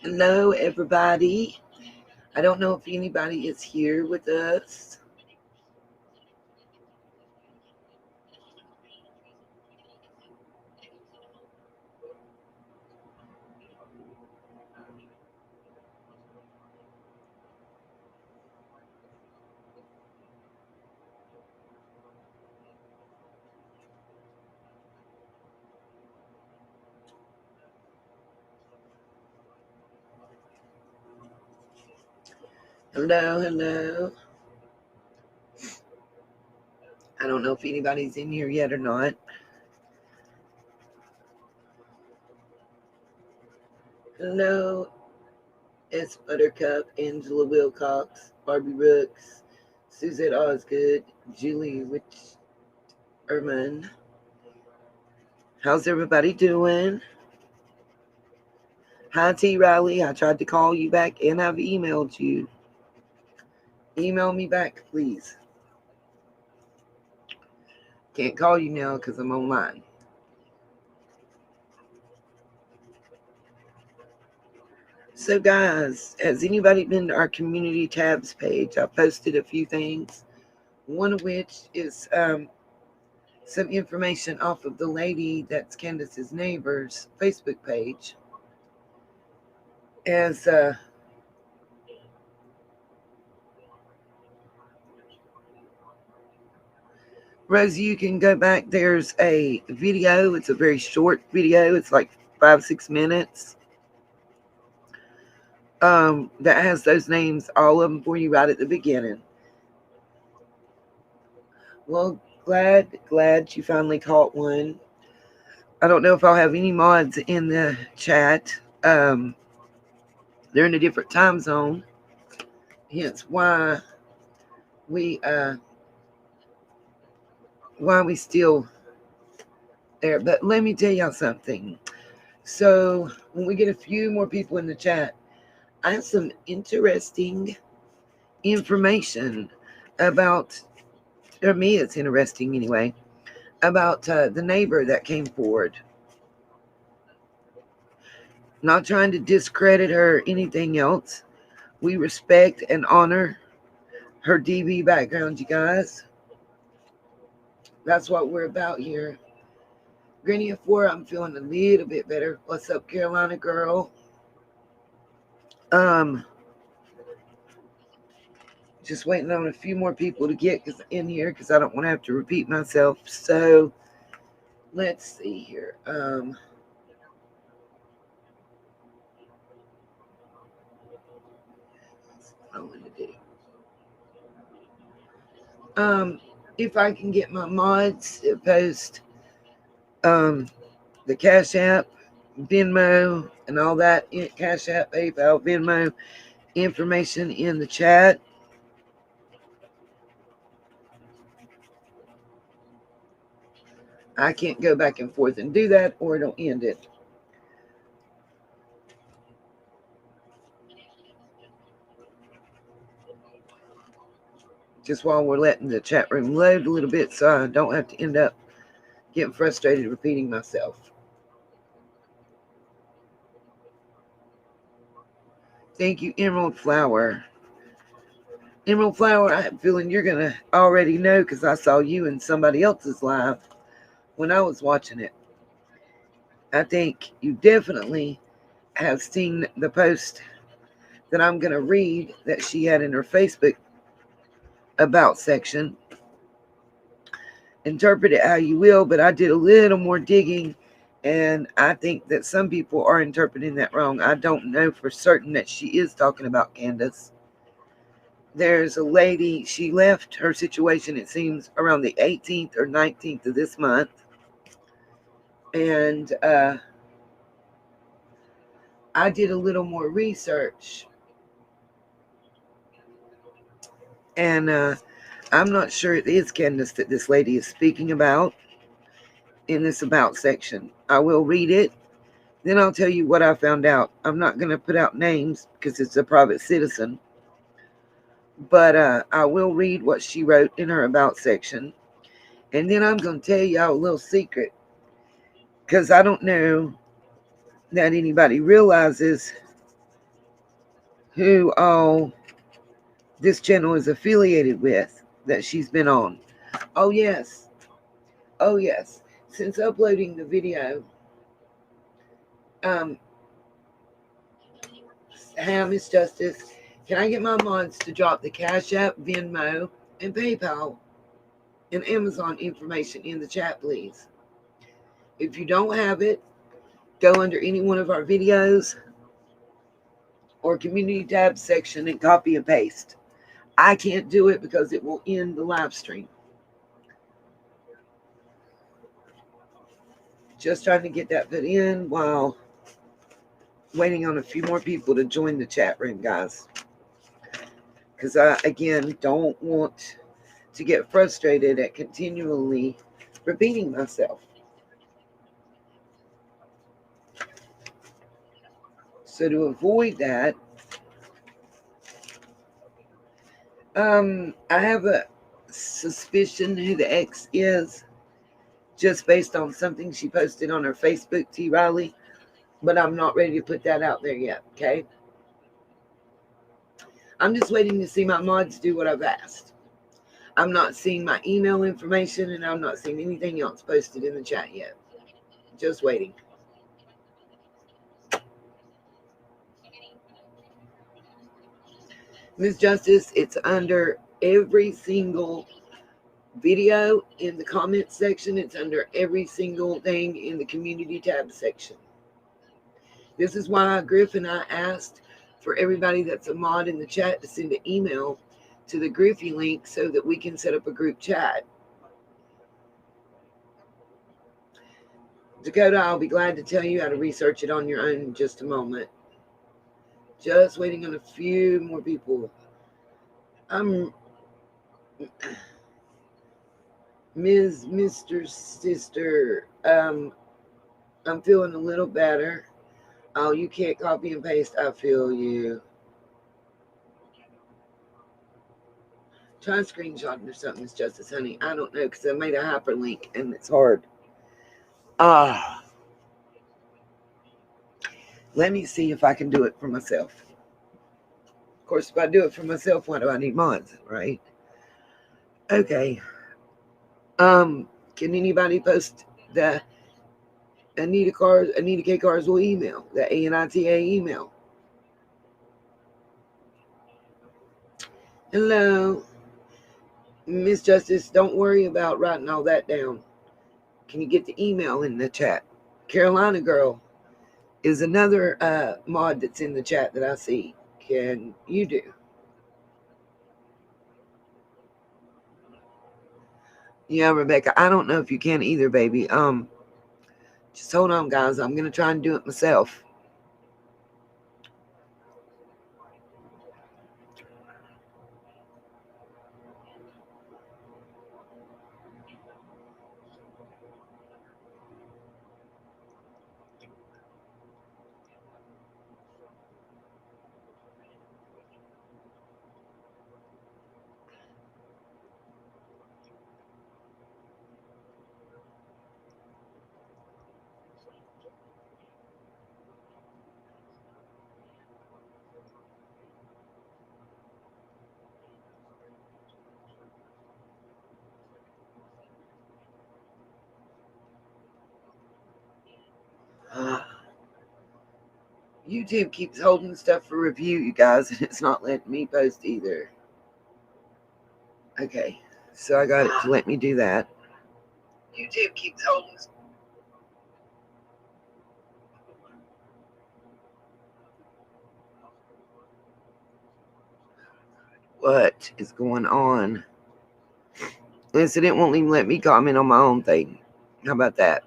Hello, everybody. I don't know if anybody is here with us. Hello, hello. I don't know if anybody's in here yet or not. Hello, it's Buttercup, Angela Wilcox, Barbie Brooks, Suzette Osgood, Julie Witcherman. How's everybody doing? Hi, T. Riley. I tried to call you back and I've emailed you. Email me back, please. Can't call you now because I'm online. So, guys, has anybody been to our community tabs page? I posted a few things, one of which is some information off of the lady that's Candace's neighbor's Facebook page. As Rosie, you can go back. There's a video. It's a very short video. It's like 5-6 minutes. That has those names, all of them for you right at the beginning. Well, glad you finally caught one. I don't know if I'll have any mods in the chat. They're in a different time zone, hence we uh, why we still there. But let me tell y'all something. So when we get a few more people in the chat, I have some interesting information about, or me, it's interesting anyway, about the neighbor that came forward. Not trying to discredit her or anything else. We respect and honor her DV background, you guys. That's what we're about here. Granny of 4, I'm feeling a little bit better. What's up, Carolina girl? Just waiting on a few more people to get in here because I don't want to have to repeat myself. So let's see here. I want to do. If I can get my mods to post the Cash App, Venmo, and all that, Cash App, PayPal, Venmo information in the chat. I can't go back and forth and do that or it'll end it. Just while we're letting the chat room load a little bit so I don't have to end up getting frustrated repeating myself. Thank you, Emerald Flower. Emerald Flower, I have a feeling you're going to already know because I saw you in somebody else's live when I was watching it. I think you definitely have seen the post that I'm going to read that she had in her Facebook about section. Interpret it how you will, but I did a little more digging, and I think that some people are interpreting that wrong. I don't know for certain that she is talking about Candace. There's a lady, she left her situation, it seems, around the 18th or 19th of this month. And I did a little more research. And I'm not sure it is Candace that this lady is speaking about in this about section. I will read it. Then I'll tell you what I found out. I'm not going to put out names because it's a private citizen. But I will read what she wrote in her about section. And then I'm going to tell y'all a little secret. Because I don't know that anybody realizes who all this channel is affiliated with that she's been on. Oh, yes. Oh, yes. Since uploading the video, hi, Miss Justice. Can I get my mods to drop the Cash App, Venmo, and PayPal and Amazon information in the chat, please? If you don't have it, go under any one of our videos or community tab section and copy and paste. I can't do it because it will end the live stream. Just trying to get that put in while waiting on a few more people to join the chat room, guys. Because I, again, don't want to get frustrated at continually repeating myself. So to avoid that, I have a suspicion who the ex is just based on something she posted on her Facebook, T. Riley, but I'm not ready to put that out there yet, okay? I'm just waiting to see my mods do what I've asked. I'm not seeing my email information, and I'm not seeing anything else posted in the chat yet. Just waiting. Miss Justice, it's under every single video in the comments section. It's under every single thing in the community tab section. This is why Griff and I asked for everybody that's a mod in the chat to send an email to the Griffy link so that we can set up a group chat. Dakota, I'll be glad to tell you how to research it on your own in just a moment. Just waiting on a few more people. Mr. Sister, I'm feeling a little better. Oh, you can't copy and paste. I feel you. Try screenshotting or something, Miss Justice, honey. I don't know, because I made a hyperlink and it's hard. Let me see if I can do it for myself. Of course, if I do it for myself, why do I need mods, right? Okay. Can anybody post the Anita K. Carswell email, the ANITA email? Hello. Miss Justice, don't worry about writing all that down. Can you get the email in the chat? Carolina Girl is another mod that's in the chat that I see. Can you do? Yeah, Rebecca, I don't know if you can either, baby. Just hold on, guys. I'm going to try and do it myself. YouTube keeps holding stuff for review, you guys, and it's not letting me post either. Okay, so I got it to let me do that. YouTube keeps holding. What is going on? Listen, it won't even let me comment on my own thing. How about that?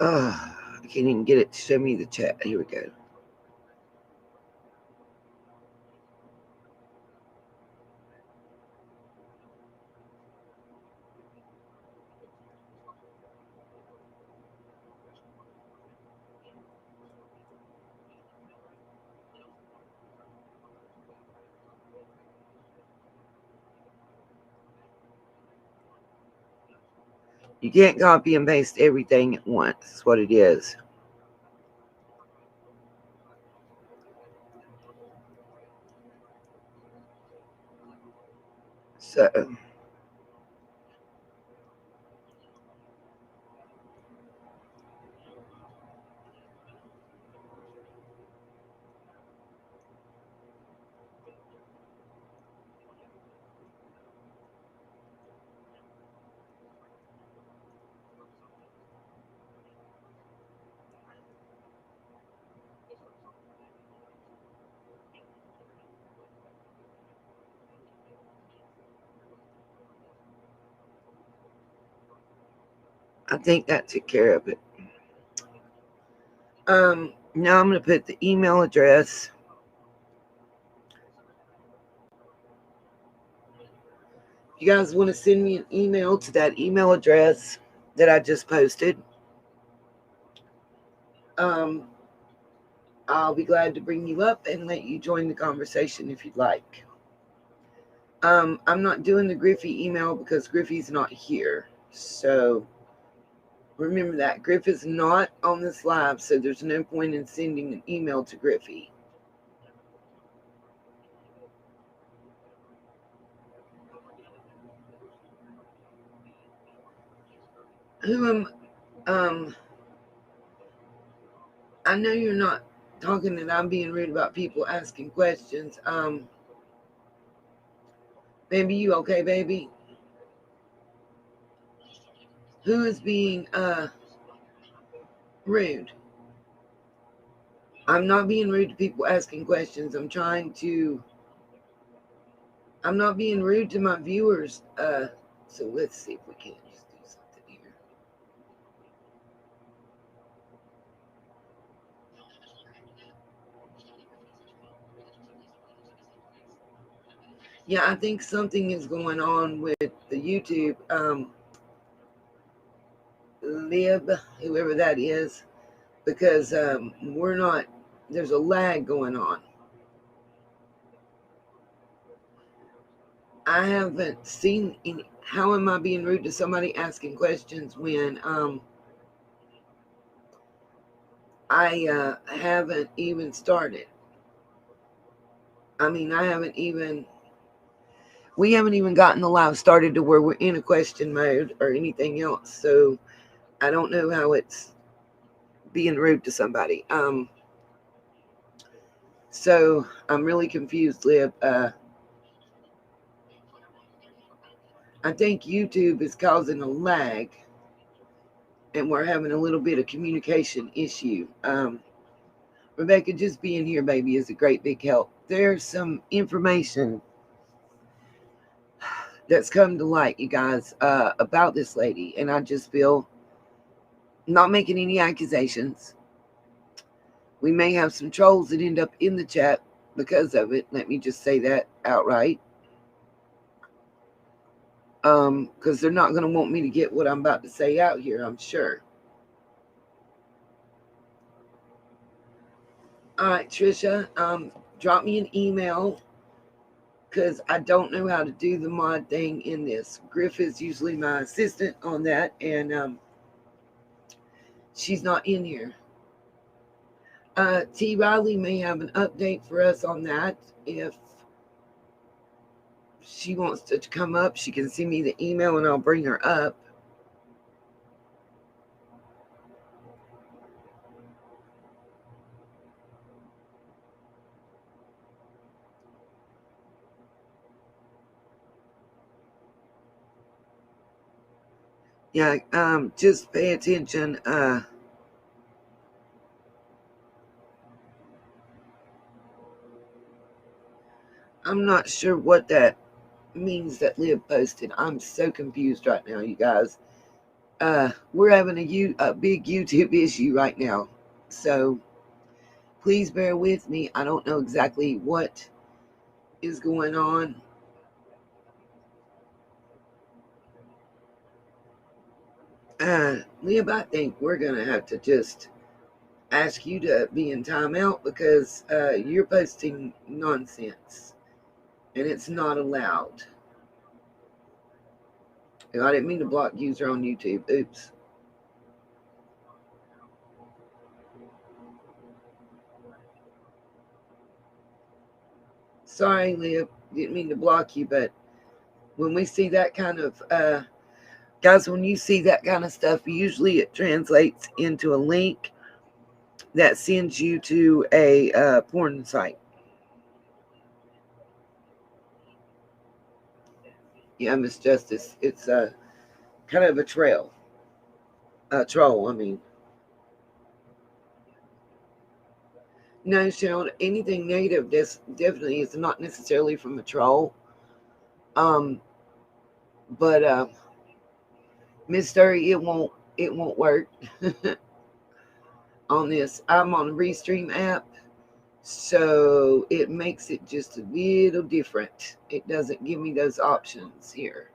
I can't even get it to show me the chat. Here we go. You can't copy and paste everything at once. That's what it is. So I think that took care of it. Now I'm going to put the email address. If you guys want to send me an email to that email address that I just posted, I'll be glad to bring you up and let you join the conversation if you'd like. I'm not doing the Griffey email because Griffey's not here. So remember that. Griff is not on this live, so there's no point in sending an email to Griffey. Who am I know you're not talking that I'm being rude about people asking questions. Baby, you okay, baby? Who is being rude? I'm not being rude to people asking questions. I'm not being rude to my viewers. So let's see if we can just do something here. Yeah, I think something is going on with the YouTube. Lib, whoever that is, because we're not, there's a lag going on. I haven't seen any. How am I being rude to somebody asking questions when I haven't even started? I mean, we haven't even gotten the live started to where we're in a question mode or anything else. So I don't know how it's being rude to somebody. So I'm really confused, Lib. I think YouTube is causing a lag and we're having a little bit of communication issue. Rebecca, just being here, baby, is a great big help. There's some information that's come to light, you guys, about this lady, and I just feel, not making any accusations, we may have some trolls that end up in the chat because of it. Let me just say that outright. Because they're not going to want me to get what I'm about to say out here, I'm sure. All right, Trisha, drop me an email because I don't know how to do the mod thing in this. Griff is usually my assistant on that, and she's not in here. T. Riley may have an update for us on that. If she wants to come up, she can send me the email and I'll bring her up. Yeah, just pay attention. I'm not sure what that means that Liv posted. I'm so confused right now, you guys. We're having a big YouTube issue right now. So please bear with me. I don't know exactly what is going on. Liv, I think we're going to have to just ask you to be in timeout because you're posting nonsense and it's not allowed. And I didn't mean to block user on YouTube. Oops. Sorry, Leah. Didn't mean to block you, but when we see that kind of guys, when you see that kind of stuff, usually it translates into a link that sends you to a porn site. Yeah, Miss Justice. It's kind of a troll. I mean, no, Sharon. Anything negative, this definitely is not necessarily from a troll. Um, but Miss Sturry, it won't work on this. I'm on a Restream app, so it makes it just a little different. It doesn't give me those options here.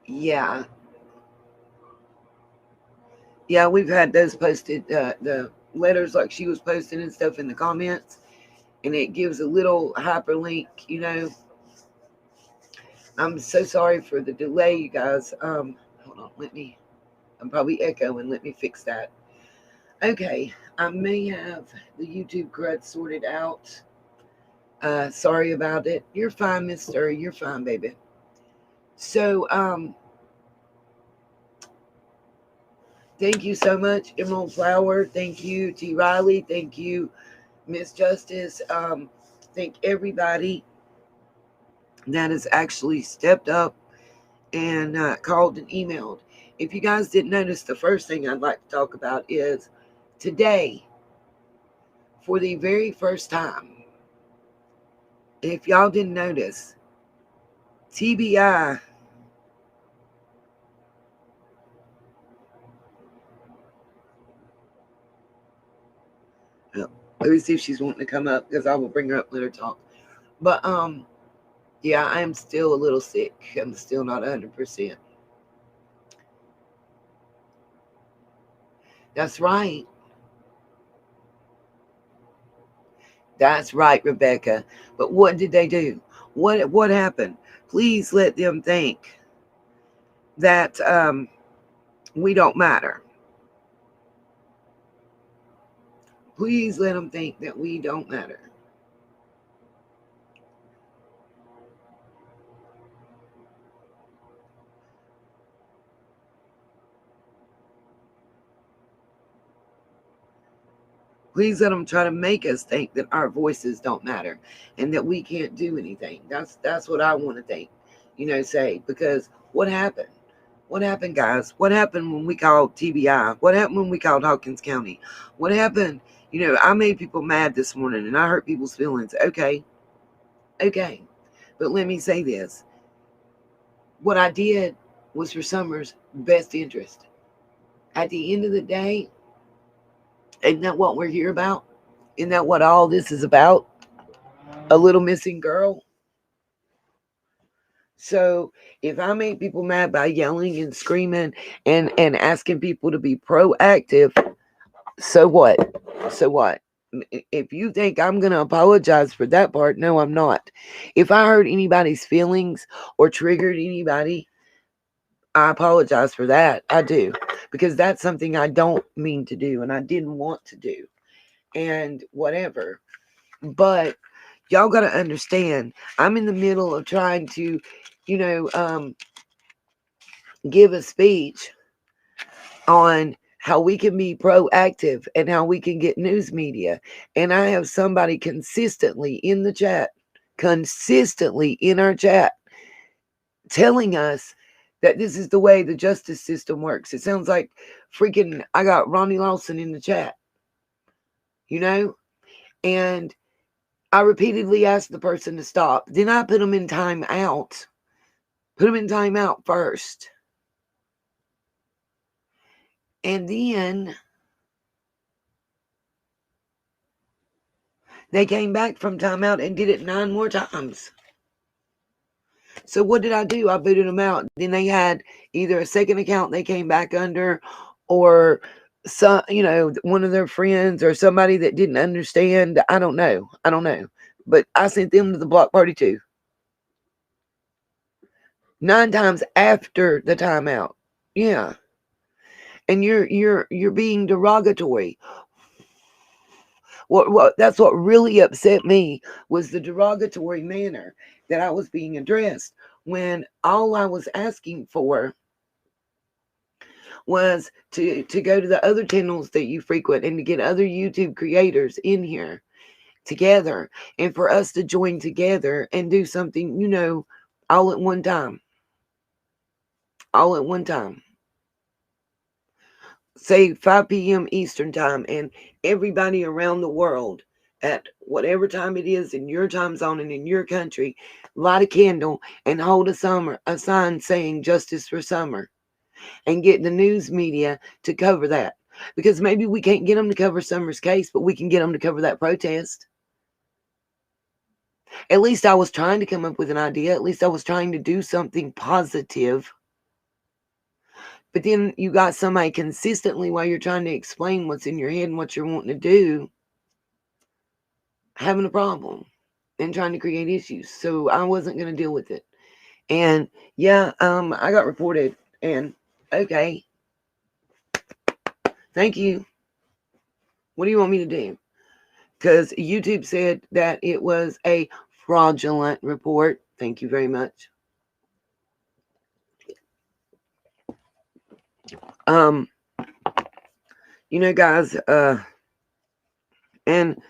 Yeah, yeah, we've had those posted, the letters like she was posting and stuff in the comments, and it gives a little hyperlink. I'm so sorry for the delay, you guys. Hold on, I'm probably echoing. Let me fix that. Okay, I may have the YouTube crud sorted out. Sorry about it. You're fine, Mister. You're fine, baby. So, thank you so much, Emerald Flower. Thank you, T. Riley. Thank you, Miss Justice. Thank everybody that has actually stepped up and called and emailed. If you guys didn't notice, the first thing I'd like to talk about is today, for the very first time, if y'all didn't notice, TBI. Let me see if she's wanting to come up because I will bring her up, let her talk. But yeah, I am still a little sick. I'm still not 100%. That's right. That's right, Rebecca. But what did they do? What happened? Please let them think that we don't matter. Please let them think that we don't matter. Please let them try to make us think that our voices don't matter and that we can't do anything. That's what I want to think, say, because what happened? What happened, guys? What happened when we called TBI? What happened when we called Hawkins County? What happened? I made people mad this morning and I hurt people's feelings. Okay. But let me say this. What I did was for Summer's best interest. At the end of the day, isn't that what we're here about? Isn't that what all this is about? A little missing girl. So if I make people mad by yelling and screaming and asking people to be proactive, so what? So what? If you think I'm going to apologize for that part, no, I'm not. If I hurt anybody's feelings or triggered anybody, I apologize for that. I do. Because that's something I don't mean to do and I didn't want to do. And whatever. But y'all got to understand, I'm in the middle of trying to, give a speech on how we can be proactive and how we can get news media. And I have somebody consistently in the chat, consistently in our chat, telling us that this is the way the justice system works. It sounds like freaking, I got Ronnie Lawson in the chat, and I repeatedly asked the person to stop. Then I put them in timeout. Put them in timeout first. And then they came back from timeout and did it 9 more times. So what did I do? I booted them out. Then they had either a second account they came back under, or some, one of their friends or somebody that didn't understand. I don't know. But I sent them to the block party too. 9 times after the timeout. Yeah. And you're being derogatory. That's what really upset me, was the derogatory manner that I was being addressed, when all I was asking for was to go to the other channels that you frequent and to get other YouTube creators in here together, and for us to join together and do something, all at one time. All at one time. Say 5 p.m. Eastern time, and everybody around the world at whatever time it is in your time zone and in your country, light a candle and hold a sign saying "Justice for Summer," and get the news media to cover that. Because maybe we can't get them to cover Summer's case, but we can get them to cover that protest. At least I was trying to come up with an idea. At least I was trying to do something positive. But then you got somebody consistently, while you're trying to explain what's in your head and what you're wanting to do, having a problem and trying to create issues. So I wasn't going to deal with it. And yeah, I got reported, and okay, thank you. What do you want me to do? Because YouTube said that it was a fraudulent report. Thank you very much. Guys, and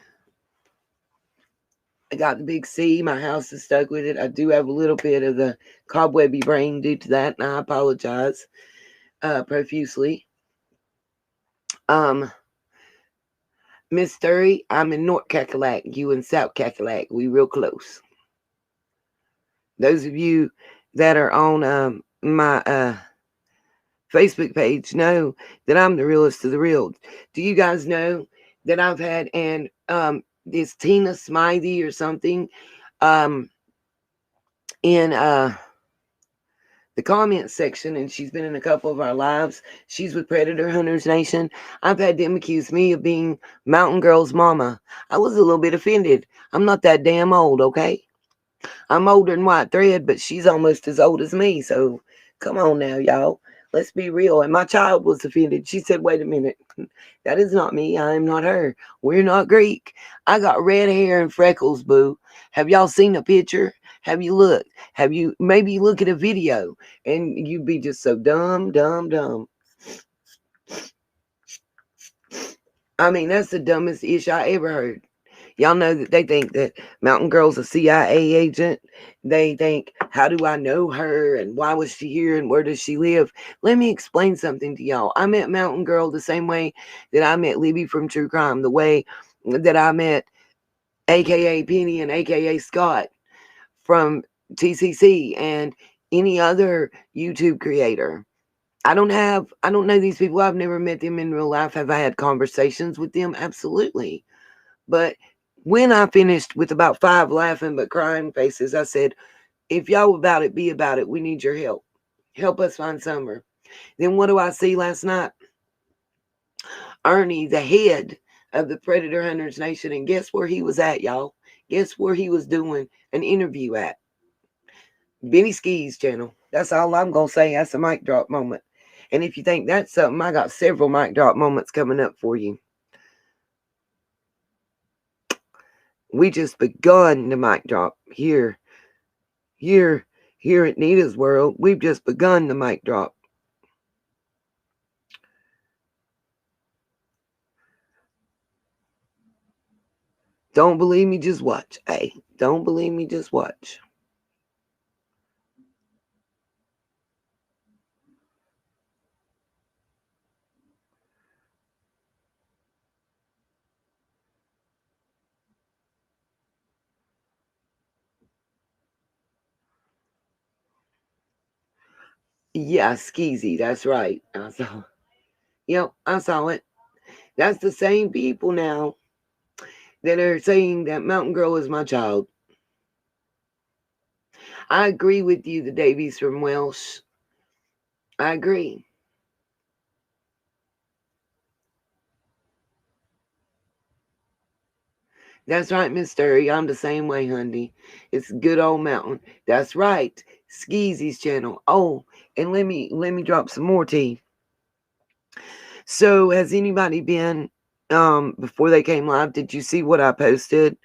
I got the big C. My house is stuck with it. I do have a little bit of the cobwebby brain due to that, and I apologize profusely. Miss Sturry, I'm in North Cackalack. You in South Cackalack. We real close. Those of you that are on my Facebook page know that I'm the realest of the real. Do you guys know that I've had this Tina Smythe or something in the comment section, and she's been in a couple of our lives. She's with Predator Hunters Nation. I've had them accuse me of being Mountain Girl's mama. I was a little bit offended. I'm not that damn old, okay? I'm older than White Thread, but she's almost as old as me. So come on now, y'all. Let's be real. And my child was offended. She said, wait a minute. That is not me. I am not her. We're not Greek. I got red hair and freckles, boo. Have y'all seen a picture? Have you looked? Have you maybe look at a video and you'd be just so dumb. I mean, that's the dumbest ish I ever heard. Y'all know that they think that Mountain Girl's a CIA agent. They think, how do I know her? And why was she here? And where does she live? Let me explain something to y'all. I met Mountain Girl the same way that I met Libby from True Crime, the way that I met AKA Penny and AKA Scott from TCC and any other YouTube creator. I don't know these people. I've never met them in real life. Have I had conversations with them? Absolutely. But when I finished with about 5 laughing but crying faces, I said, if y'all about it, be about it. We need your help. Help us find Summer. Then what do I see last night? Ernie, the head of the Predator Hunters Nation. And guess where he was at, y'all? Guess where he was doing an interview at? Benny Ski's channel. That's all I'm going to say. That's a mic drop moment. And if you think that's something, I got several mic drop moments coming up for you. We just begun the mic drop here at Nita's World. We've just begun the mic drop. Don't believe me, just watch. Hey, don't believe me, just watch. Yeah, Skeezy, that's right. I saw. Yep, I saw it. That's the same people now that are saying that Mountain Girl is my child. I agree with you, the Davies from Welsh. I agree. That's right, Miss Sturry. I'm the same way, Hundy. It's good old mountain. That's right. Skeezy's channel. Oh, and let me drop some more tea. So has anybody been before they came live, did you see what I posted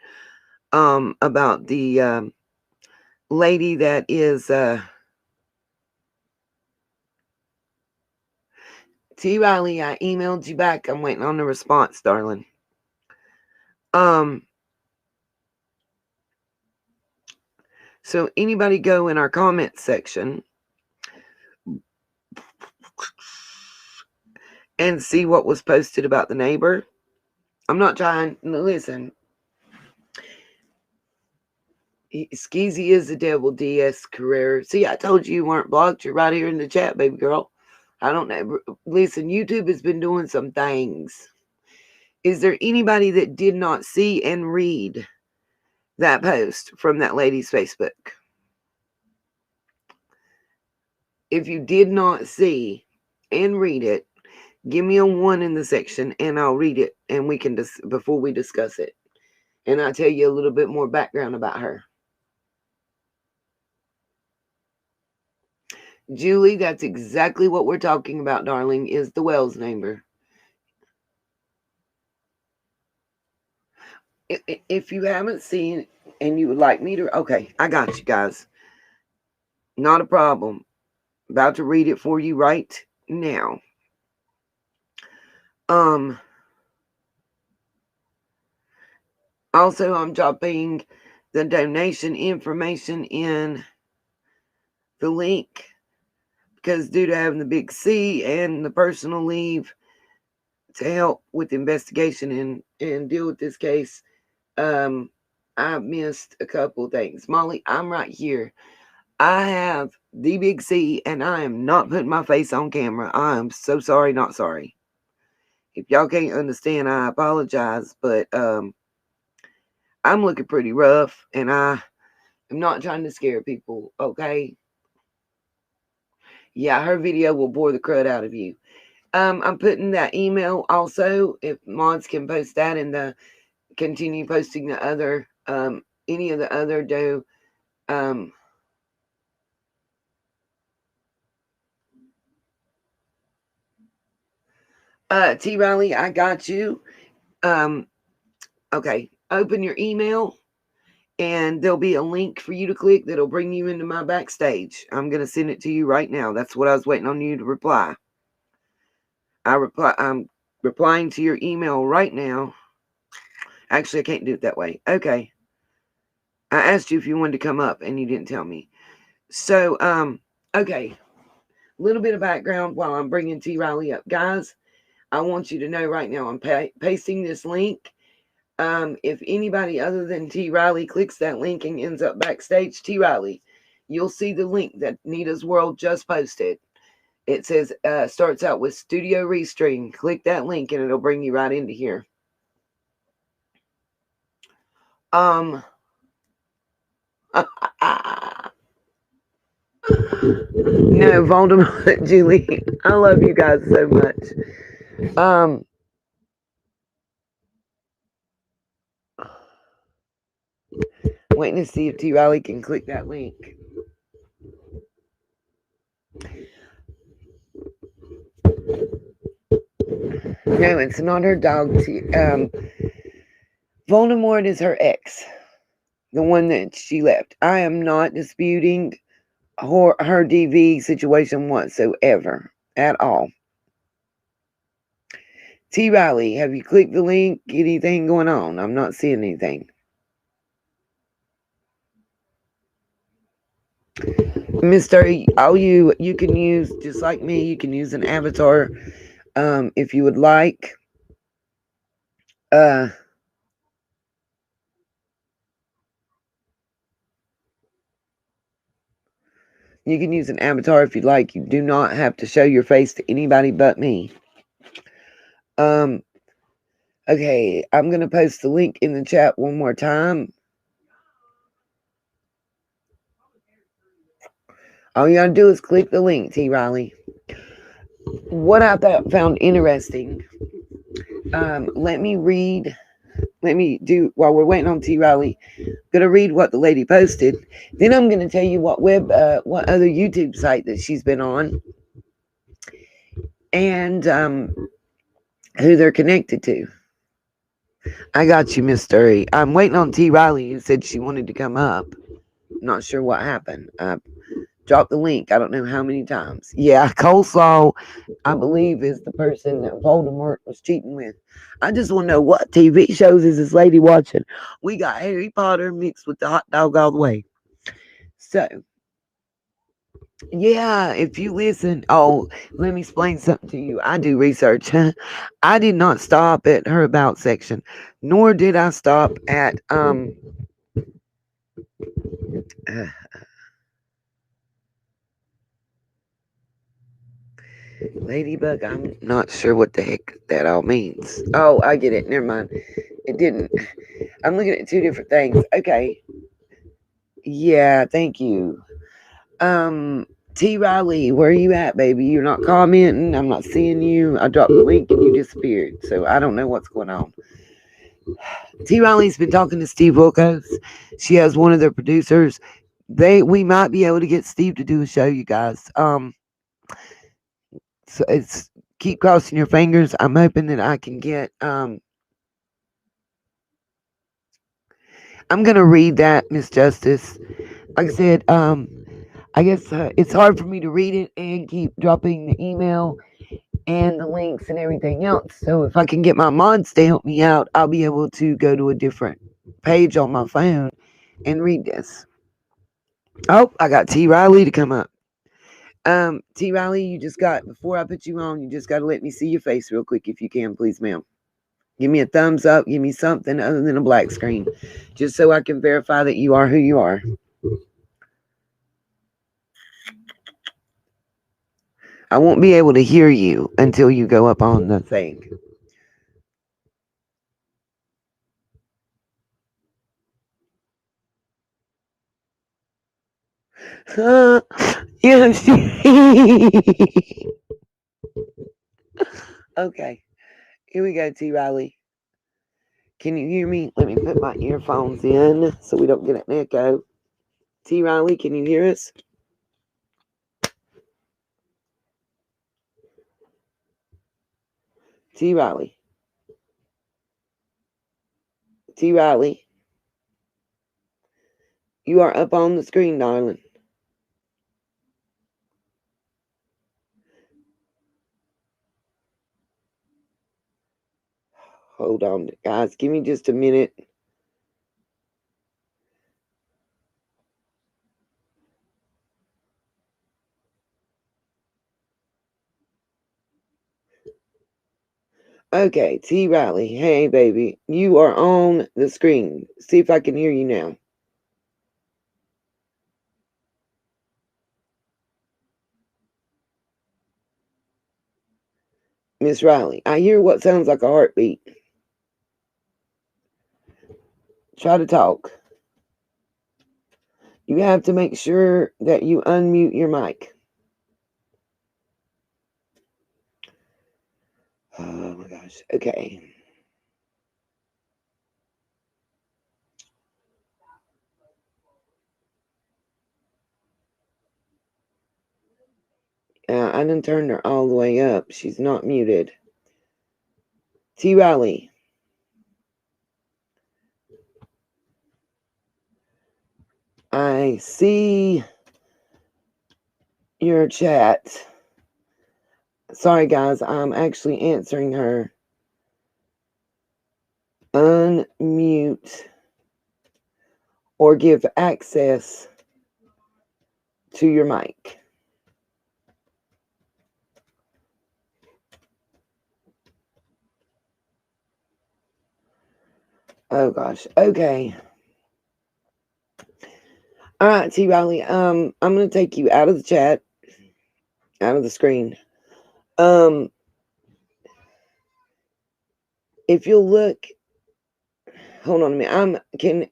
about the lady that is T Riley? I emailed you back. I'm waiting on the response, darling. So anybody go in our comment section and see what was posted about the neighbor? I'm not trying to listen. Skeezy is the devil, DS Carrera. See, I told you weren't blocked. You're right here in the chat, baby girl. I don't know. Listen, YouTube has been doing some things. Is there anybody that did not see and read that post from that lady's Facebook? If you did not see and read it, give me a 1 in the section and I'll read it and we can before we discuss it. And I'll tell you a little bit more background about her. Julie, that's exactly what we're talking about, darling, is the Wells neighbor. If you haven't seen and you would like me to, okay, I got you guys. Not a problem. About to read it for you right now. Also, I'm dropping the donation information in the link because due to having the big C and the personal leave to help with the investigation and deal with this case, I missed a couple things. Molly, I'm right here. I have the big C and I am not putting my face on camera. I am so sorry, not sorry. If y'all can't understand, I apologize, but I'm looking pretty rough and I am not trying to scare people, okay? Yeah, her video will bore the crud out of you. I'm putting that email also, if mods can post that and continue posting the other, any of the other T Riley, I got you. Okay, open your email and there'll be a link for you to click that'll bring you into my backstage. I'm going to send it to you right now. That's what I was waiting on you to reply. I'm replying to your email right now. Actually, I can't do it that way. Okay. I asked you if you wanted to come up and you didn't tell me. So, okay. A little bit of background while I'm bringing T Riley up. Guys, I want you to know right now I'm pasting this link. If anybody other than T Riley clicks that link and ends up backstage, T Riley, you'll see the link that Nita's World just posted. It says, starts out with Studio Restream. Click that link and it'll bring you right into here. No, Voldemort, Julie, I love you guys so much. Waiting to see if T Riley can click that link. No, it's not her dog. Voldemort is her ex, the one that she left. I am not disputing her DV situation whatsoever at all. T Riley, have you clicked the link? Anything going on? I'm not seeing anything. Mr. You can use, just like me, you can use an avatar if you would like. You can use an avatar if you'd like. You do not have to show your face to anybody but me. Okay, I'm going to post the link in the chat one more time. All you gotta do is click the link, T. Riley. What I found interesting, let me read let me do, while we're waiting on T. Riley, going to read what the lady posted. Then I'm going to tell you what what other YouTube site that she's been on, and who they're connected to. I got you, Miss Sturry. I'm waiting on T. Riley, who said she wanted to come up. Not sure what happened. Dropped the link. I don't know how many times. Yeah, Coleslaw, I believe, is the person that Voldemort was cheating with. I just want to know, what TV shows is this lady watching? We got Harry Potter mixed with the hot dog all the way. So, yeah, if you listen, let me explain something to you. I do research. I did not stop at her about section, nor did I stop at Ladybug. I'm not sure what the heck that all means. Oh, I get it. Never mind. It didn't. I'm looking at two different things. Okay. Yeah, thank you. T. Riley, where are you at, baby? You're not commenting. I'm not seeing you. I dropped the link and you disappeared. So I don't know what's going on. T. Riley's been talking to Steve Wilkos. She has one of their producers. We might be able to get Steve to do a show, you guys. So it's keep crossing your fingers. I'm hoping that I can get I'm gonna read that, Miss Justice. Like I said, I guess it's hard for me to read it and keep dropping the email and the links and everything else. So if I can get my mods to help me out, I'll be able to go to a different page on my phone and read this. Oh, I got T. Riley to come up. T. Riley, you just got, before I put you on, you just got to let me see your face real quick if you can, please, ma'am. Give me a thumbs up. Give me something other than a black screen, just so I can verify that you are who you are. I won't be able to hear you until you go up on the thing. Yeah, okay. Here we go, T. Riley. Can you hear me? Let me put my earphones in so we don't get an echo. T. Riley, can you hear us? T. Riley. T. Riley. You are up on the screen, darling. Hold on, guys. Give me just a minute. Okay, T. Riley. Hey, baby. You are on the screen. See if I can hear you now. Miss Riley, I hear what sounds like a heartbeat. Try to talk. You have to make sure that you unmute your mic. Oh my gosh. Okay. I done turned her all the way up. She's not muted. T. Riley. I see your chat. Sorry, guys. I'm actually answering her. Unmute or give access to your mic. Oh gosh. Okay. All right, T. Riley. I'm gonna take you out of the chat, out of the screen. If you'll look, hold on a minute.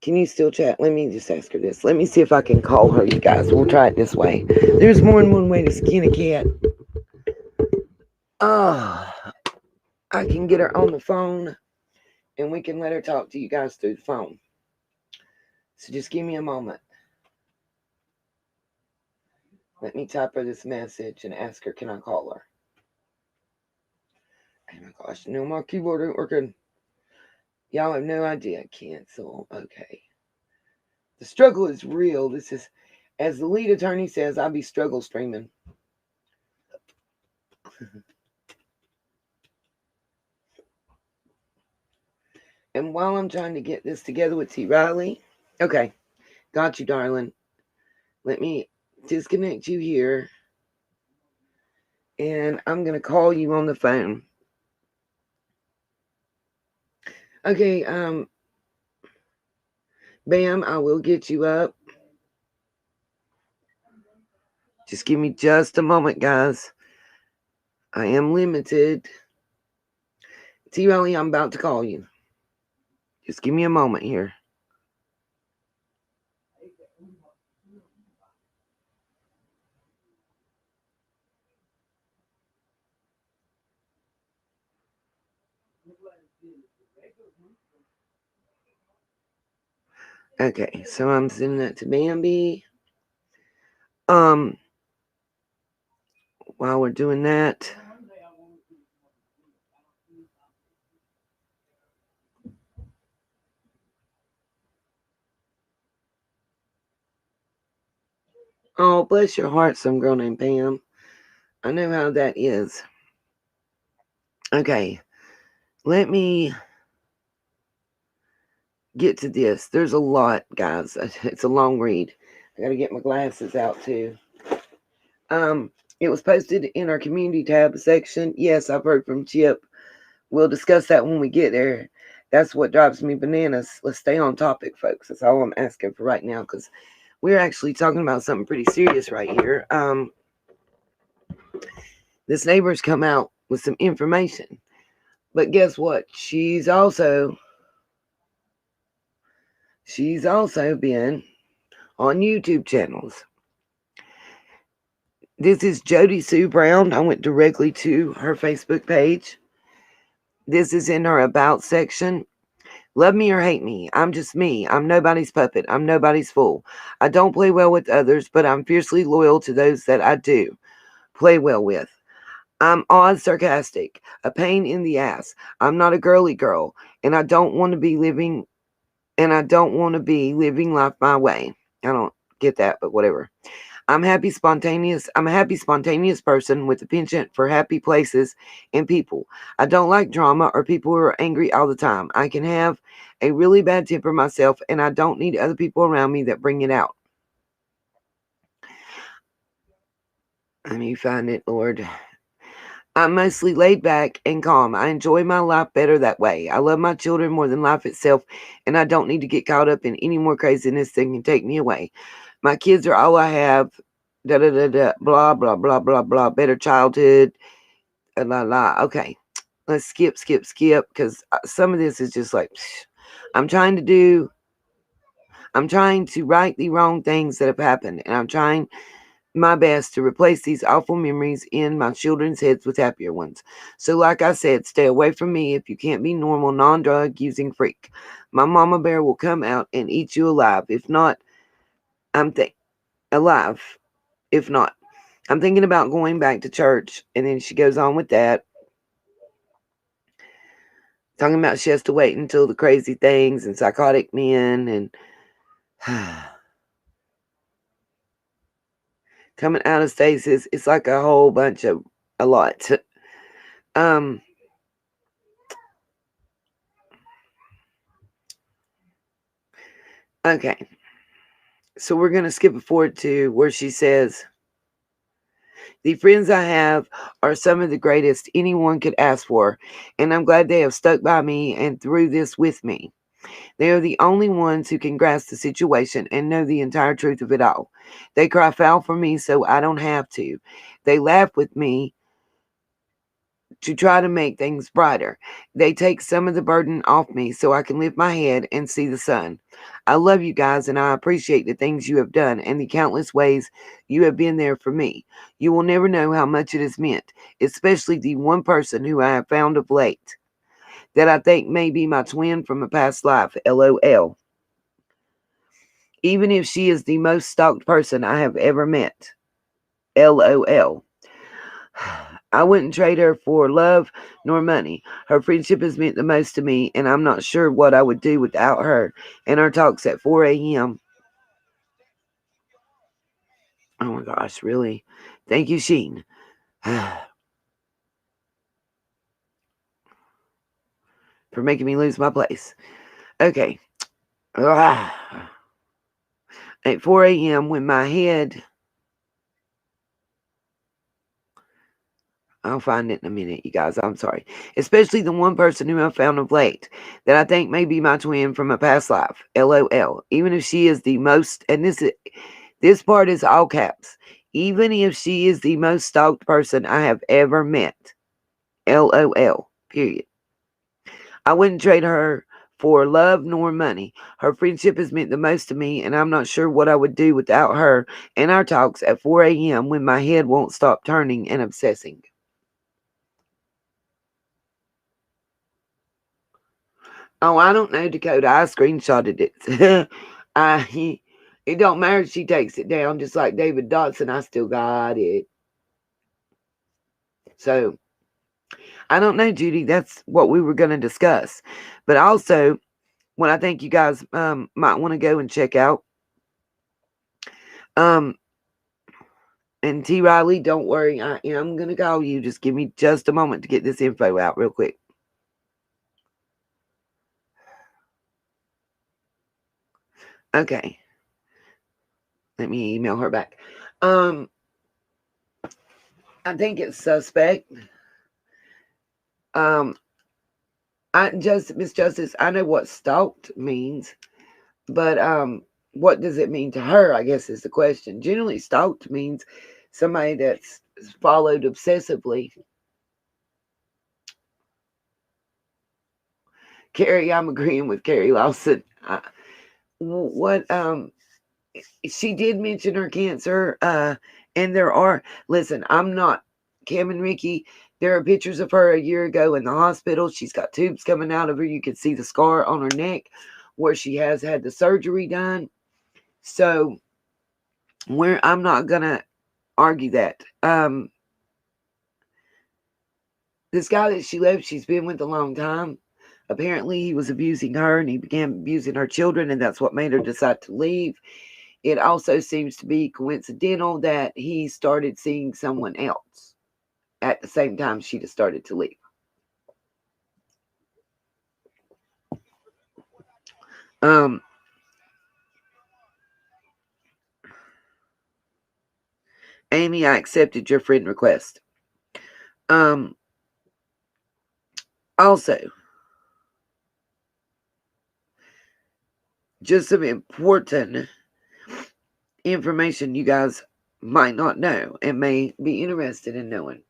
Can you still chat? Let me just ask her this. Let me see if I can call her, you guys. We'll try it this way. There's more than one way to skin a cat. Oh, I can get her on the phone and we can let her talk to you guys through the phone. So just give me a moment. Let me type her this message and ask her, can I call her? Oh my gosh, no, my keyboard ain't working. Y'all have no idea. Cancel. Okay. The struggle is real. This is, as the lead attorney says, I'll be struggle streaming. And while I'm trying to get this together with T. Riley, okay, got you, darling. Let me disconnect you here. And I'm going to call you on the phone. Okay, Bam, I will get you up. Just give me just a moment, guys. I am limited. T. Riley, I'm about to call you. Just give me a moment here. Okay, so I'm sending that to Bambi. While we're doing that, oh, bless your heart, some girl named Pam. I know how that is. Okay, let me get to this. There's a lot, guys. It's a long read. I gotta get my glasses out too. It was posted in our community tab section. Yes, I've heard from Chip. We'll discuss that when we get there. That's what drives me bananas. Let's stay on topic, folks. That's all I'm asking for right now, because we're actually talking about something pretty serious right here. This neighbor's come out with some information, but guess what? She's also been on YouTube channels. This is Jody Sue Brown. I went directly to her Facebook page. This is in her About section. Love me or hate me, I'm just me. I'm nobody's puppet. I'm nobody's fool. I don't play well with others, but I'm fiercely loyal to those that I do play well with. I'm odd sarcastic, a pain in the ass. I'm not a girly girl, and I don't want to be living life my way. I don't get that, but whatever. I'm a happy, spontaneous person with a penchant for happy places and people. I don't like drama or people who are angry all the time. I can have a really bad temper myself, and I don't need other people around me that bring it out. Let me find it, Lord. I'm mostly laid back and calm. I enjoy my life better that way. I love my children more than life itself, and I don't need to get caught up in any more craziness that can take me away. My kids are all I have. Da da da da. Blah blah blah blah blah. Better childhood. La la. Okay, let's skip because some of this is just like I'm trying to right the wrong things that have happened, and I'm trying my best to replace these awful memories in my children's heads with happier ones. So like I said, stay away from me if you can't be normal, non-drug using freak. My mama bear will come out and eat you alive. If not, alive. If not, I'm thinking about going back to church. And then she goes on with that, talking about she has to wait until the crazy things and psychotic men and coming out of stasis. It's like a whole bunch of a lot. Okay. So we're going to skip forward to where she says, the friends I have are some of the greatest anyone could ask for, and I'm glad they have stuck by me and through this with me. They are the only ones who can grasp the situation and know the entire truth of it all. They cry foul for me so I don't have to. They laugh with me to try to make things brighter. They take some of the burden off me so I can lift my head and see the sun. I love you guys, and I appreciate the things you have done and the countless ways you have been there for me. You will never know how much it has meant, especially the one person who I have found of late. that I think may be my twin from a past life. LOL. Even if she is the most stalked person I have ever met. LOL. I wouldn't trade her for love nor money. Her friendship has meant the most to me, and I'm not sure what I would do without her. And our talks at 4 a.m. Oh my gosh, really? Thank you, Sheen. For making me lose my place. Okay. At 4 a.m. when my head... I'll find it in a minute, you guys. I'm sorry. Especially the one person who I've found of late that I think may be my twin from a past life. LOL. Even if she is the most... And this part is all caps. Even if she is the most stalked person I have ever met. LOL. Period. I wouldn't trade her for love nor money. Her friendship has meant the most to me, and I'm not sure what I would do without her and our talks at 4 a.m. when my head won't stop turning and obsessing. Oh, I don't know, Dakota. I screenshotted it. It don't matter if she takes it down, just like David Dotson. I still got it. So, I don't know, Judy. That's what we were going to discuss. But also, what I think you guys might want to go and check out. And T. Riley, don't worry. I am going to call you. Just give me just a moment to get this info out real quick. Okay. Let me email her back. I think it's suspect. Miss Justice, I know what stalked means, but what does it mean to her, I guess, is the question. Generally, stalked means somebody that's followed obsessively. Carrie, I'm agreeing with Carrie Lawson. She did mention her cancer, and listen, I'm not Kim and Ricky. There are pictures of her a year ago in the hospital. She's got tubes coming out of her. You can see the scar on her neck where she has had the surgery done. So I'm not gonna argue that. This guy that she left, she's been with a long time. Apparently he was abusing her, and he began abusing her children, and that's what made her decide to leave. It also seems to be coincidental that he started seeing someone else at the same time she just started to leave. Amy, I accepted your friend request. Also, just some important information you guys might not know and may be interested in knowing.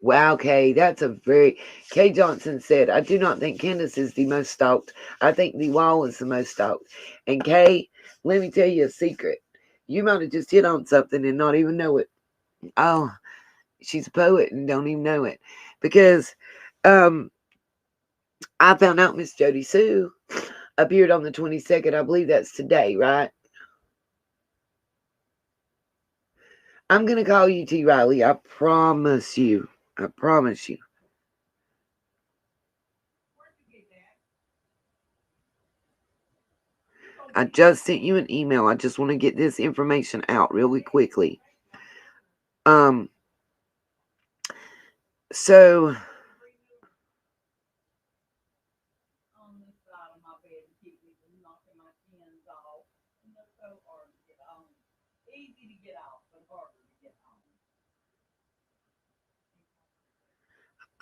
Wow, Kay, that's a very... Kay Johnson said, I do not think Candace is the most stalked. I think the wall is the most stalked. And Kay, let me tell you a secret. You might have just hit on something and not even know it. Oh, she's a poet and don't even know it. Because I found out Miss Jody Sue appeared on the 22nd. I believe that's today, right? I'm going to call you T. Riley. I promise you. I promise you. I just sent you an email. I just want to get this information out really quickly. So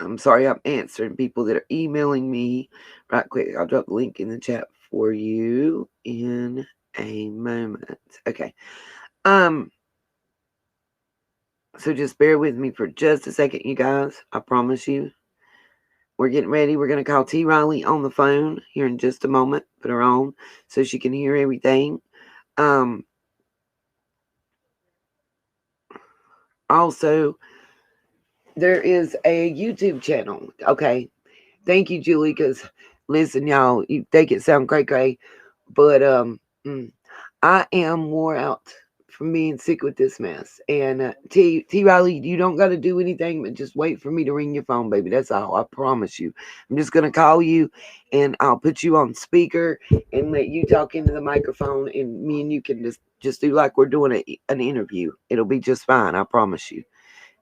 I'm sorry, I'm answering people that are emailing me right quick. I'll drop the link in the chat for you in a moment. Okay. So just bear with me for just a second, you guys. I promise you. We're getting ready. We're going to call T. Riley on the phone here in just a moment. Put her on so she can hear everything. All Also, there is a YouTube channel. Okay. Thank you, Julie, because listen, y'all, you think it sound cray, but I am wore out from being sick with this mess. And T Riley, you don't got to do anything but just wait for me to ring your phone, baby. That's all. I promise you. I'm just gonna call you, and I'll put you on speaker and let you talk into the microphone, and me and you can just do like we're doing an interview. It'll be just fine. I promise you.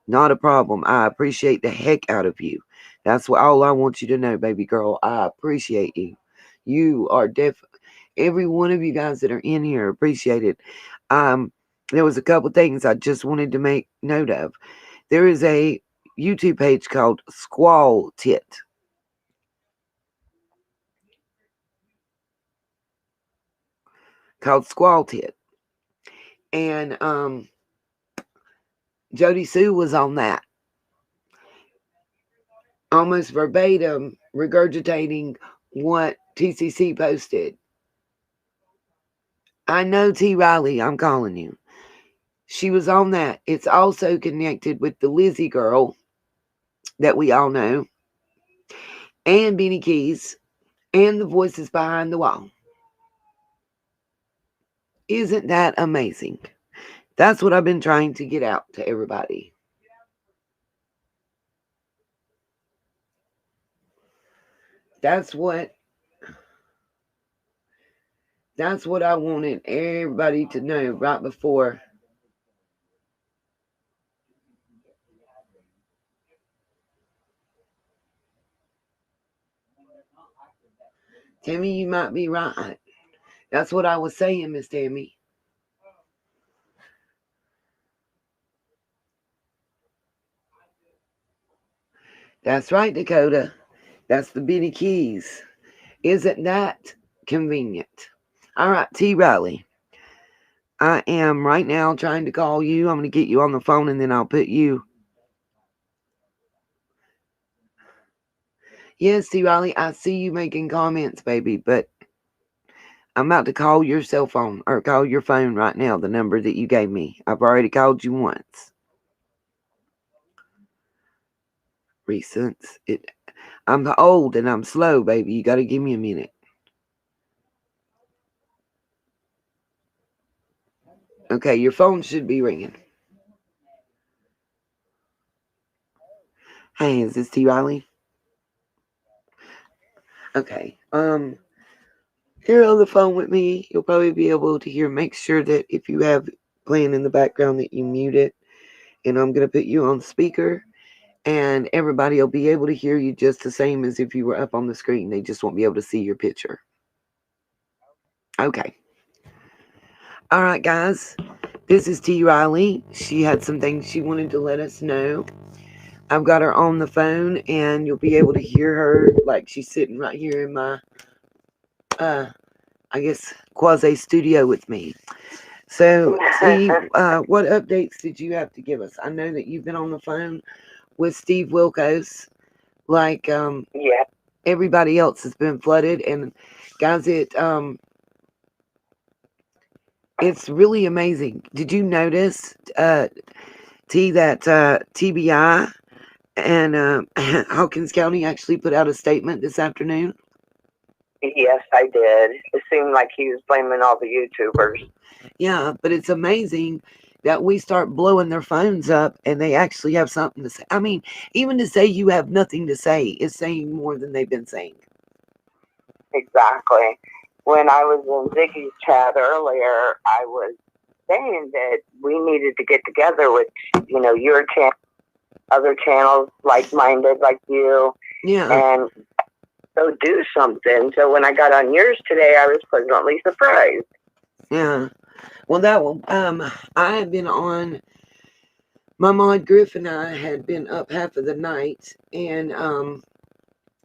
Not a problem. I appreciate the heck out of you. That's what all I want you to know, baby girl. I appreciate you. You are every one of you guys that are in here appreciate it. There was a couple things I just wanted to make note of. There is a YouTube page called Squall Tit. Called Squall Tit. And Jody Sue was on that. Almost verbatim regurgitating what TCC posted. I know T. Riley, I'm calling you. She was on that. It's also connected with the Lizzie girl that we all know, and Beanie Keys, and the voices behind the wall. Isn't that amazing? That's what I've been trying to get out to everybody. That's what I wanted everybody to know right before. Tammy, you might be right. That's what I was saying, Miss Tammy. That's right, Dakota. That's the Beanie Keys. Isn't that convenient? All right, T. Riley. I am right now trying to call you. I'm going to get you on the phone, and then I'll put you. Yes, T. Riley, I see you making comments, baby, but I'm about to call your cell phone, or call your phone right now, the number that you gave me. I've already called you once. Recent. I'm old and I'm slow, baby. You got to give me a minute. Okay, your phone should be ringing. Hey, is this T. Riley? Okay. Here on the phone with me, you'll probably be able to hear. Make sure that if you have playing in the background that you mute it. And I'm going to put you on speaker. And everybody will be able to hear you just the same as if you were up on the screen. They just won't be able to see your picture. Okay. All right, guys. This is T. Riley. She had some things she wanted to let us know. I've got her on the phone, and you'll be able to hear her like she's sitting right here in my, I guess, quasi studio with me. So, T, what updates did you have to give us? I know that you've been on the phone with Steve Wilkos, like everybody else has been flooded, and guys, it's really amazing. Did you notice, T, that TBI and Hawkins County actually put out a statement this afternoon? Yes, I did. It seemed like he was blaming all the YouTubers. Yeah, but it's amazing that we start blowing their phones up and they actually have something to say. I mean, even to say you have nothing to say is saying more than they've been saying. Exactly. When I was in Ziggy's chat earlier, I was saying that we needed to get together with, your channel, other channels like-minded like you, and so do something. So when I got on yours today, I was pleasantly surprised. Yeah. Well, that one, I had been on, my mod Griff and I had been up half of the night and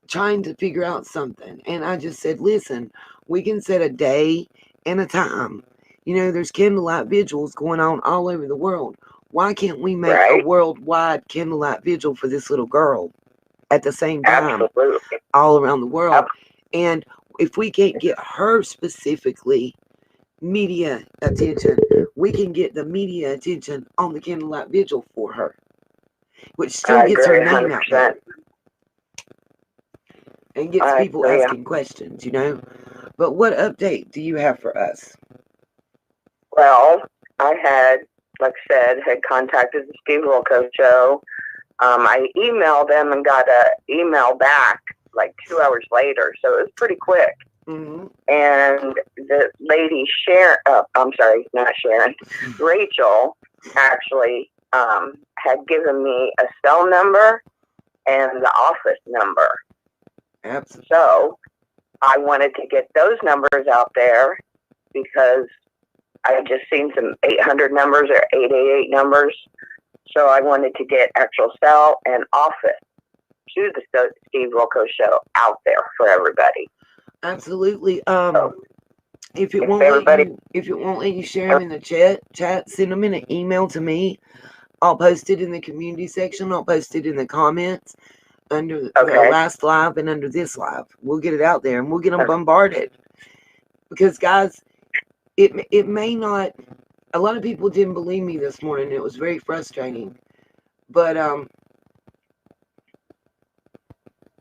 trying to figure out something. And I just said, listen, we can set a day and a time. There's candlelight vigils going on all over the world. Why can't we make a worldwide candlelight vigil for this little girl at the same time? All around the world. And if we can't get her specifically media attention. We can get the media attention on the candlelight vigil for her, which still I gets her agree name out there 100%. and gets I people agree. asking questions, you know. But what update do you have for us? Well, I had, like I said, had contacted the Steve Wilkos show. I emailed them and got an email back like 2 hours later, so it was pretty quick. Mm-hmm. And the lady Sharon, I'm sorry, not Sharon, Rachel actually had given me a cell number and the office number. Absolutely. So I wanted to get those numbers out there because I had just seen some 800 numbers or 888 numbers. So I wanted to get actual cell and office to the Steve Wilkos show out there for everybody. Absolutely. So if it if won't let you share them in the chat, send them in an email to me. I'll post it in the community section. I'll post it in the comments under the last live and under this live. We'll get it out there and we'll get them bombarded. Because guys, it may not. A lot of people didn't believe me this morning. It was very frustrating. But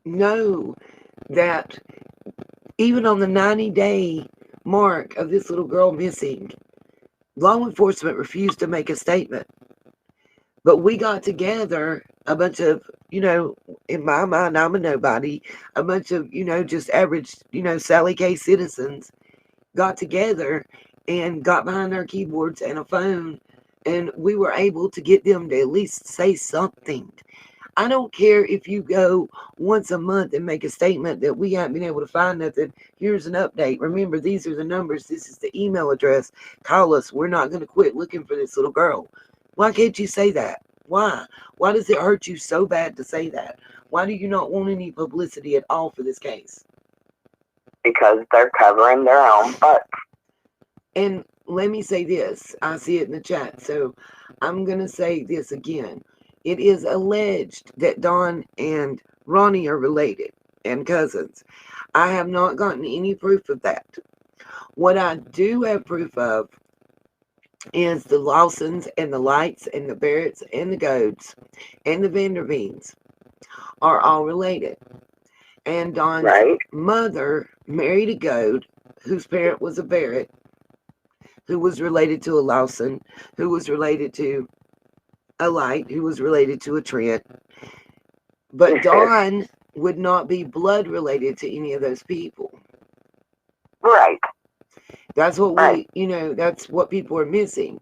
know that even on the 90-day mark of this little girl missing, law enforcement refused to make a statement. But we got together, a bunch of, in my mind, I'm a nobody, a bunch of, just average, Sally K citizens got together and got behind our keyboards and a phone, and we were able to get them to at least say something. I don't care if you go once a month and make a statement that we haven't been able to find nothing. Here's an update. Remember, these are the numbers. This is the email address. Call us. We're not going to quit looking for this little girl. Why can't you say that? Why? Why does it hurt you so bad to say that? Why do you not want any publicity at all for this case? Because they're covering their own butt. And let me say this. I see it in the chat. So I'm going to say this again. It is alleged that Dawn and Ronnie are related and cousins. I have not gotten any proof of that. What I do have proof of is the Lawsons and the Lights and the Barretts and the Goads and the Vanderbeens are all related. And Dawn's mother married a Goad whose parent was a Barrett, who was related to a Lawson, who was related to a Light, who was related to a Trent. But Dawn would not be blood related to any of those people. Right. That's what that's what people are missing.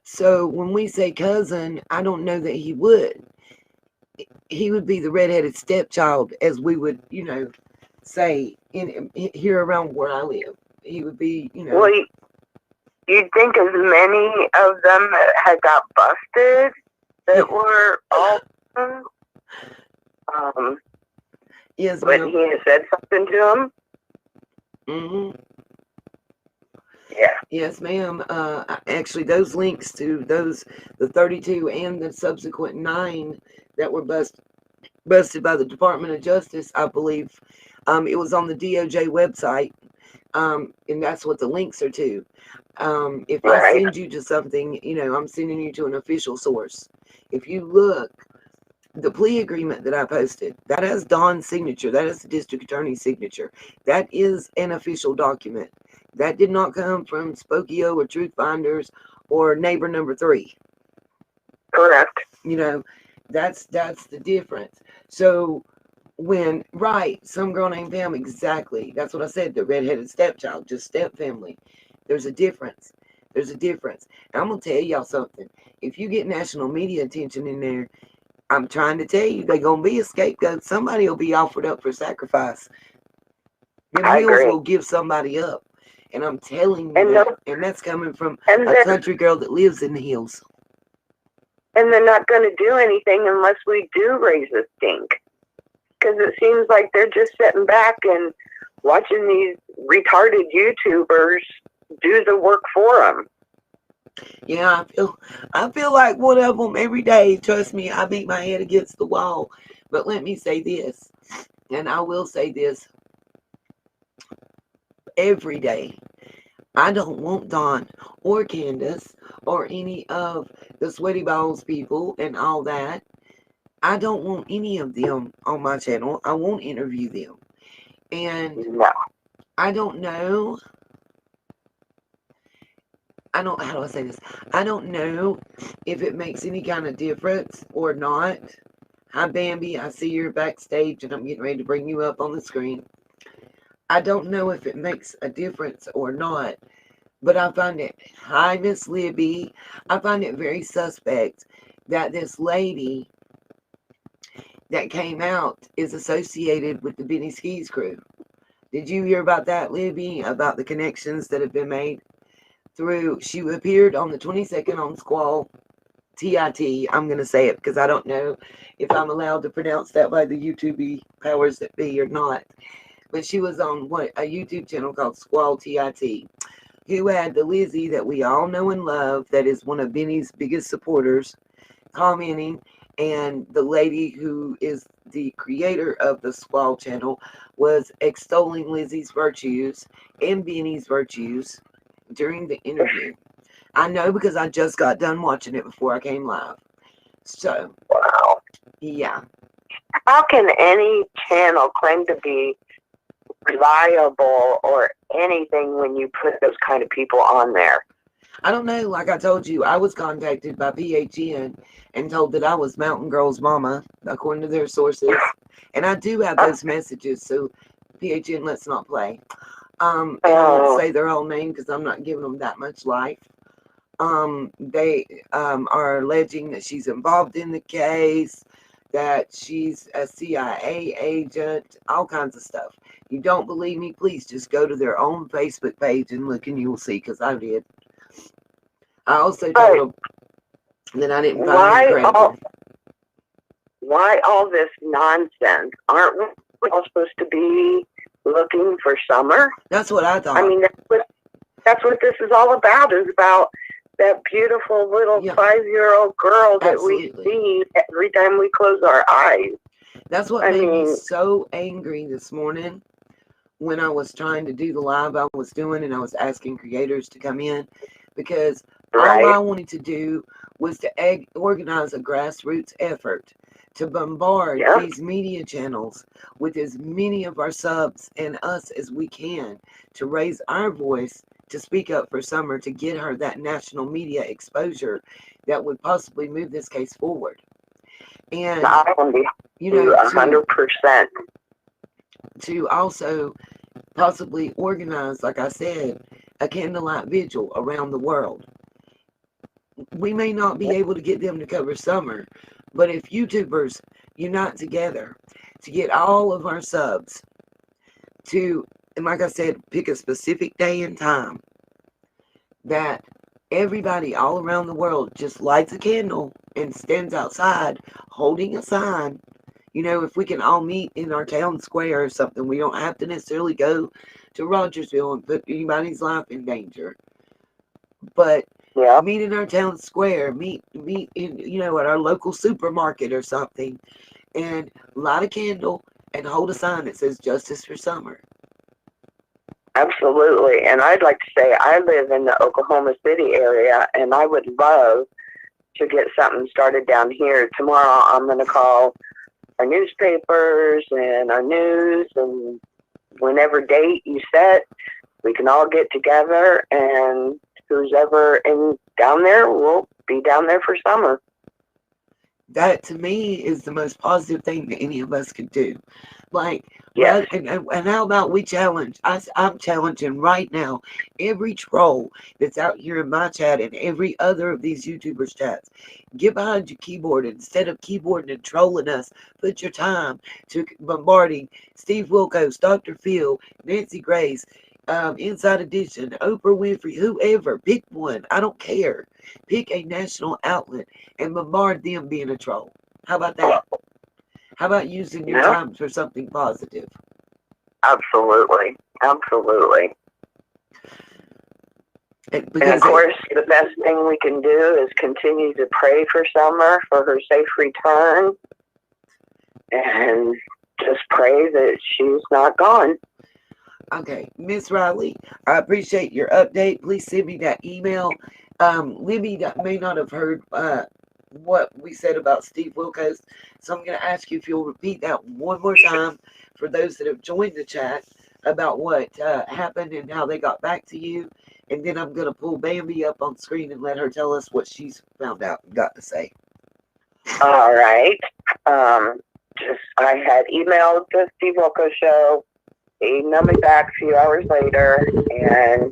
So when we say cousin, I don't know that he would. He would be the redheaded stepchild, as we would, say in here around where I live. He would be, Well, you'd think as many of them that had got busted that were all yes, but ma'am. he had said something to him. Mm-hmm. Yeah. Yes, ma'am. Actually, those links to the 32 and the subsequent 9 that were busted by the Department of Justice, I believe, it was on the DOJ website, and that's what the links are to. If I send you to something, I'm sending you to an official source. If you look, the plea agreement that I posted, that has Dawn's signature. That is the district attorney's signature. That is an official document. That did not come from Spokio or Truth Finders or neighbor number 3. Correct. That's the difference. So when, some girl named Pam, exactly. That's what I said, the redheaded stepchild, just step family. There's a difference. There's a difference. And I'm going to tell y'all something. If you get national media attention in there, I'm trying to tell you, they're going to be a scapegoat. Somebody will be offered up for sacrifice. Them hills will give somebody up. And I'm telling you that. And that's coming from a country girl that lives in the hills. And they're not going to do anything unless we do raise a stink. Because it seems like they're just sitting back and watching these retarded YouTubers do the work for them. Yeah, I feel like one of them every day. Trust me, I beat my head against the wall. But let me say this, and I will say this every day. I don't want Dawn or Candace or any of the Sweaty Balls people and all that. I don't want any of them on my channel. I won't interview them. And No. I don't know. How do I say this? I don't know if it makes any kind of difference or not. Hi, Bambi. I see you're backstage and I'm getting ready to bring you up on the screen. I don't know if it makes a difference or not, but I find it, hi, Miss Libby. I find it very suspect that this lady that came out is associated with the Benny Skis crew. Did you hear about that, Libby? About the connections that have been made through, she appeared on the 22nd on Squall TIT. I'm going to say it because I don't know if I'm allowed to pronounce that by the YouTube powers that be or not. But she was on a YouTube channel called Squall TIT, who had the Lizzie that we all know and love, that is one of Benny's biggest supporters, commenting, and the lady who is the creator of the Squall channel was extolling Lizzie's virtues and Benny's virtues during the interview. I know because I just got done watching it before I came live. So, Wow. yeah. How can any channel claim to be reliable or anything when you put those kind of people on there? I don't know. Like I told you, I was contacted by PHN and told that I was Mountain Girl's mama, according to their sources. And I do have those messages, so PHN, let's not play. And I won't say their whole name because I'm not giving them that much life. They are alleging that she's involved in the case, that she's a CIA agent, all kinds of stuff. You don't believe me? Please just go to their own Facebook page and look, and you will see, because I did. I also told them that I didn't find them credible. Why all this nonsense? Aren't we all supposed to be looking for summer? That's what I thought. I mean, that's what this is all about, is about that beautiful little 5-year-old girl that we see every time we close our eyes. That's what made me so angry this morning when I was trying to do the live I was doing, and I was asking creators to come in, because all I wanted to do was to organize a grassroots effort to bombard these media channels with as many of our subs and us as we can, to raise our voice, to speak up for Summer, to get her that national media exposure that would possibly move this case forward. And, you know, 100%. To also possibly organize, like I said, a candlelight vigil around the world. We may not be able to get them to cover Summer, but if YouTubers unite together to get all of our subs to, and like I said, pick a specific day and time that everybody all around the world just lights a candle and stands outside holding a sign. You know, if we can all meet in our town square or something, we don't have to necessarily go to Rogersville and put anybody's life in danger. But meet in our town square, meet in, you know, at our local supermarket or something, and light a candle and hold a sign that says "Justice for Summer." Absolutely. And I'd like to say I live in the Oklahoma City area, and I would love to get something started down here. Tomorrow I'm going to call our newspapers and our news, and whenever date you set, we can all get together, and who's ever down there will be down there for Summer. That, to me, is the most positive thing that any of us could do. Like, and how about we challenge? I'm challenging right now every troll that's out here in my chat and every other of these YouTubers' chats. Get behind your keyboard, and instead of keyboarding and trolling us, put your time to bombarding Steve Wilkos, Dr. Phil, Nancy Grace, Inside Edition, Oprah Winfrey, whoever. Pick one. I don't care. Pick a national outlet and bombard them being a troll. How about that? How about using your time for something positive? Absolutely. Absolutely. And of course, the best thing we can do is continue to pray for Summer, for her safe return, and just pray that she's not gone. Okay, Miss Riley, I appreciate your update. Please send me that email. Libby may not have heard what we said about Steve Wilkos, so I'm going to ask you if you'll repeat that one more time for those that have joined the chat about what happened and how they got back to you. And then I'm going to pull Bambi up on screen and let her tell us what she's found out and got to say. All right. Just I had emailed the Steve Wilkos show. He emailed me back a few hours later, and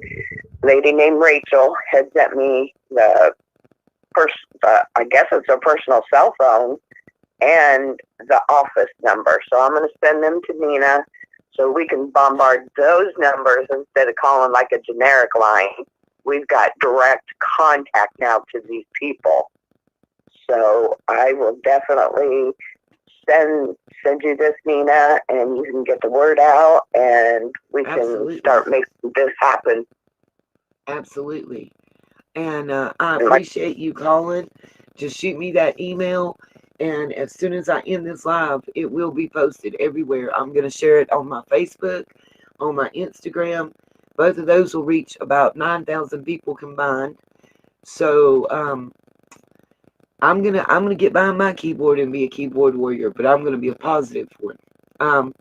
a lady named Rachel had sent me I guess it's her personal cell phone and the office number. So I'm going to send them to Nina so we can bombard those numbers instead of calling like a generic line. We've got direct contact now to these people. So I will definitely send you this, Nina, and you can get the word out, and we Absolutely. can start making this happen. Absolutely. And I appreciate you calling. Just shoot me that email, and as soon as I end this live, it will be posted everywhere. I'm going to share it on my Facebook, on my Instagram. Both of those will reach about 9,000 people combined. So I'm gonna get behind my keyboard and be a keyboard warrior, but I'm gonna be a positive one.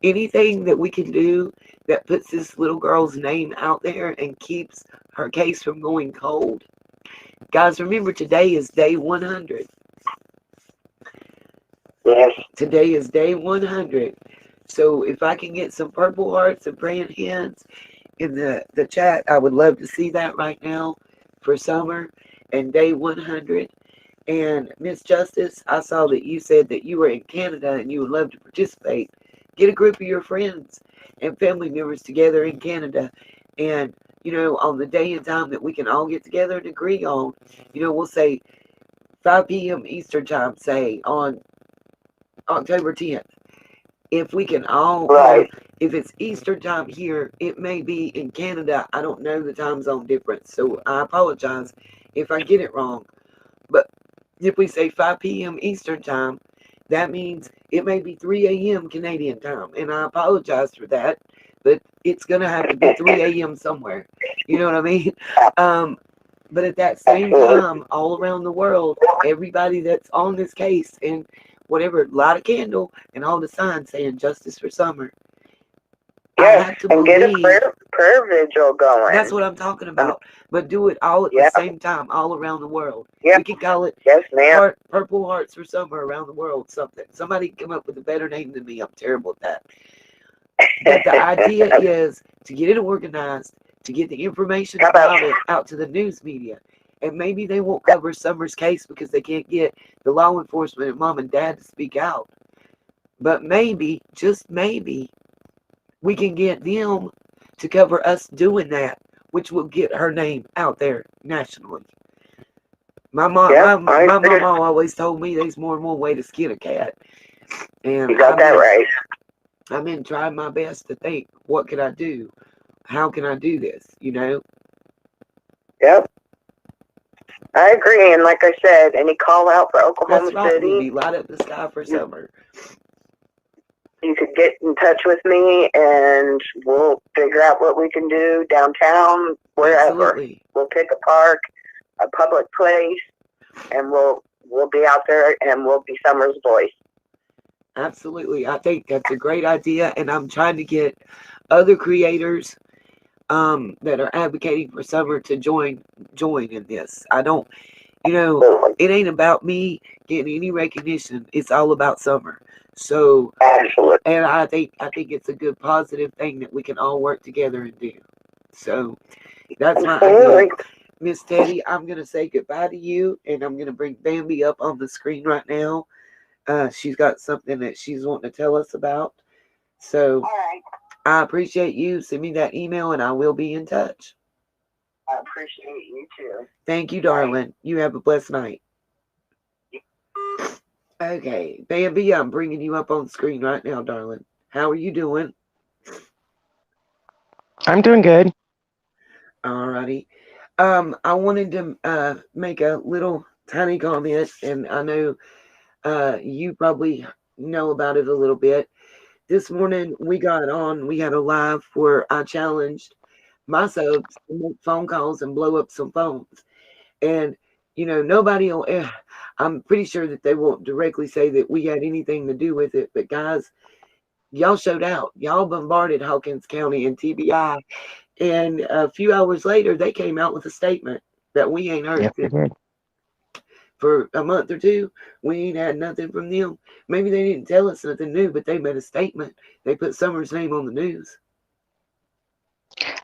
Anything that we can do that puts this little girl's name out there and keeps her case from going cold. Guys, remember today is day 100. Yes. Today is day 100. So if I can get some purple hearts and praying hands in the chat, I would love to see that right now for Summer and day 100. And Miss Justice, I saw that you said that you were in Canada and you would love to participate. Get a group of your friends and family members together in Canada. And, on the day and time that we can all get together and agree on, we'll say 5 p.m. Eastern time, say on October 10th. If we can all, right. If it's Eastern time here, it may be in Canada. I don't know the time zone difference. So I apologize if I get it wrong. But if we say 5 p.m. Eastern time, that means it may be 3 a.m. Canadian time. And I apologize for that, but it's going to have to be 3 a.m. somewhere. You know what I mean? But at that same time, all around the world, everybody that's on this case and whatever, light a candle and hold a sign saying justice for Summer. Yes, I have to get a prayer vigil going. That's what I'm talking about. But do it all at the same time, all around the world. Yep. We can call it Purple Hearts for Summer around the world, something. Somebody come up with a better name than me. I'm terrible at that. But the idea is to get it organized, to get the information about it out to the news media. And maybe they won't cover Summer's case because they can't get the law enforcement and mom and dad to speak out. But maybe, just maybe, we can get them to cover us doing that, which will get her name out there nationally. My mom always told me there's more than one way to skin a cat. And you got that right. I've been trying my best to think, what can I do? How can I do this? Yep. I agree. And like I said, any call out for Oklahoma City. Light up the sky for Summer. You could get in touch with me and we'll figure out what we can do downtown, wherever. Absolutely. We'll pick a park, a public place, and we'll be out there and we'll be Summer's voice. Absolutely. I think that's a great idea, and I'm trying to get other creators that are advocating for Summer to join in this. I don't, it ain't about me getting any recognition. It's all about Summer. So, absolutely. And I think it's a good positive thing that we can all work together and do. So that's my idea. Miss Teddy, I'm going to say goodbye to you, and I'm going to bring Bambi up on the screen right now. She's got something that she's wanting to tell us about. So all right. I appreciate you. Send me that email, and I will be in touch. I appreciate you too. Thank you, darling. Right. You have a blessed night. Okay, Bambi, I'm bringing you up on screen right now, darling. How are you doing? I'm doing good. Alrighty. I wanted to make a little tiny comment, and I know you probably know about it a little bit. This morning we got on. We had a live where I challenged myself to make phone calls and blow up some phones. And nobody will. I'm pretty sure that they won't directly say that we had anything to do with it. But guys, y'all showed out. Y'all bombarded Hawkins County and TBI. And a few hours later, they came out with a statement that we ain't heard Yes, they did. for a month or two. We ain't had nothing from them. Maybe they didn't tell us nothing new, but they made a statement. They put Summer's name on the news.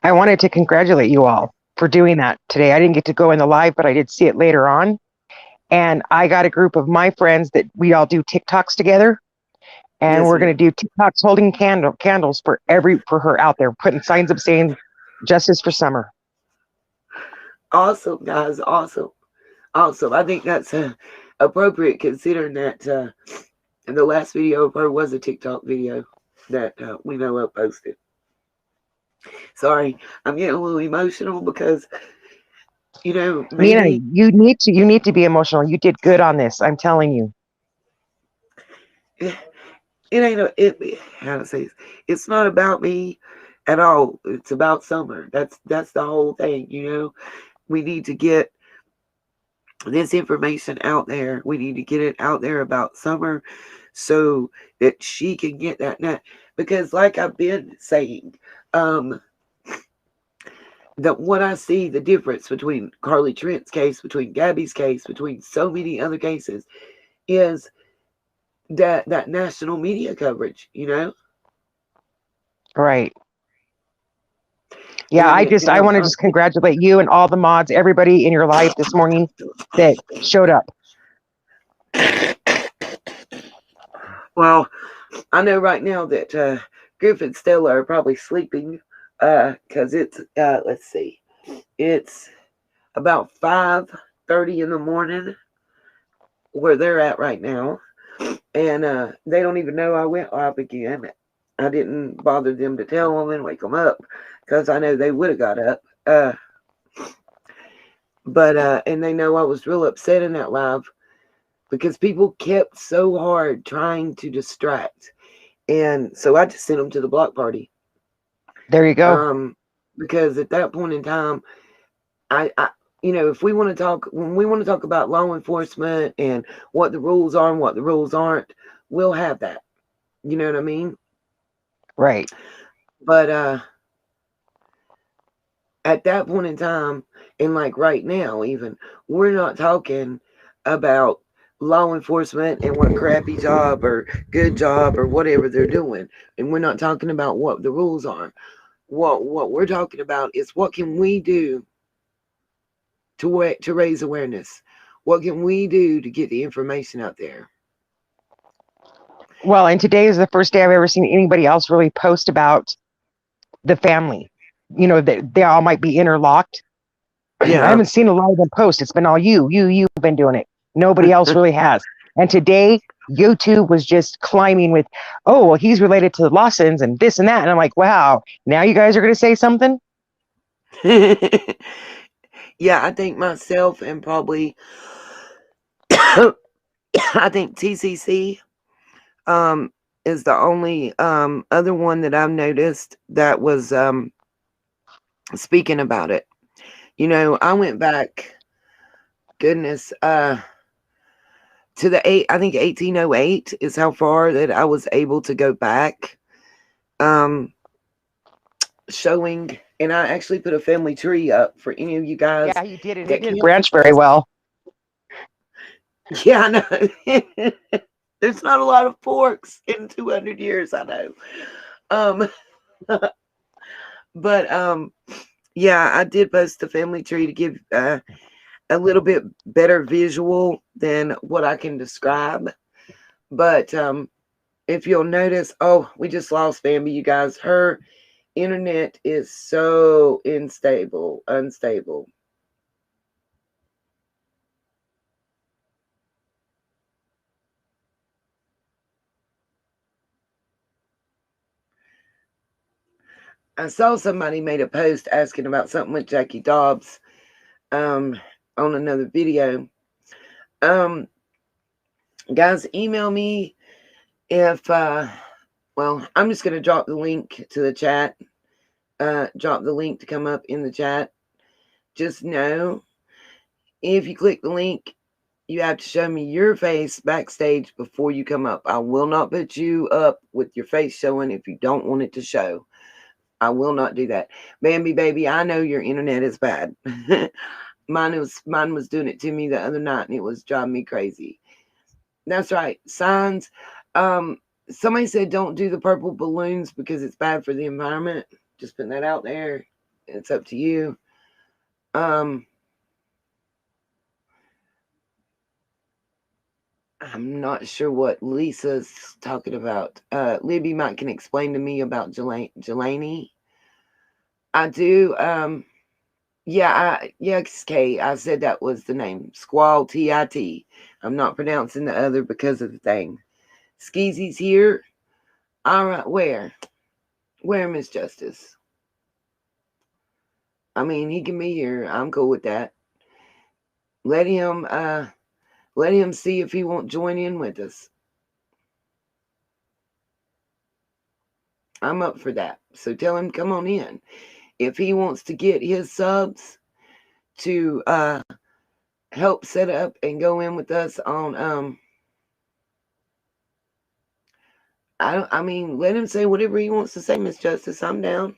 I wanted to congratulate you all for doing that today. I didn't get to go in the live, but I did see it later on. And I got a group of my friends that we all do TikToks together. And Yes, we're ma'am. going to do TikToks holding candles for her out there, putting signs up saying justice for Summer. Awesome, guys. Awesome. Awesome. I think that's appropriate considering that the last video of her was a TikTok video that we know of posted. Sorry, I'm getting a little emotional because Nina, maybe you need to be emotional. You did good on this. I'm telling you. it ain't how to say this. It's not about me at all. It's about Summer. That's the whole thing. We need to get this information out there. We need to get it out there about Summer so that she can get that net. Because like I've been saying, that what I see the difference between Carly Trent's case, between Gabby's case, between so many other cases is that national media coverage, Right. Yeah, and I want to just congratulate you and all the mods, everybody in your life this morning that showed up. Well, I know right now that Griff and Stella are probably sleeping because it's let's see, it's about 5:30 in the morning where they're at right now, and they don't even know I went live again. I didn't bother them to tell them and wake them up because I know they would have got up. But and they know I was real upset in that live because people kept so hard trying to distract, and so I just sent them to the block party. There you go. Because at that point in time, I if we want to talk, when we want to talk about law enforcement and what the rules are and what the rules aren't, we'll have that. You know what I mean? Right. But at that point in time, and like right now, even we're not talking about law enforcement and what crappy job or good job or whatever they're doing, and we're not talking about what the rules are. What we're talking about is what can we do to raise awareness? What can we do to get the information out there? Well, and today is the first day I've ever seen anybody else really post about the family. They all might be interlocked. Yeah. I haven't seen a lot of them post. It's been all you've been doing it. Nobody else really has. And today, YouTube was just climbing with, oh, well, he's related to Lawson's and this and that. And I'm like, wow, now you guys are going to say something? Yeah, I think myself and probably I think TCC is the only other one that I've noticed that was speaking about it. I went back, goodness, to the I think 1808 is how far that I was able to go back, showing, and I actually put a family tree up for any of you guys. Yeah, you did, and that it didn't branch very access. well. Yeah, I know. There's not a lot of forks in 200 years, I know. But yeah, I did post the family tree to give a little bit better visual than what I can describe. But if you'll notice, oh, we just lost Bambi, you guys. Her internet is so unstable. I saw somebody made a post asking about something with Jackie Dobbs on another video. Guys, email me if Well, I'm just going to drop the link to the chat. Drop the link to come up in the chat. Just know, if you click the link, you have to show me your face backstage before you come up. I will not put you up with your face showing if you don't want it to show. I will not do that. Bambi baby, I know your internet is bad. mine was doing it to me the other night and it was driving me crazy. That's right. Signs. Somebody said don't do the purple balloons because it's bad for the environment. Just putting that out there. It's up to you. I'm not sure what Lisa's talking about. Libby might can explain to me about Jelani. I do. Kay. I said that was the name. Squall TIT. I'm not pronouncing the other because of the thing. Skeezy's here. All right, where? Where, Miss Justice? I mean, he can be here. I'm cool with that. Let him see if he won't join in with us. I'm up for that. So tell him come on in. If he wants to get his subs to help set up and go in with us on I mean, let him say whatever he wants to say, Miss Justice. I'm down.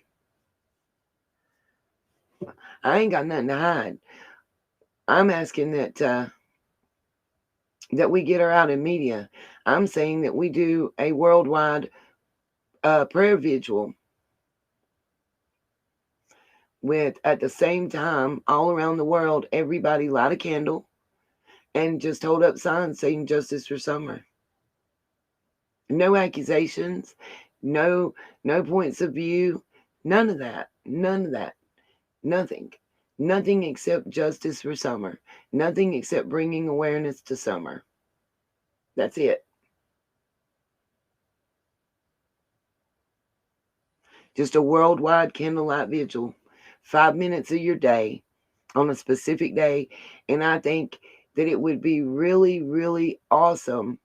I ain't got nothing to hide. I'm asking that we get her out in media. I'm saying that we do a worldwide prayer vigil with, at the same time, all around the world, everybody light a candle and just hold up signs saying justice for Summer. No accusations, no points of view, none of that, nothing except justice for Summer, nothing except bringing awareness to Summer. That's it. Just a worldwide candlelight vigil, 5 minutes of your day on a specific day. And I think that it would be really, really awesome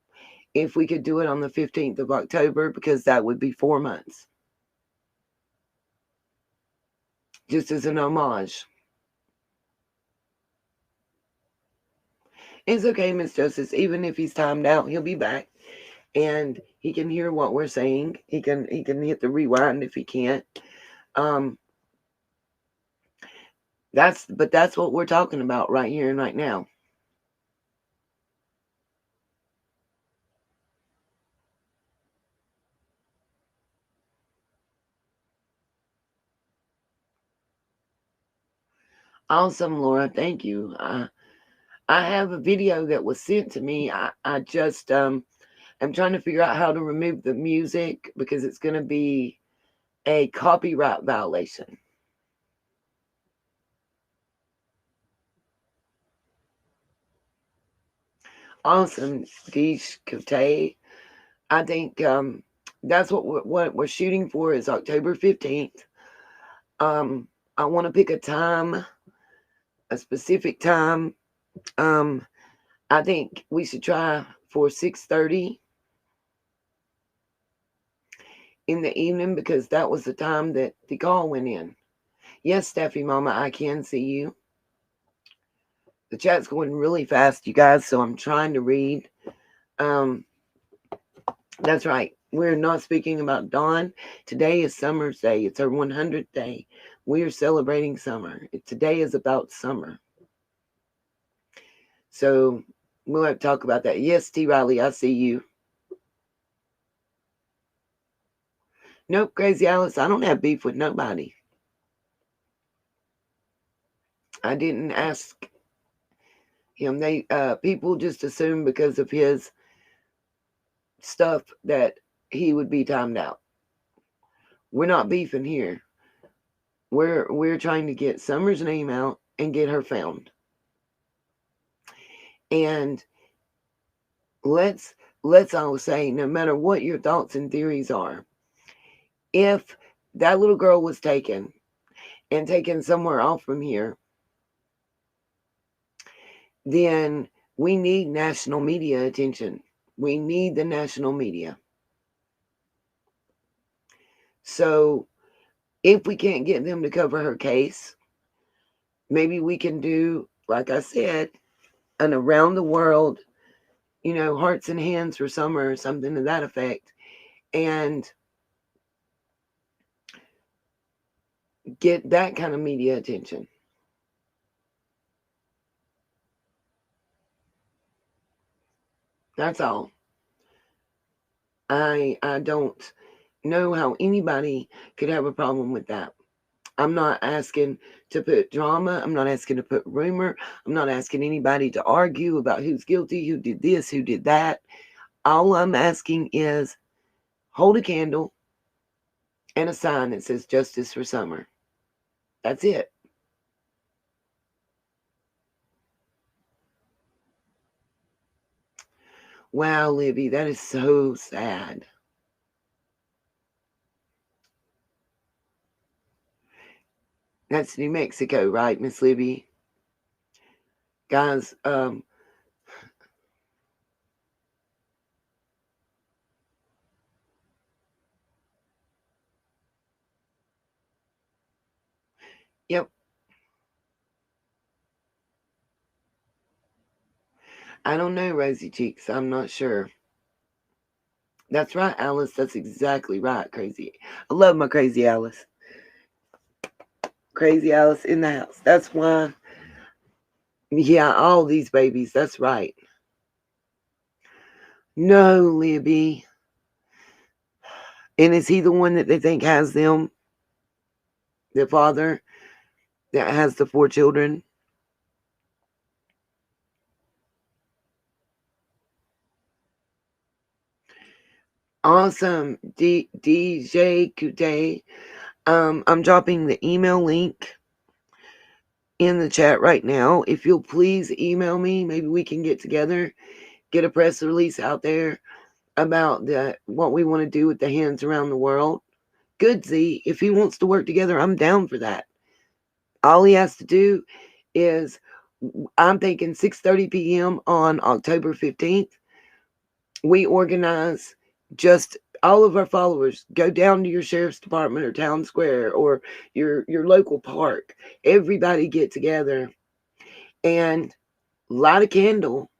if we could do it on the 15th of October, because that would be 4 months. Just as an homage. It's okay, Miss Justice. Even if he's timed out, he'll be back. And he can hear what we're saying. He can hit the rewind if he can't. That's what we're talking about right here and right now. Awesome, Laura. Thank you. I have a video that was sent to me. I just I'm trying to figure out how to remove the music because it's going to be a copyright violation. Awesome, Dish Kote. I think that's what we're shooting for is October 15th. I want to pick a time, a specific time. I think we should try for 6:30 in the evening because that was the time that the call went in. Yes, Steffi Mama, I can see you. The chat's going really fast, you guys, so I'm trying to read. That's right. We're not speaking about Dawn. Today is Summer's Day. It's her 100th day. We are celebrating summer. Today is about summer. So we'll have to talk about that. Yes, T. Riley, I see you. Nope, Crazy Alice, I don't have beef with nobody. I didn't ask him. They people just assume because of his stuff that he would be timed out. We're not beefing here. We're trying to get Summer's name out and get her found. And let's all say, no matter what your thoughts and theories are, if that little girl was taken and taken somewhere off from here, then we need national media attention. We need the national media. So if we can't get them to cover her case, maybe we can do, like I said, an around the world, hearts and hands for summer or something to that effect, and get that kind of media attention. That's all. I don't know how anybody could have a problem with that. I'm not asking to put drama. I'm not asking to put rumor. I'm not asking anybody to argue about who's guilty, who did this, who did that. All I'm asking is hold a candle and a sign that says Justice for Summer. That's it. Wow, Libby, that is so sad. That's New Mexico, right, Miss Libby? Guys, yep. I don't know, Rosy Cheeks. I'm not sure. That's right, Alice. That's exactly right, Crazy. I love my Crazy Alice. Crazy Alice in the house. That's why, yeah, all these babies. That's right. No, Libby. And is he the one that they think has them? The father that has the 4 children? Awesome. DJ Kuday. I'm dropping the email link in the chat right now. If you'll please email me, maybe we can get together, get a press release out there about what we want to do with the hands around the world. Good Z, if he wants to work together, I'm down for that. All he has to do is, I'm thinking 6:30 p.m. on October 15th. We organize, just all of our followers go down to your sheriff's department or town square or your local park. Everybody get together and light a candle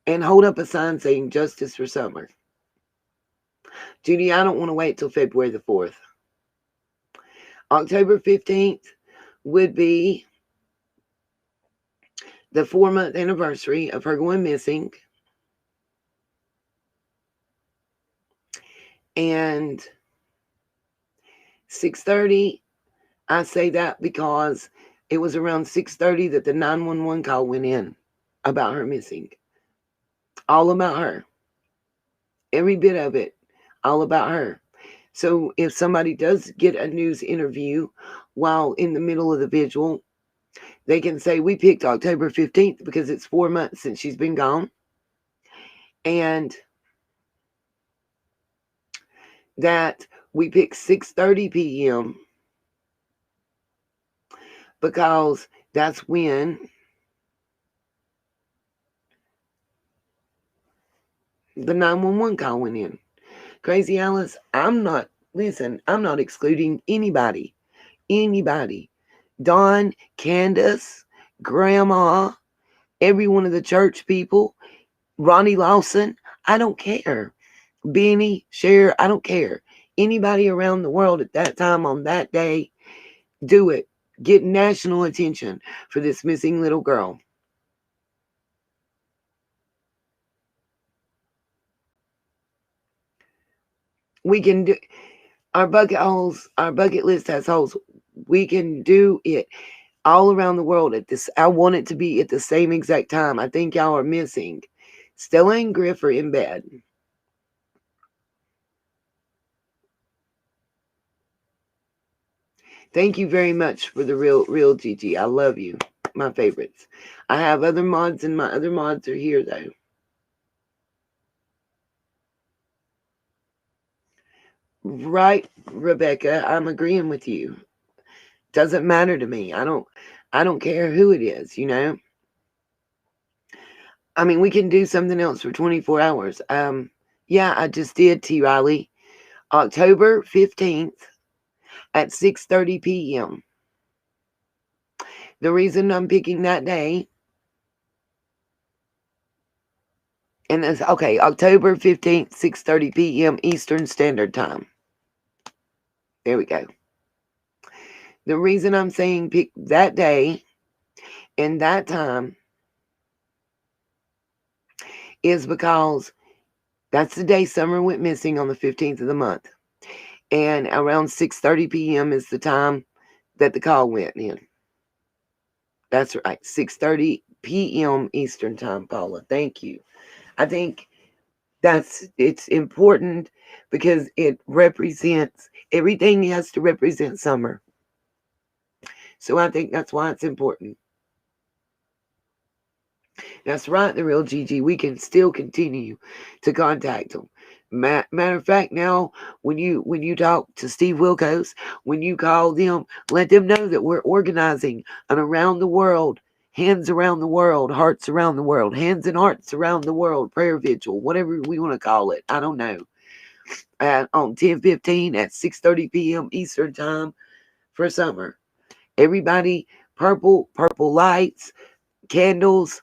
and hold up a sign saying Justice for Summer. Judy, I don't want to wait till February the 4th. October 15th would be the 4-month anniversary of her going missing. And 6:30, I say that because it was around 6:30 that the 911 call went in about her missing. All about her. Every bit of it, all about her. So if somebody does get a news interview while in the middle of the vigil, they can say, we picked October 15th because it's 4 months since she's been gone. And that we picked 6:30 p.m. because that's when the 911 call went in. Crazy Alice, I'm not excluding anybody. Anybody. Dawn, Candace, Grandma, every one of the church people, Ronnie Lawson, I don't care. Benny, Cher, I don't care. Anybody around the world at that time on that day, do it. Get national attention for this missing little girl. We can do our bucket list has holes. We can do it all around the world at this. I want it to be at the same exact time. I think y'all are missing. Stella and Griff are in bed. Thank you very much for the real Gigi. I love you. My favorites. I have other mods, and my other mods are here though. Right, Rebecca, I'm agreeing with you. Doesn't matter to me. I don't care who it is, I mean, we can do something else for 24 hours. Yeah, I just did, T. Riley. October 15th at 6:30 p.m. The reason I'm picking that day, and it's okay, October 15th, 6:30 p.m. Eastern Standard Time. There we go. The reason I'm saying pick that day and that time is because that's the day Summer went missing on the 15th of the month. And around 6:30 p.m. is the time that the call went in. That's right, 6:30 p.m. Eastern Time, Paula. Thank you. I think it's important because it represents everything has to represent summer. So I think that's why it's important. That's right, the real Gigi. We can still continue to contact them. Matter of fact, now when you talk to Steve Wilkos, when you call them, let them know that we're organizing an around the world, hands around the world, hearts around the world, hands and hearts around the world prayer vigil, whatever we want to call it. I don't know. On 10/15 at 6:30 p.m. Eastern Time for summer. Everybody, purple lights, candles,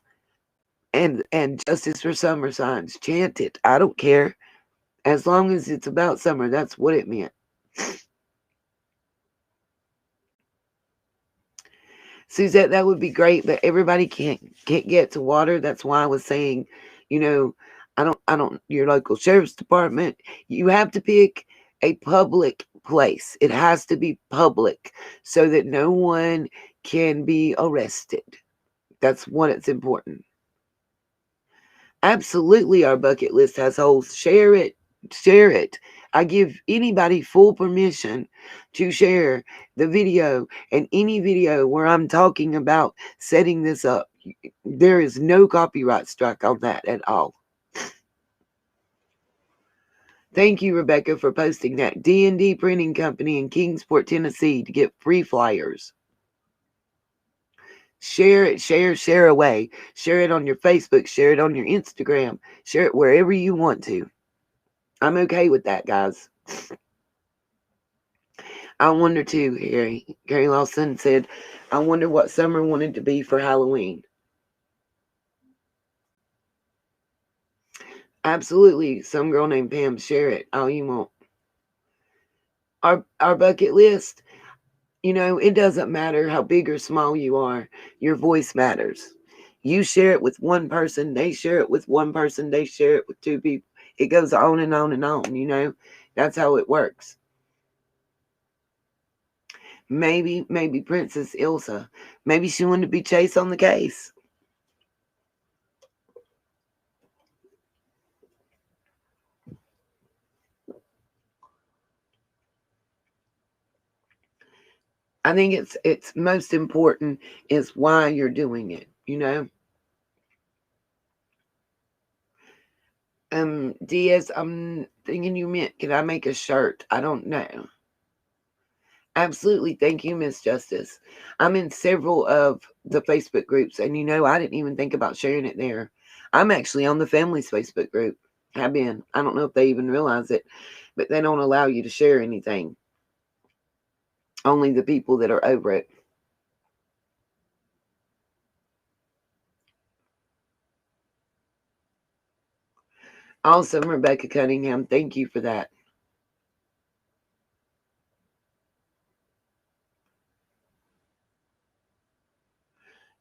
and justice for summer signs. Chant it. I don't care. As long as it's about summer, that's what it meant. Suzette, that would be great, but everybody can't get to water. That's why I was saying, you know, I don't your local sheriff's department. You have to pick a public place. It has to be public so that no one can be arrested. That's what it's important. Absolutely, our bucket list has holes. Share it. Share it. I give anybody full permission to share the video and any video where I'm talking about setting this up. There is no copyright strike on that at all. Thank you, Rebecca, for posting that. D&D Printing Company in Kingsport, Tennessee to get free flyers. Share it, share away. Share it on your Facebook, share it on your Instagram, share it wherever you want to. I'm okay with that, guys. I wonder too, Harry. Gary Lawson said, I wonder what Summer wanted to be for Halloween. Absolutely. Some girl named Pam, share it all you want. Our bucket list, it doesn't matter how big or small you are. Your voice matters. You share it with one person, they share it with one person, they share it with two people. It goes on and on and on, That's how it works. Maybe Princess Ilsa. Maybe she wanted to be Chase on the case. I think it's most important is why you're doing it. Diaz, I'm thinking you meant, can I make a shirt? I don't know. Absolutely. Thank you, Miss Justice. I'm in several of the Facebook groups, and I didn't even think about sharing it there. I'm actually on the family's Facebook group. Have been. I don't know if they even realize it, but they don't allow you to share anything. Only the people that are over it. Awesome, Rebecca Cunningham. Thank you for that.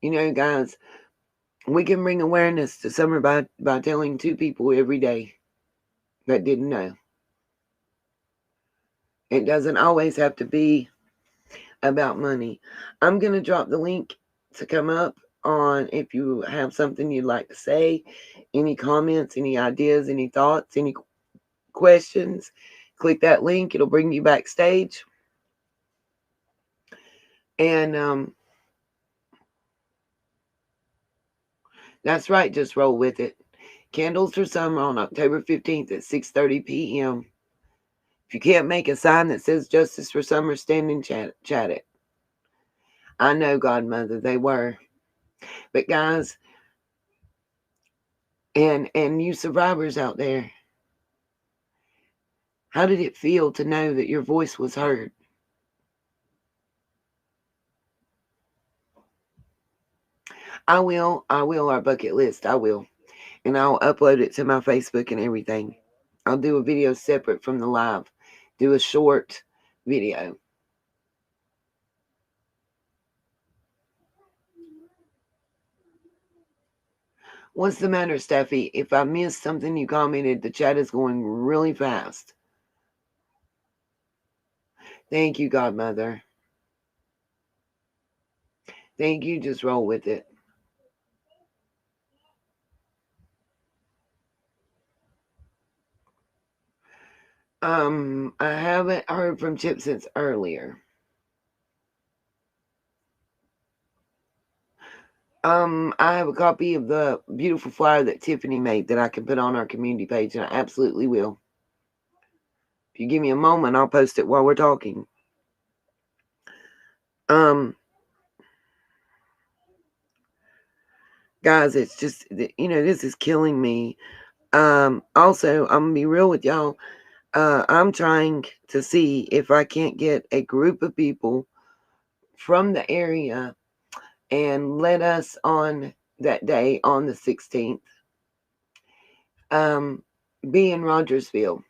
Guys, we can bring awareness to summer by telling two people every day that didn't know. It doesn't always have to be about money. I'm going to drop the link to come up on if you have something you'd like to say, any comments, any ideas, any thoughts, any questions. Click that link. It'll bring you backstage. And that's right. Just roll with it. Candles for Summer on October 15th at 6:30 p.m. If you can't make a sign that says Justice for Summer, stand and chat it. I know, Godmother, they were. But guys, and you survivors out there, How did it feel to know that your voice was heard? I will our bucket list. I will. And I'll upload it to my Facebook and everything. I'll do a video separate from the live. Do a short video. What's the matter, Steffi? If I missed something you commented, the chat is going really fast. Thank you, Godmother. Thank you. Just roll with it. I haven't heard from Chip since earlier. I have a copy of the beautiful flyer that Tiffany made that I can put on our community page, and I absolutely will. If you give me a moment, I'll post it while we're talking. Guys, it's just, this is killing me. Also, I'm gonna be real with y'all. I'm trying to see if I can't get a group of people from the area and let us on that day on the 16th be in Rogersville.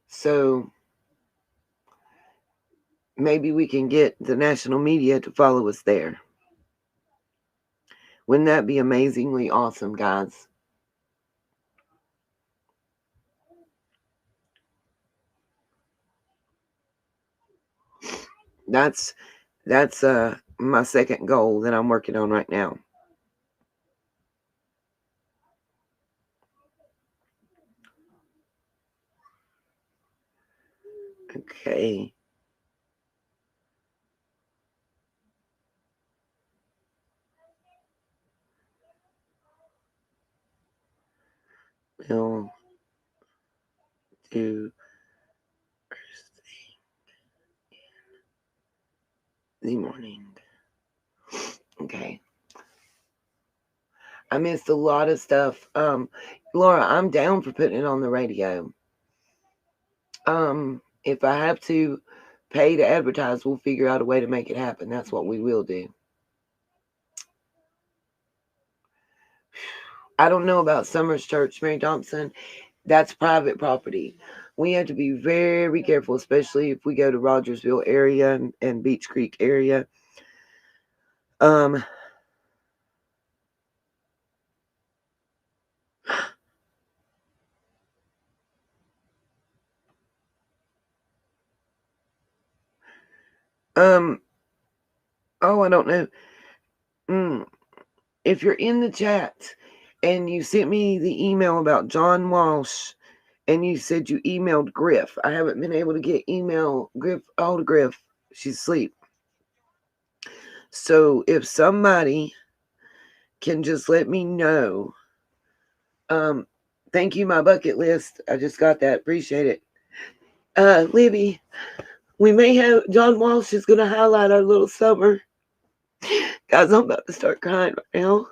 So maybe we can get the national media to follow us there. Wouldn't that be amazingly awesome, guys? That's my second goal that I'm working on right now. Okay. We'll do first thing in the morning. Okay. I missed a lot of stuff. Laura, I'm down for putting it on the radio. If I have to pay to advertise, we'll figure out a way to make it happen. That's what we will do. I don't know about Summers Church, Mary Thompson. That's private property. We have to be very careful, especially if we go to Rogersville area and Beach Creek area. Oh, I don't know. If you're in the chat and you sent me the email about John Walsh and you said you emailed Griff, I haven't been able to get email Griff out of Griff. She's asleep. So if somebody can just let me know. Thank you, my bucket list. I just got that. Appreciate it. Libby, we may have John Walsh is going to highlight our little summer. Guys, I'm about to start crying right now.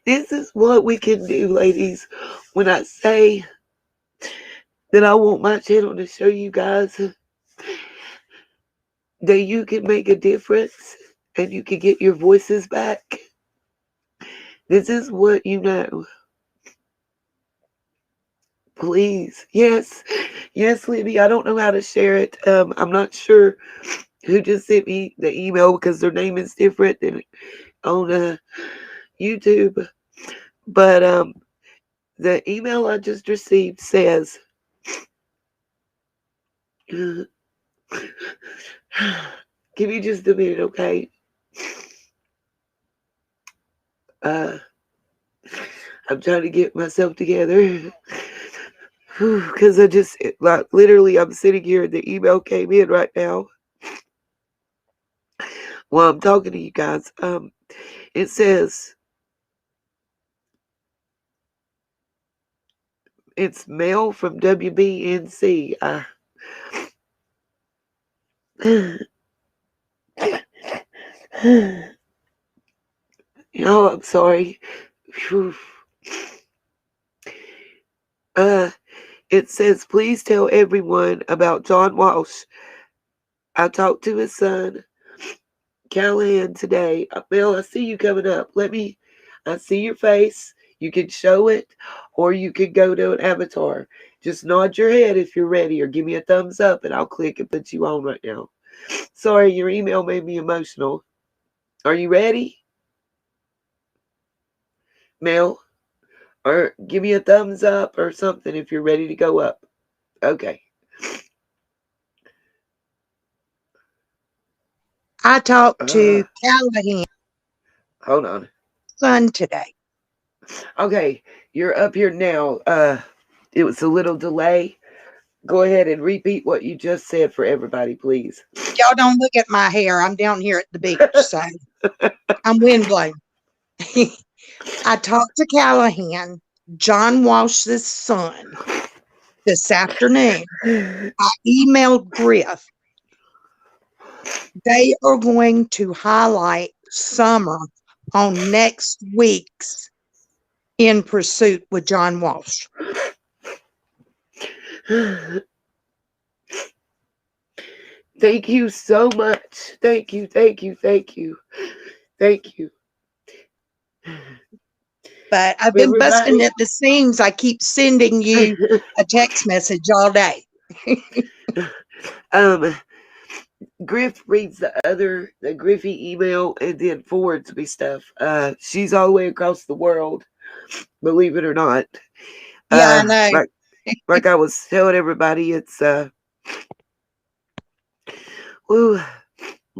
This is what we can do, ladies. When I say that I want my channel to show you guys that you can make a difference and you can get your voices back. This is what you know. Please. Yes, Libby. I don't know how to share it. I'm not sure who just sent me the email because their name is different than on YouTube. But the email I just received says, give me just a minute, okay? I'm trying to get myself together because I just, like, literally, I'm sitting here and the email came in right now while I'm talking to you guys. It says, it's mail from WBNC. Oh, I'm sorry. Phew. Uh, it says, please tell everyone about John Walsh. I talked to his son, Callahan, today. Bill, I see you coming up. I see your face. You can show it, or you can go to an avatar. Just nod your head if you're ready, or give me a thumbs up, and I'll click and put you on right now. Sorry, your email made me emotional. Are you ready, Mel? Or give me a thumbs up or something if you're ready to go up. Okay. I talked Uh, to Callahan's hold on. son today. Okay, you're up here now. It was a little delay. Go ahead and repeat what you just said for everybody, please. Y'all don't look at my hair. I'm down here at the beach, so I'm windblown. I talked to Callahan, John Walsh's son, this afternoon. I emailed Griff. They are going to highlight summer on next week's In Pursuit with John Walsh. Thank you so much. Thank you, thank you, thank you. Thank you. But I've been busting Everybody. at the seams. I keep sending you a text message all day. um, Griff reads the Griffy email and then forwards me stuff. She's all the way across the world, believe it or not. Yeah, I know. Like I was telling everybody, it's woo,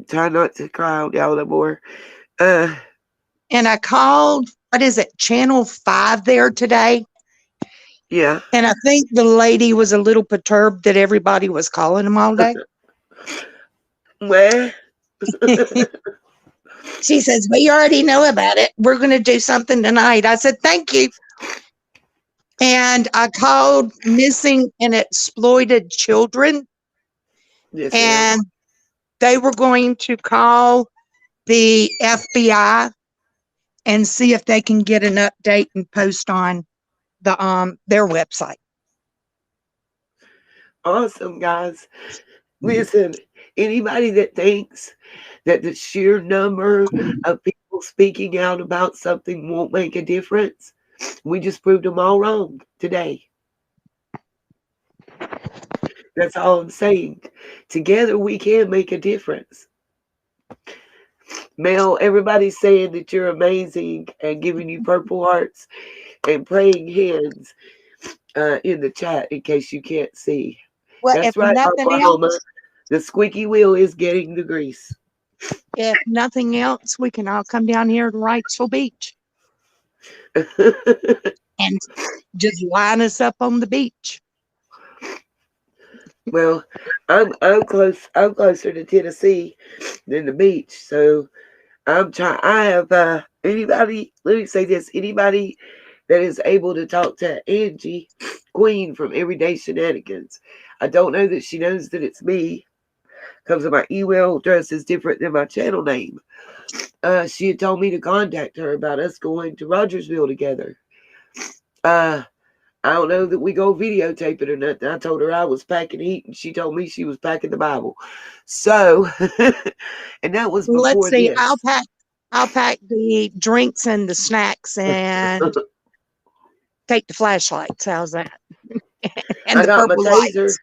try not to cry out no more. And I called, what is it, Channel 5 there today. Yeah. And I think the lady was a little perturbed that everybody was calling them all day. Where? She says, we already know about it. We're going to do something tonight. I said, thank you. And I called Missing and Exploited Children. Yes, And ma'am. they were going to call the FBI and see if they can get an update and post on their website. Awesome, guys. Listen, anybody that thinks that the sheer number of people speaking out about something won't make a difference, we just proved them all wrong today. That's all I'm saying. Together we can make a difference. Mel, everybody's saying that you're amazing and giving you purple hearts and praying hands in the chat in case you can't see. Well, That's if right, nothing Oklahoma. else, The squeaky wheel is getting the grease. we can all come down here to Wrightsville Beach and just line us up on the beach. Well, I'm close. I'm closer to Tennessee than the beach, so I'm trying. I have anybody. Let me say this: anybody that is able to talk to Angie Queen from Everyday Shenanigans. I don't know that she knows that it's me because my email address is different than my channel name. She had told me to contact her about us going to Rogersville together. I don't know that we go videotape it or nothing. I told her I was packing heat, and she told me she was packing the Bible. So, and that was Well, let's before see. this. I'll pack the drinks and the snacks and take the flashlights. How's that? And I the got my purple taser. lights.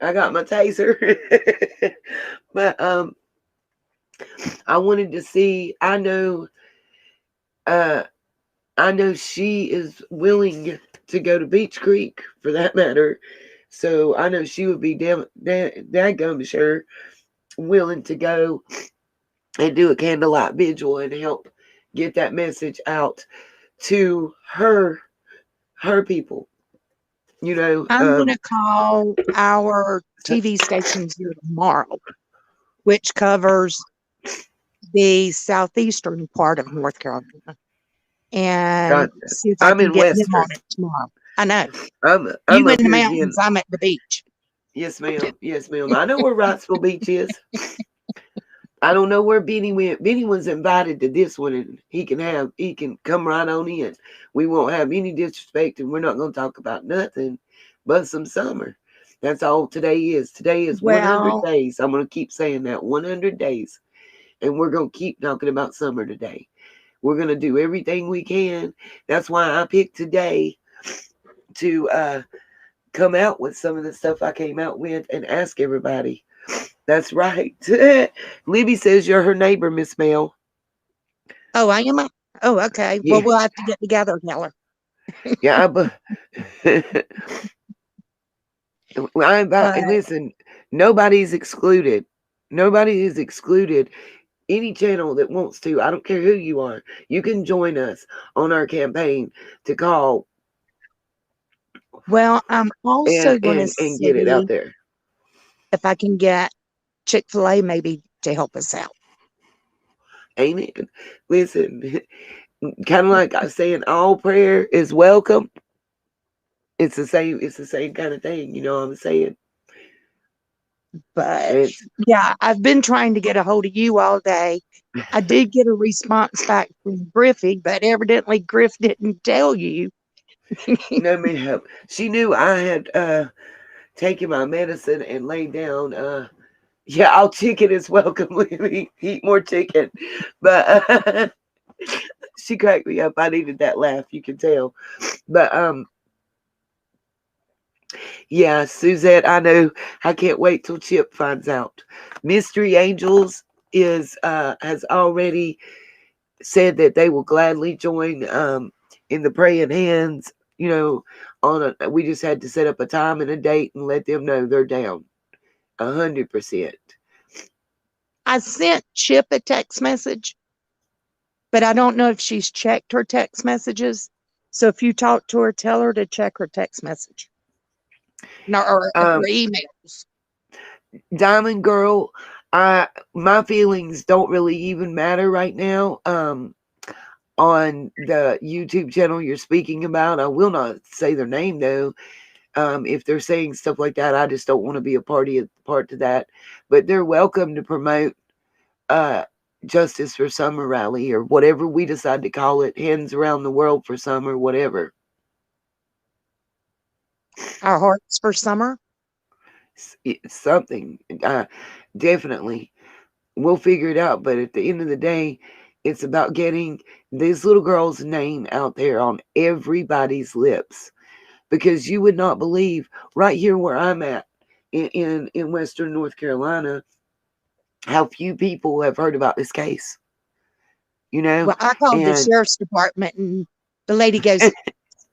I got my taser. But I wanted to see. Uh, I know she is willing to go to Beach Creek for that matter. So I know she would be dadgum sure willing to go and do a candlelight vigil and help get that message out to her people. You know, I'm going to call our TV stations here tomorrow, which covers the southeastern part of North Carolina, and gotcha. see if I I'm can in get them Western. on it tomorrow. I know. I'm You in up the here again. mountains, I'm at the beach. Yes, ma'am. Yes, ma'am. I know where Wrightsville Beach is. I don't know where Benny went. Benny was invited to this one, and he can come right on in. We won't have any disrespect, and we're not going to talk about nothing but some summer. That's all today is. Today is 100 Well, days. I'm going to keep saying that, 100 days, and we're going to keep talking about summer today. We're going to do everything we can. That's why I picked today to come out with some of the stuff I came out with and ask everybody. That's right. Libby says you're her neighbor, Miss Mel. oh, I am. Oh, okay. Well, Yeah, we'll have to get together, Keller. yeah. I invite, But and listen, nobody's excluded. Nobody is excluded. Any channel that wants to, I don't care who you are, you can join us on our campaign to call well, I'm and also going to and and get it out see there. if I can get Chick-fil-A maybe to help us out. Amen. Listen, kind of like I saying, all prayer is welcome. It's the same. It's the same kind of thing. You know what I'm saying? But It's yeah, I've been trying to get a hold of you all day. I did get a response back from Griffey, but evidently Griff didn't tell you. no ma'am. She knew I had taken my medicine and laid down. Yeah, all chicken is welcome. Eat more chicken, but she cracked me up. I needed that laugh. You can tell, but yeah, Suzette, I know. I can't wait till Chip finds out. Mystery Angels is has already said that they will gladly join in the praying hands. You know, we just had to set up a time and a date and let them know they're down 100%. I sent Chip a text message, but I don't know if she's checked her text messages. So if you talk to her, tell her to check her text message. No, or her Um, emails. Diamond Girl, my feelings don't really even matter right now. On the YouTube channel you're speaking about, I will not say their name though. If they're saying stuff like that, I just don't want to be a part to that. But they're welcome to promote uh, Justice for Summer rally or whatever we decide to call it, Hands Around the World for Summer, whatever. Our hearts for summer. It's something. Definitely. We'll figure it out. But at the end of the day, it's about getting this little girl's name out there on everybody's lips. Because you would not believe right here where I'm at in Western North Carolina, how few people have heard about this case, you know? Well, I called the And sheriff's department and the lady goes,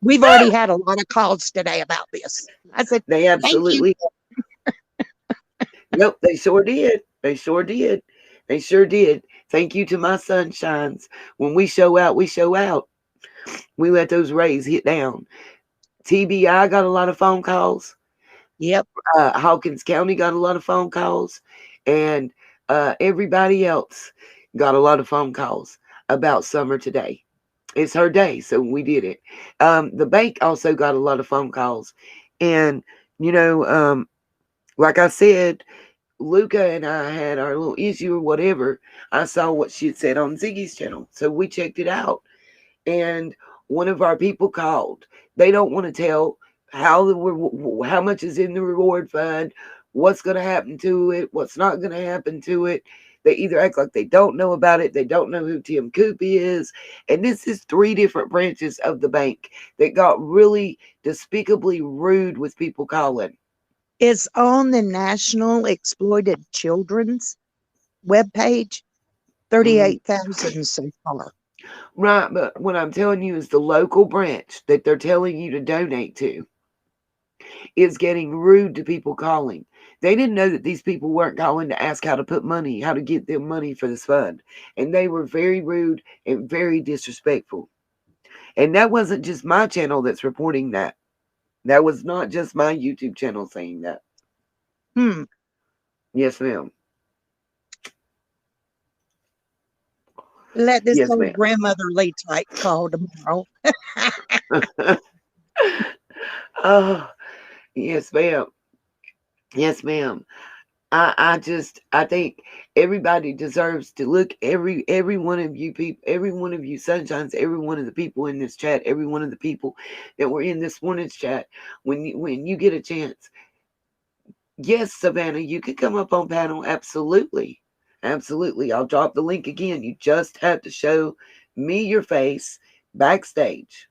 "We've already had a lot of calls today about this." I said, they "Thank you." absolutely, yep, they sure did. They sure did. They sure did. Thank you to my sunshines. When we show out, we show out. We let those rays hit down. TBI got a lot of phone calls. Yep. Hawkins County got a lot of phone calls. And everybody else got a lot of phone calls about summer today. It's her day, so we did it. The bank also got a lot of phone calls. And, you know, like I said, Luca and I had our little issue or whatever. I saw what she had said on Ziggy's channel. So we checked it out. And one of our people called. They don't want to tell how much is in the reward fund, what's going to happen to it, what's not going to happen to it. They either act like they don't know about it, they don't know who Tim Coopy is. And this is 3 different branches of the bank that got really despicably rude with people calling. It's on the National Exploited Children's webpage. 38,000 so far. Right, but what I'm telling you is the local branch that they're telling you to donate to is getting rude to people calling. They didn't know that these people weren't calling to ask how to get them money for this fund. And they were very rude and very disrespectful. And that wasn't just my channel that's reporting that. That was not just my YouTube channel saying that. Hmm. Yes, ma'am. Let this Yes, old ma'am. grandmotherly type call tomorrow. Oh, yes, ma'am. Yes, ma'am. I think everybody deserves to look, every one of you people, every one of you sunshines, every one of the people in this chat, every one of the people that were in this morning's chat. When you get a chance, yes, Savannah, you could come up on panel. Absolutely, absolutely. I'll drop the link again. You just have to show me your face backstage.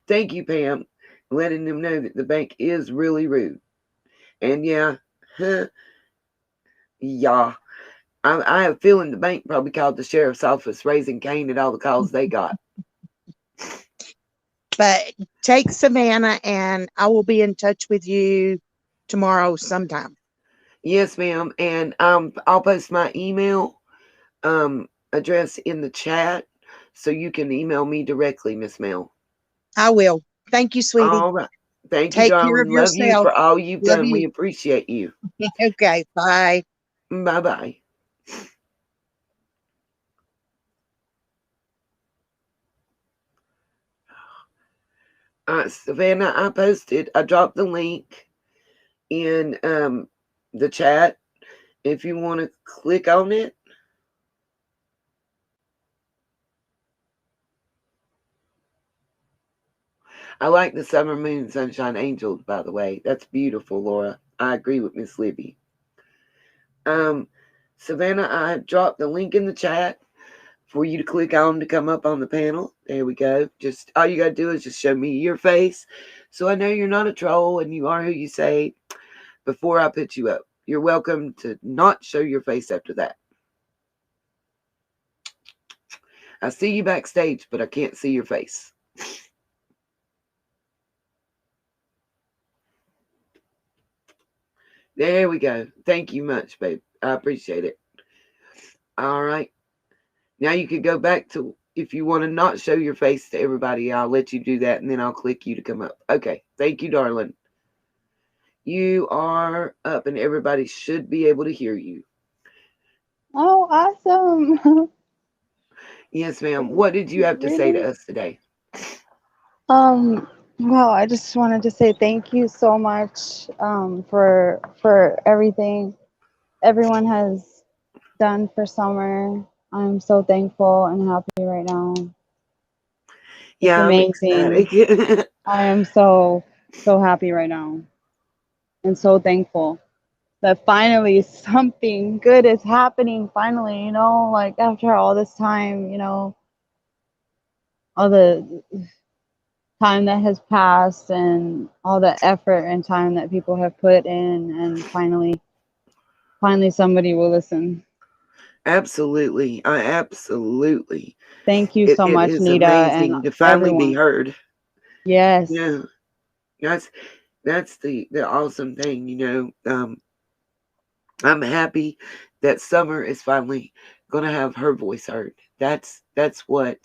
Thank you, Pam, letting them know that the bank is really rude. And yeah, yeah. I have a feeling the bank probably called the sheriff's office raising Cain at all the calls they got. But take Savannah, and I will be in touch with you tomorrow sometime. Yes, ma'am. And I'll post my email address in the chat so you can email me directly, Miss Mel. I will. Thank you, sweetie. All right. Thank you, Take care of darling. Love you yourself. for all you've Love done. you. We appreciate you. Okay. Bye. Bye bye. Savannah, I dropped the link in the chat if you want to click on it. I like the Summer Moon Sunshine Angels, by the way. That's beautiful, Laura. I agree with Miss Libby. Savannah, I dropped the link in the chat for you to click on to come up on the panel. There we go. Just all you got to do is just show me your face so I know you're not a troll and you are who you say before I put you up. You're welcome to not show your face after that. I see you backstage, but I can't see your face. There we go. Thank you much, babe. I appreciate it. All right. Now you can go back to, if you want to not show your face to everybody, I'll let you do that and then I'll click you to come up. Okay. Thank you, darling. You are up and everybody should be able to hear you. Oh, awesome. Yes, ma'am. What did you have to say to Really? us today? Well, I just wanted to say thank you so much for everything everyone has done for summer. I'm so thankful and happy right now. It's Yeah, I'm amazing. ecstatic. I am so happy right now and so thankful that finally something good is happening finally, like after all this time, all the time that has passed and all the effort and time that people have put in, and finally somebody will listen. Absolutely. Absolutely. Thank you It, so it much, is Nita, and amazing to finally be everyone. heard. Yes. Yeah. That's the awesome thing, I'm happy that Summer is finally gonna have her voice heard. That's what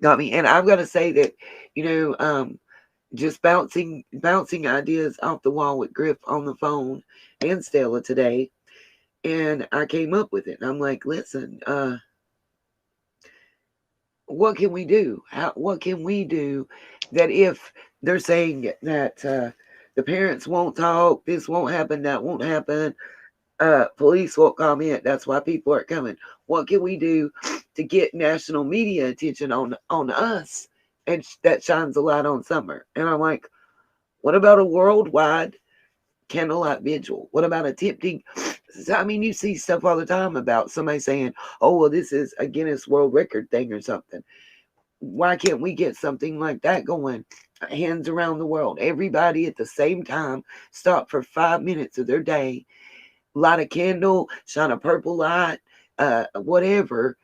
got me. And I've got to say that, you just bouncing ideas off the wall with Griff on the phone and Stella today, and I came up with it. And I'm like, listen, what can we do? What can we do that if they're saying that the parents won't talk, this won't happen, that won't happen, police won't comment, that's why people aren't coming. What can we do to get national media attention on us? And that shines a light on Summer. And I'm like, what about a worldwide candlelight vigil? What about attempting? I mean, you see stuff all the time about somebody saying, oh, well, this is a Guinness World Record thing or something. Why can't we get something like that going? Hands around the world. Everybody at the same time stop for 5 minutes of their day, light a candle, shine a purple light, whatever,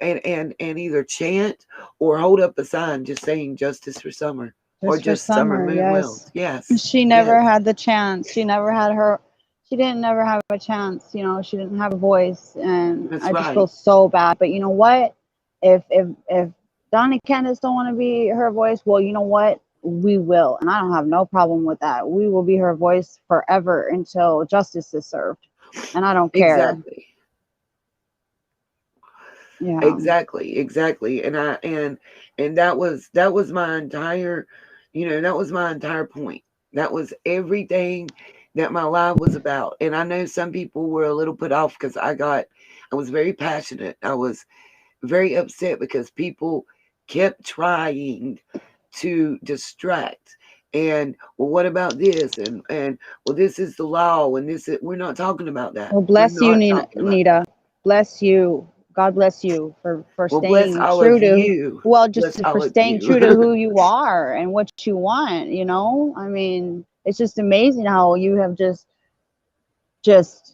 and either chant or hold up a sign just saying justice for Summer or Just for just Summer summer, Moon Wells. yes. Yes, She yes, never had the chance. She didn't never have a chance, she didn't have a voice, and that's I just feel right. so bad. But you know what? If Donna Candace don't want to be her voice, well, you know what? We will. And I don't have no problem with that. We will be her voice forever until justice is served. And I don't care. Exactly. Yeah. Exactly. And that was my entire That was my entire point. That was everything that my life was about. And I know some people were a little put off because I was very passionate. I was very upset because people kept trying to distract. And well, what about this? And well, this is the law, and we're not talking about that. Well, We're bless you, not talking about that. Nita. Bless you. God bless you for Well, bless staying all true of to, you. well, just Bless for all of staying you. true to who you are and what you want, you know? I mean, it's just amazing how you have just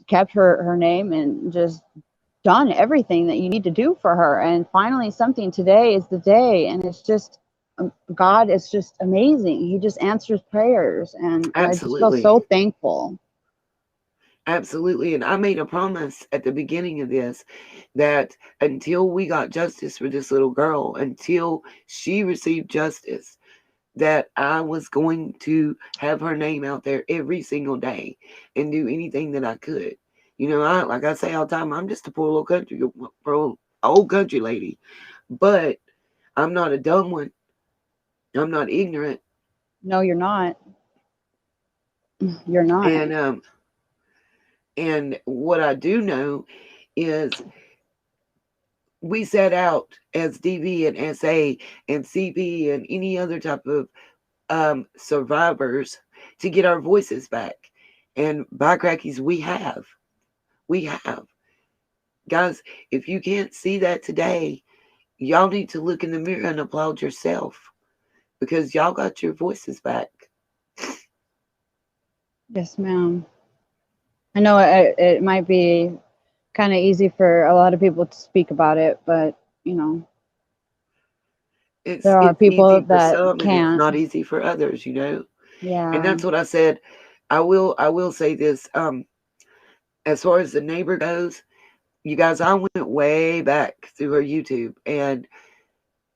kept her name and just done everything that you need to do for her. And finally, something today is the day. And it's just, God is just amazing. He just answers prayers. And I just feel Absolutely. so thankful. Absolutely. And I made a promise at the beginning of this that until we got justice for this little girl, until she received justice, that I was going to have her name out there every single day and do anything that I could. Like I say all the time, I'm just a poor old country lady, but I'm not a dumb one. I'm not ignorant. No, you're not. You're not. And what I do know is we set out as DV and SA and CP and any other type of survivors to get our voices back. And by crackies, we have. We have. Guys, if you can't see that today, y'all need to look in the mirror and applaud yourself because y'all got your voices back. Yes, ma'am. I know it might be kind of easy for a lot of people to speak about it, but you know, It's there are it's people easy for that some and it's can't. not easy for others, And Yeah. that's what I said. I will say this. As far as the neighbor goes, you guys, I went way back through her YouTube, and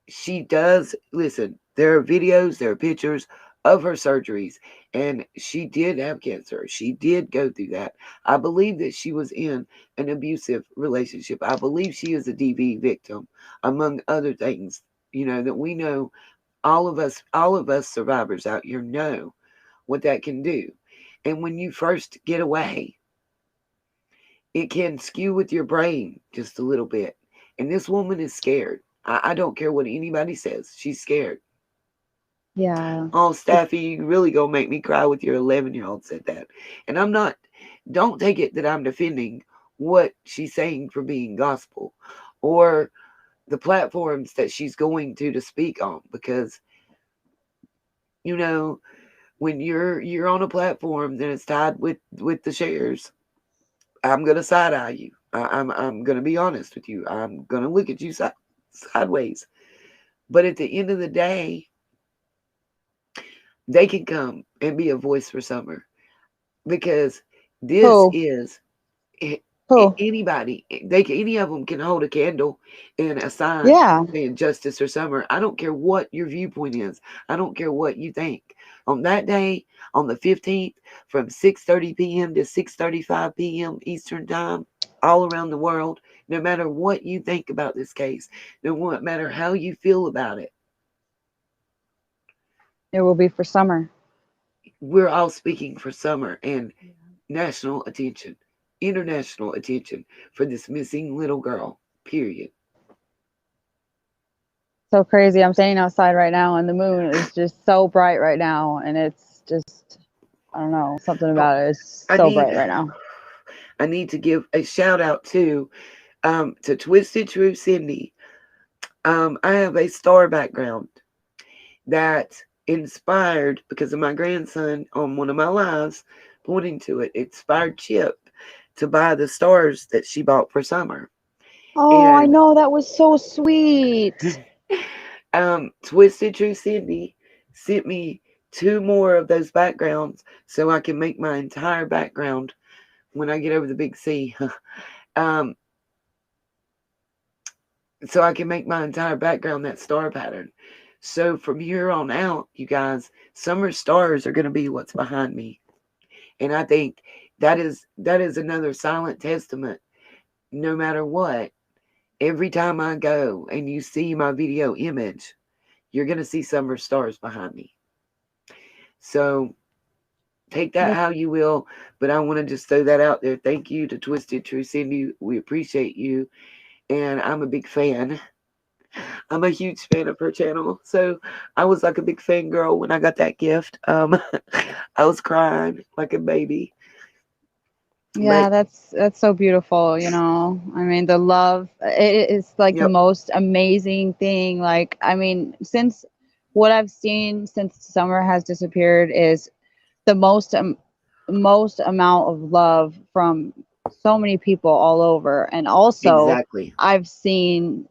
she does listen. There are videos, there are pictures of her surgeries, and she did have cancer. She did go through that. I believe that she was in an abusive relationship. I believe she is a DV victim, among other things. That we know. All of us survivors out here know what that can do. And when you first get away, it can skew with your brain just a little bit. And this woman is scared. I don't care what anybody says. She's scared. Yeah. Oh, Staffy, you really gonna make me cry with your 11-year-old said that. And I'm not, don't take it that I'm defending what she's saying for being gospel or the platforms that she's going to speak on because, you know, when you're on a platform that is tied with the shares, I'm gonna side eye you. I'm gonna be honest with you. I'm gonna look at you sideways. But at the end of the day, they can come and be a voice for Summer because this Who? is Who? anybody. Any of them can hold a candle and a sign Yeah. saying justice for Summer. I don't care what your viewpoint is. I don't care what you think. On that day, on the 15th, from 6:30 p.m. to 6:35 p.m. Eastern Time, all around the world, no matter what you think about this case, no matter how you feel about it, It will be for summer. we're all speaking for Summer and national attention, international attention for this missing little girl, period. So crazy. I'm standing outside right now and the moon is just so bright right now. And it's just, I don't know, something Oh, about it is I so need bright right now. I need to give a shout out to Twisted True Cindy. I have a star background that inspired because of my grandson on one of my lives pointing to it. Inspired Chip to buy the stars that she bought for Summer. Oh, I And know. That was so sweet. Twisted True Cindy sent me two more of those backgrounds so I can make my entire background when I get over the big C. um, so I can make my entire background that star pattern. So from here on out, you guys, summer stars are going to be what's behind me, and I think that is another silent testament. No matter what, every time I go and you see my video image, you're going to see summer stars behind me. So take that how you will, but I want to just throw that out there. Thank you to Twisted True Cindy. We appreciate you, and I'm a big fan. I'm a huge fan of her channel. So I was like a big fangirl when I got that gift. I was crying like a baby. Yeah, But that's so beautiful, you know. I mean, the love, it is like the yep, most amazing thing. Like, I mean, since what I've seen since Summer has disappeared is the most amount of love from so many people all over. And also, exactly. I've seen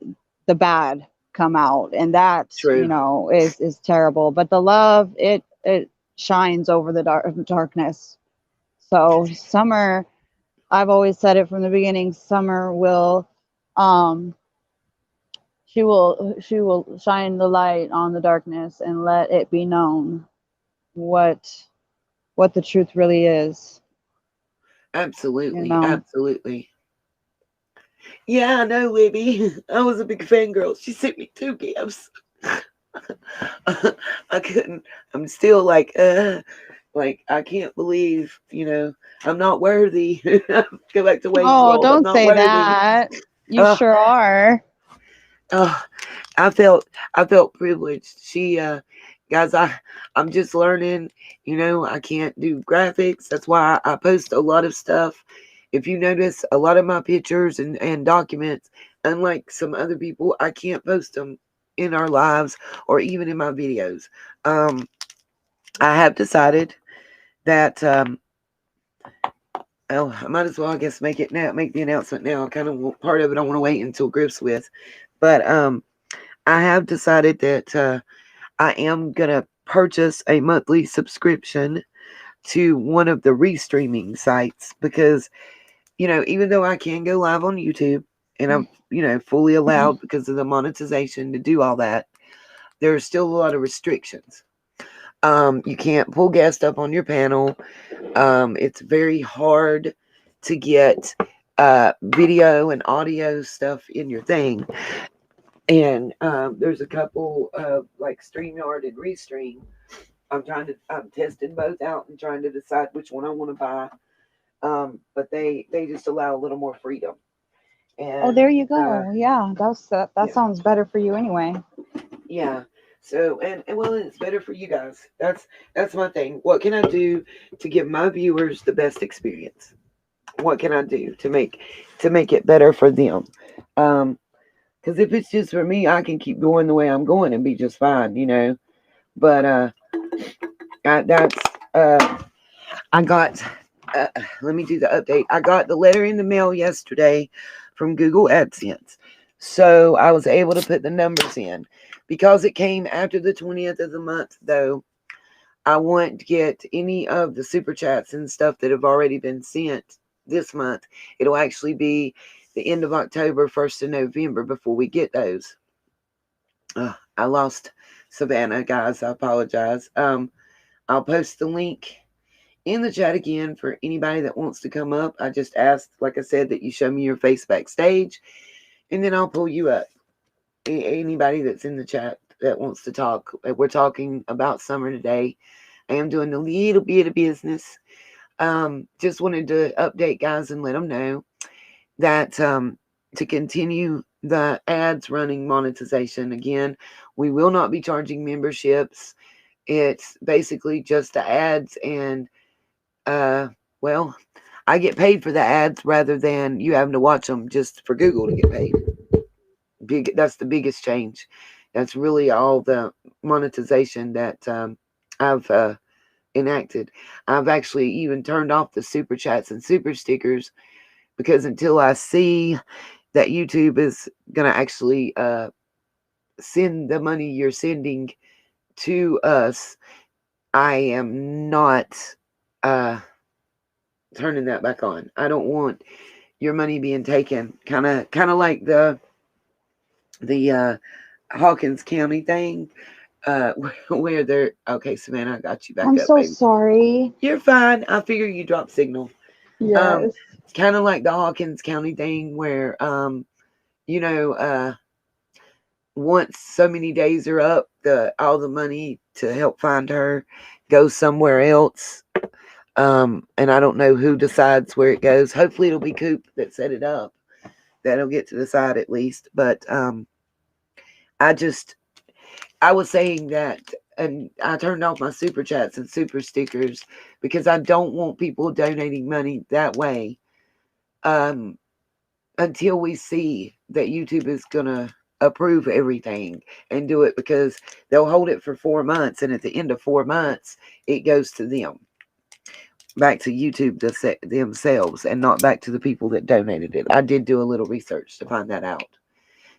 the bad come out, and that, you True. know, is terrible. But the love, it shines over the darkness. So Summer, I've always said it from the beginning, Summer will um she will shine the light on the darkness and let it be known what the truth really is, you Absolutely. know. Absolutely. Yeah, I know, Libby. I was a big fangirl. She sent me 2 gifts. I couldn't. I'm still like I can't believe, I'm not worthy. Go back to Wayne's Oh, World. I'm don't not say worthy. that. You Oh, sure are. oh, I felt privileged. Guys, I'm just learning. I can't do graphics. That's why I post a lot of stuff. If you notice, a lot of my pictures and documents, unlike some other people, I can't post them in our lives or even in my videos. I have decided that oh, I might as well, I guess, make it now, make the announcement now. Kind of part of it I want to wait until grips with, but I have decided that I am gonna purchase a monthly subscription to one of the restreaming sites because even though I can go live on YouTube and I'm fully allowed because of the monetization to do all that, there's still a lot of restrictions. You can't pull guests up on your panel. It's very hard to get video and audio stuff in your thing. And there's a couple of like StreamYard and Restream. I'm testing both out and trying to decide which one I want to buy. But they just allow a little more freedom. Oh, And there you go. Yeah, that yeah, sounds better for you anyway. yeah. So and well, it's better for you guys. That's my thing. What can I do to give my viewers the best experience? What can I do to make it better for them? Because if it's just for me, I can keep going the way I'm going and be just fine. But that's I got. Uh, let me do the update. I got the letter in the mail yesterday from Google AdSense, so I was able to put the numbers in because it came after the 20th of the month. Though I won't get any of the super chats and stuff that have already been sent this month. It'll actually be the end of October, 1st of November before we get those. I lost Savannah, guys. I apologize. I'll post the link in the chat again for anybody that wants to come up. I just asked, like I said, that you show me your face backstage, and then I'll pull you up. Anybody that's in the chat that wants to talk. We're talking about summer today. I am doing a little bit of business. Just wanted to update guys and let them know that to continue the ads running monetization again, we will not be charging memberships. It's basically just the ads, and well, I get paid for the ads rather than you having to watch them just for Google to get paid. That's the biggest change. That's really all the monetization that I've enacted. I've actually even turned off the super chats and super stickers because until I see that YouTube is going to actually send the money you're sending to us, I am not turning that back on. I don't want your money being taken. Kind of like the Hawkins County thing, where they're okay. Savannah, I got you back I'm up, so baby. sorry. You're fine. I figure you dropped signal. Yes. Kind of like the Hawkins County thing where you know once so many days are up, all the money to help find her goes somewhere else. And I don't know who decides where it goes. Hopefully it'll be Coop that set it up. That'll get to decide at least. But I just I was saying that, and I turned off my super chats and super stickers because I don't want people donating money that way. Um, until we see that YouTube is gonna approve everything and do it, because they'll hold it for 4 months, and at the end of 4 months, it goes to them, back to YouTube themselves, and not back to the people that donated it. I did do a little research to find that out.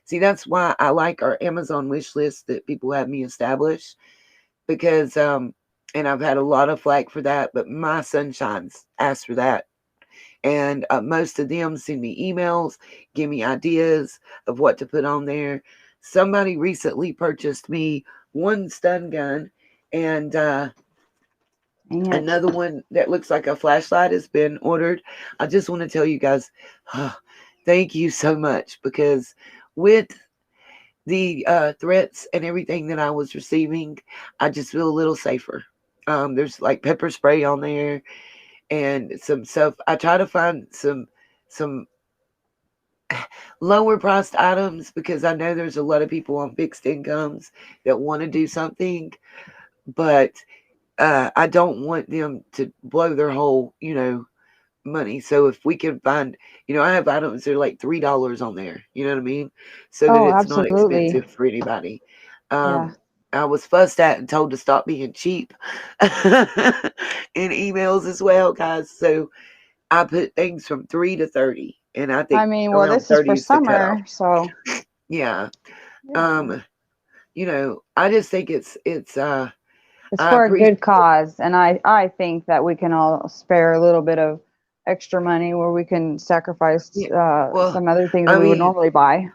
See, that's why I like our Amazon wish list that people have me establish, because and I've had a lot of flack for that, but my sunshines asked for that. And most of them send me emails, give me ideas of what to put on there. Somebody recently purchased me one stun gun, and another one that looks like a flashlight has been ordered. I just want to tell you guys, thank you so much, because with the threats and everything that I was receiving, I just feel a little safer. There's like pepper spray on there and some stuff. I try to find some lower priced items, because I know there's a lot of people on fixed incomes that want to do something, but I don't want them to blow their whole, money. So if we can find, I have items that are like $3 on there, you know what I mean? So that Oh, it's not absolutely. expensive for anybody. Yeah. I was fussed at and told to stop being cheap in emails as well, guys. So I put things from 3 to 30, and I I think mean, well, around this is 30 for is the cutoff. summer, so Yeah. yeah. I just think It's I for a appreciate good cause, and I think that we can all spare a little bit of extra money where we can sacrifice it. Well, some other things that I we would mean, normally buy.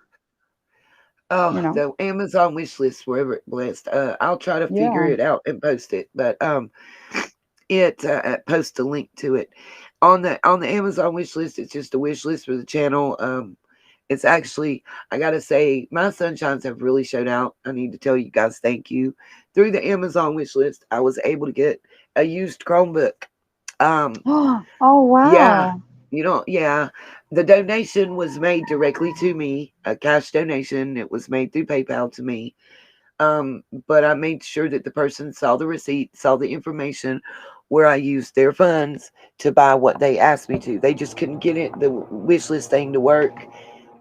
You know. the Amazon wish list, wherever it blessed. I'll try to figure Yeah. it out and post it, but it post a link to it on the Amazon wish list. It's just a wish list for the channel. It's actually, I gotta say, my sunshines have really showed out. I need to tell you guys thank you. Through the Amazon wish list, I was able to get a used Chromebook. Oh Yeah, wow. yeah. The donation was made directly to me, a cash donation. It was made through PayPal to me. But I made sure that the person saw the receipt, saw the information where I used their funds to buy what they asked me to. They just couldn't get the wish list thing to work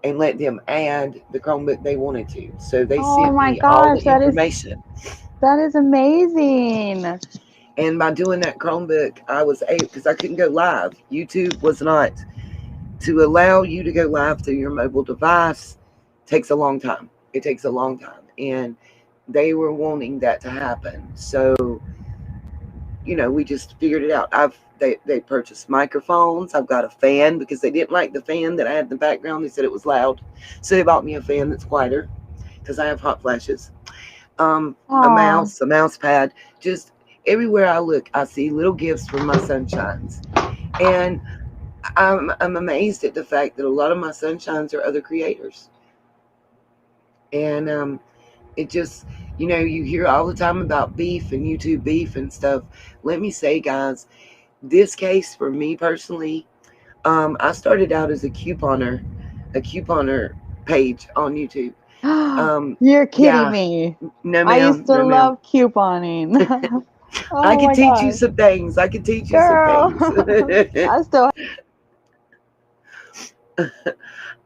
and let them add the Chromebook they wanted to. So they Oh sent my me all the gosh, information. that is amazing. And by doing that Chromebook, I was able, because I couldn't go live. YouTube was not, to allow you to go live through your mobile device takes a long time. It takes a long time. And they were wanting that to happen. So, we just figured it out. They purchased microphones. I've got a fan, because they didn't like the fan that I had in the background. They said it was loud. So they bought me a fan that's quieter, because I have hot flashes. A Oh, mouse, a mouse pad. Just everywhere I look, I see little gifts from my sunshines. And I'm amazed at the fact that a lot of my sunshines are other creators. And it just, you hear all the time about beef and YouTube beef and stuff. Let me say, guys, this case for me personally, I started out as a couponer page on YouTube. you're kidding Yeah, me. no I used ma'am, to no ma'am. love couponing. I Oh can my teach you gosh. some things. I can teach you some Girl. things. I still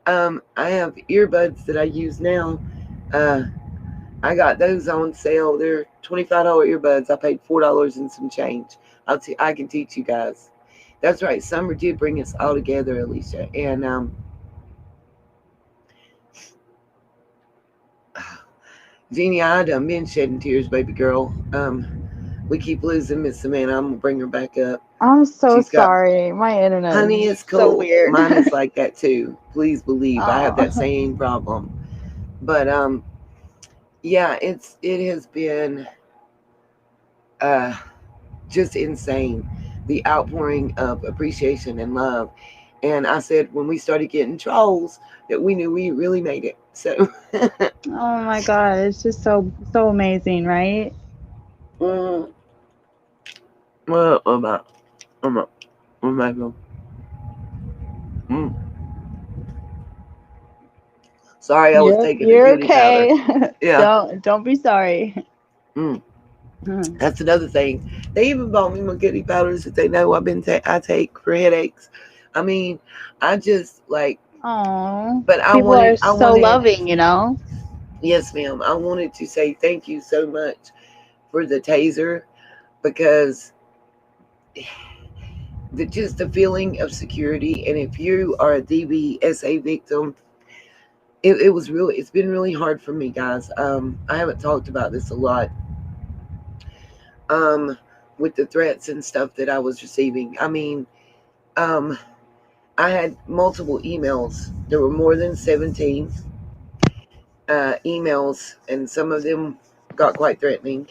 I have earbuds that I use now. Uh, I got those on sale. They're $25 earbuds. I paid $4 and some change. I can teach you guys. That's right. Summer did bring us all together, Alicia. And Jeannie, I done been shedding tears, baby girl. We keep losing Miss Savannah. I'm gonna bring her back up. I'm so She's got, sorry. My internet honey, is it's so cool. weird. Mine is like that too. Please believe I have that Oh. same problem. But yeah, it has been uh just insane, the outpouring of appreciation and love. And I said when we started getting trolls that we knew we really made it. So Oh my God, it's just so amazing, right? mm, well, I'm a, mm. Sorry, I was taking a You're goody powder. okay. Yeah. Don't be sorry. Mm. That's another thing. They even bought me my goody powders that they know I take for headaches. I mean, I just like, Oh, but people are so loving, you know? yes, ma'am. I wanted to say thank you so much for the taser because just the feeling of security. And if you are a DBSA victim, it's been really hard for me, guys. I haven't talked about this a lot. Um, with the threats and stuff that I was receiving. I mean, um, I had multiple emails. There were more than 17 emails, and some of them got quite threatening.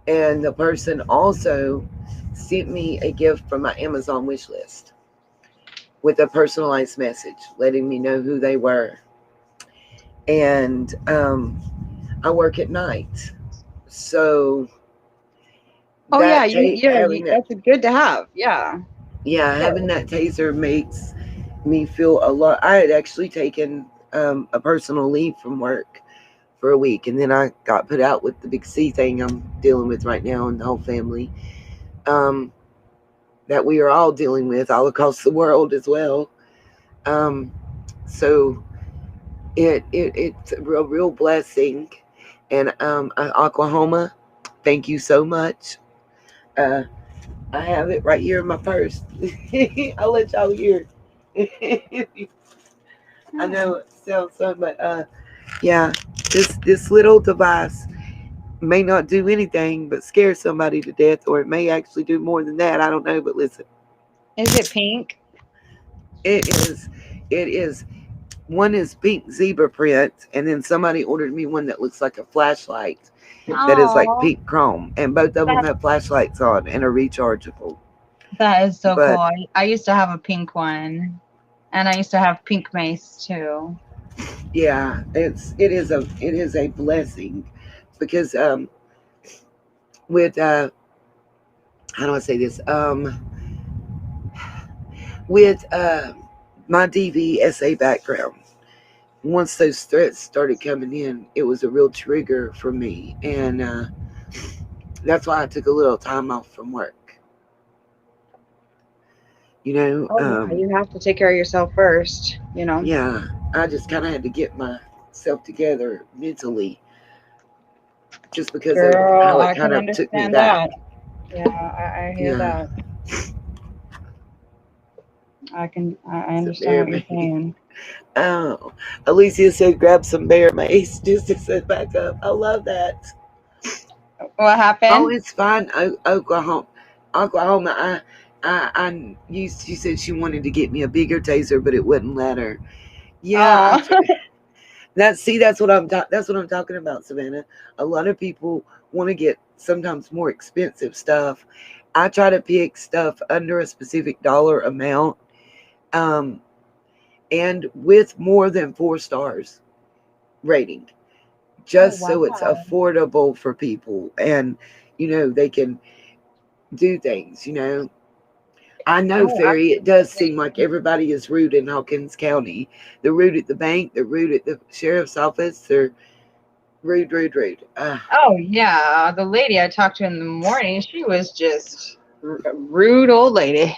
And the person also sent me a gift from my Amazon wish list with a personalized message letting me know who they were. And I work at night. So Oh yeah, having that, that's good to have. Yeah. yeah, Sure. having that taser makes me feel a lot. I had actually taken a personal leave from work for a week, and then I got put out with the big C thing I'm dealing with right now, and the whole family um, that we are all dealing with all across the world as well. Um, so it's a real blessing, and Oklahoma, thank you so much. Uh, I have it right here in my purse. I'll let y'all hear. I know it sounds so, but yeah, this little device may not do anything but scare somebody to death, or it may actually do more than that. I don't know, but listen, Is it pink? it is, it is. One is pink zebra print, and then somebody ordered me one that looks like a flashlight that is like Oh, pink chrome, and both of them that have flashlights on and are rechargeable. that is so cool. But I used to have a pink one, and I used to have pink mace too. yeah, it is a blessing because with how do I say this with my DVSA background, once those threats started coming in, it was a real trigger for me, and that's why I took a little time off from work. You know, Oh yeah, you have to take care of yourself first, you know. yeah, I just kind of had to get myself together mentally, just because of Girl, how it I kind can of took me understand back. that. Yeah, I hear Yeah, that. I so understand bear what you're me. saying. Oh, Alicia said grab some bear mace just to set back up. I love that. What Oh, happened? it's fine. Oklahoma, Oklahoma. I used. She said she wanted to get me a bigger taser, but it wouldn't let her. Yeah, Oh, that's what I'm talking about, Savannah. A lot of people want to get sometimes more expensive stuff. I try to pick stuff under a specific dollar amount, um, and with more than 4 stars rating, oh just so it's wow. affordable for people, and they can do things. I know, Oh, Ferry, it does seem absolutely. like everybody is rude in Hawkins County. They're rude at the bank, they're rude at the sheriff's office, they're rude, rude, rude. Oh yeah, the lady I talked to in the morning, she was just a rude old lady.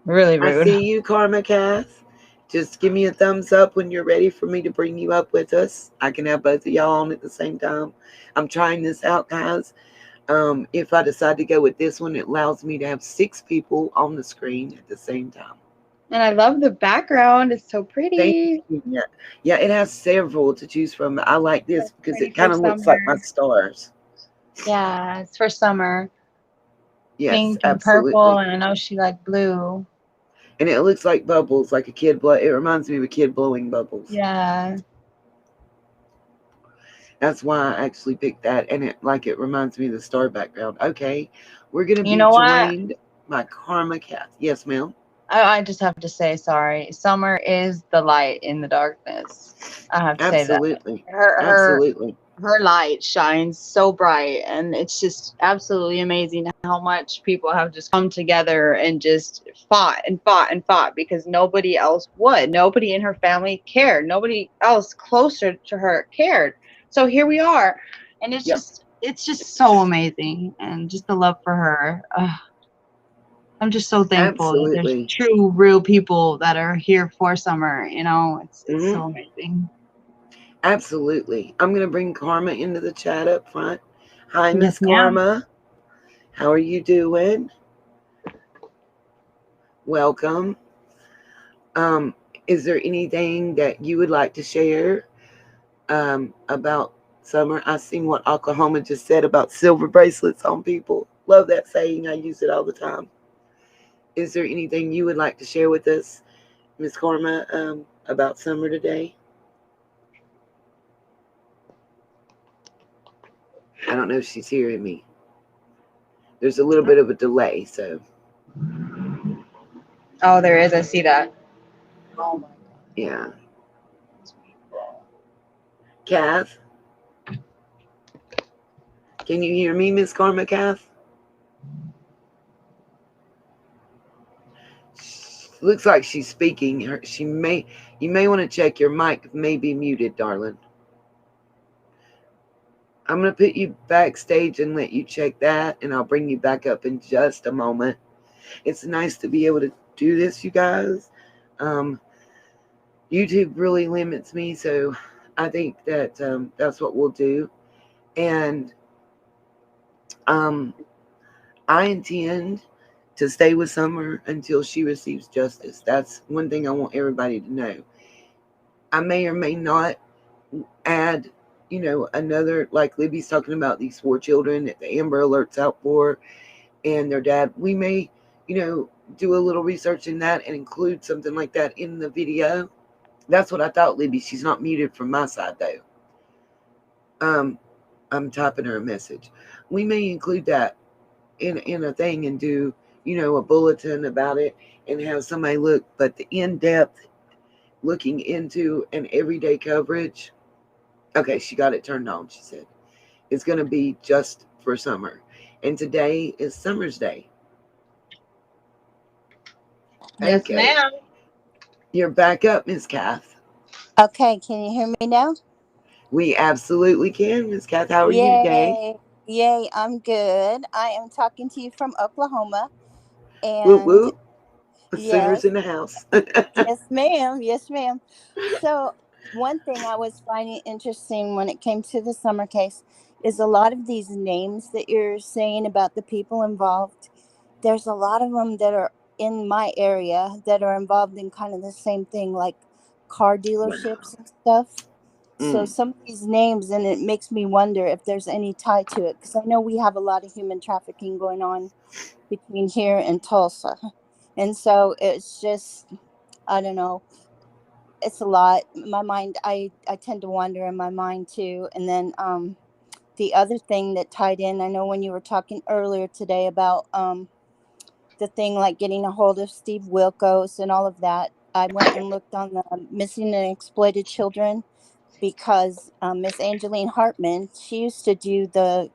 Really I rude. see you, Karma Cass. Just give me a thumbs up when you're ready for me to bring you up with us. I can have both of y'all on at the same time. I'm trying this out, guys. If I decide to go with this one, it allows me to have 6 people on the screen at the same time. And I love the background. It's so Thank pretty. you. Yeah, yeah, it has several to choose from. I like this It's because pretty it for kind of looks like my summer. stars. Yeah, it's for summer. Yes, Pink and purple, absolutely. and I know she liked blue. And it looks like bubbles, like a kid blow. It reminds me of a kid blowing bubbles. Yeah. That's why I actually picked that, and it reminds me of the star background. Okay, we're gonna You be know what? joined by Karma Cat. Yes, ma'am. I just have to say sorry. Summer is the light in the darkness. I have to say that. Absolutely. Her her Absolutely. her light shines so bright, and it's just absolutely amazing how much people have just come together and just fought and fought and fought because nobody else would. Nobody in her family cared. Nobody else closer to her cared. So here we are, and Yep. it's just so amazing, and just the love for her. I'm just so thankful that there's Absolutely. true, real people that are here for Summer. It's Hmm. so amazing. Absolutely. I'm going to bring Karma into the chat up front. Hi, Yes, Miss ma'am. Karma. How are you doing? Welcome. Um, is there anything that you would like to share about Summer? I seen what Oklahoma just said about silver bracelets on people. Love that saying. I use it all the time. Is there anything you would like to share with us, Miss Karma, about Summer today? I don't know if she's hearing me. There's a little bit of a delay, so Oh, there is. I see that. Oh my yeah. Kath, can you hear me, Miss Karma, Kath? Looks like she's speaking. You may want to check your mic. It may be muted, darling. I'm gonna put you backstage and let you check that, and I'll bring you back up in just a moment. It's nice to be able to do this, you guys. Um, YouTube really limits me, so I think that that's what we'll do. And um, I intend to stay with Summer until she receives justice. That's one thing I want everybody to know. I may or may not add, another, like Libby's talking about these 4 children that the Amber Alert's out for and their dad. We may, do a little research in that and include something like that in the video. That's what I thought, Libby. She's not muted from my side, though. I'm typing her a message. We may include that in a thing and do, a bulletin about it and have somebody look, but the in-depth looking into an everyday coverage. Okay, she got it turned on, she said. It's going to be just for Summer. And today is Summer's Day. Yes, Okay. ma'am. You're back up, Miss Kath. Okay, can you hear me now? We absolutely can, Miss Kath. How are you today? Yay. Yay, I'm good. I am talking to you from Oklahoma. Whoop And whoop. Sooners yes, in the house. yes, ma'am. Yes, ma'am. So, one thing I was finding interesting when it came to the summer case is a lot of these names that you're saying about the people involved. There's a lot of them that are in my area that are involved in kind of the same thing, like car Wow. dealerships and stuff. So Mm, some of these names, and it makes me wonder if there's any tie to it, because I know we have a lot of human trafficking going on between here and Tulsa, and so it's just, I don't know, it's a lot. My mind, I tend to wander in my mind too, and then the other thing that tied in, I know when you were talking earlier today about the thing like getting a hold of Steve Wilkos and all of that. I went and looked on the missing and exploited children because Miss Angeline Hartman, she used to do the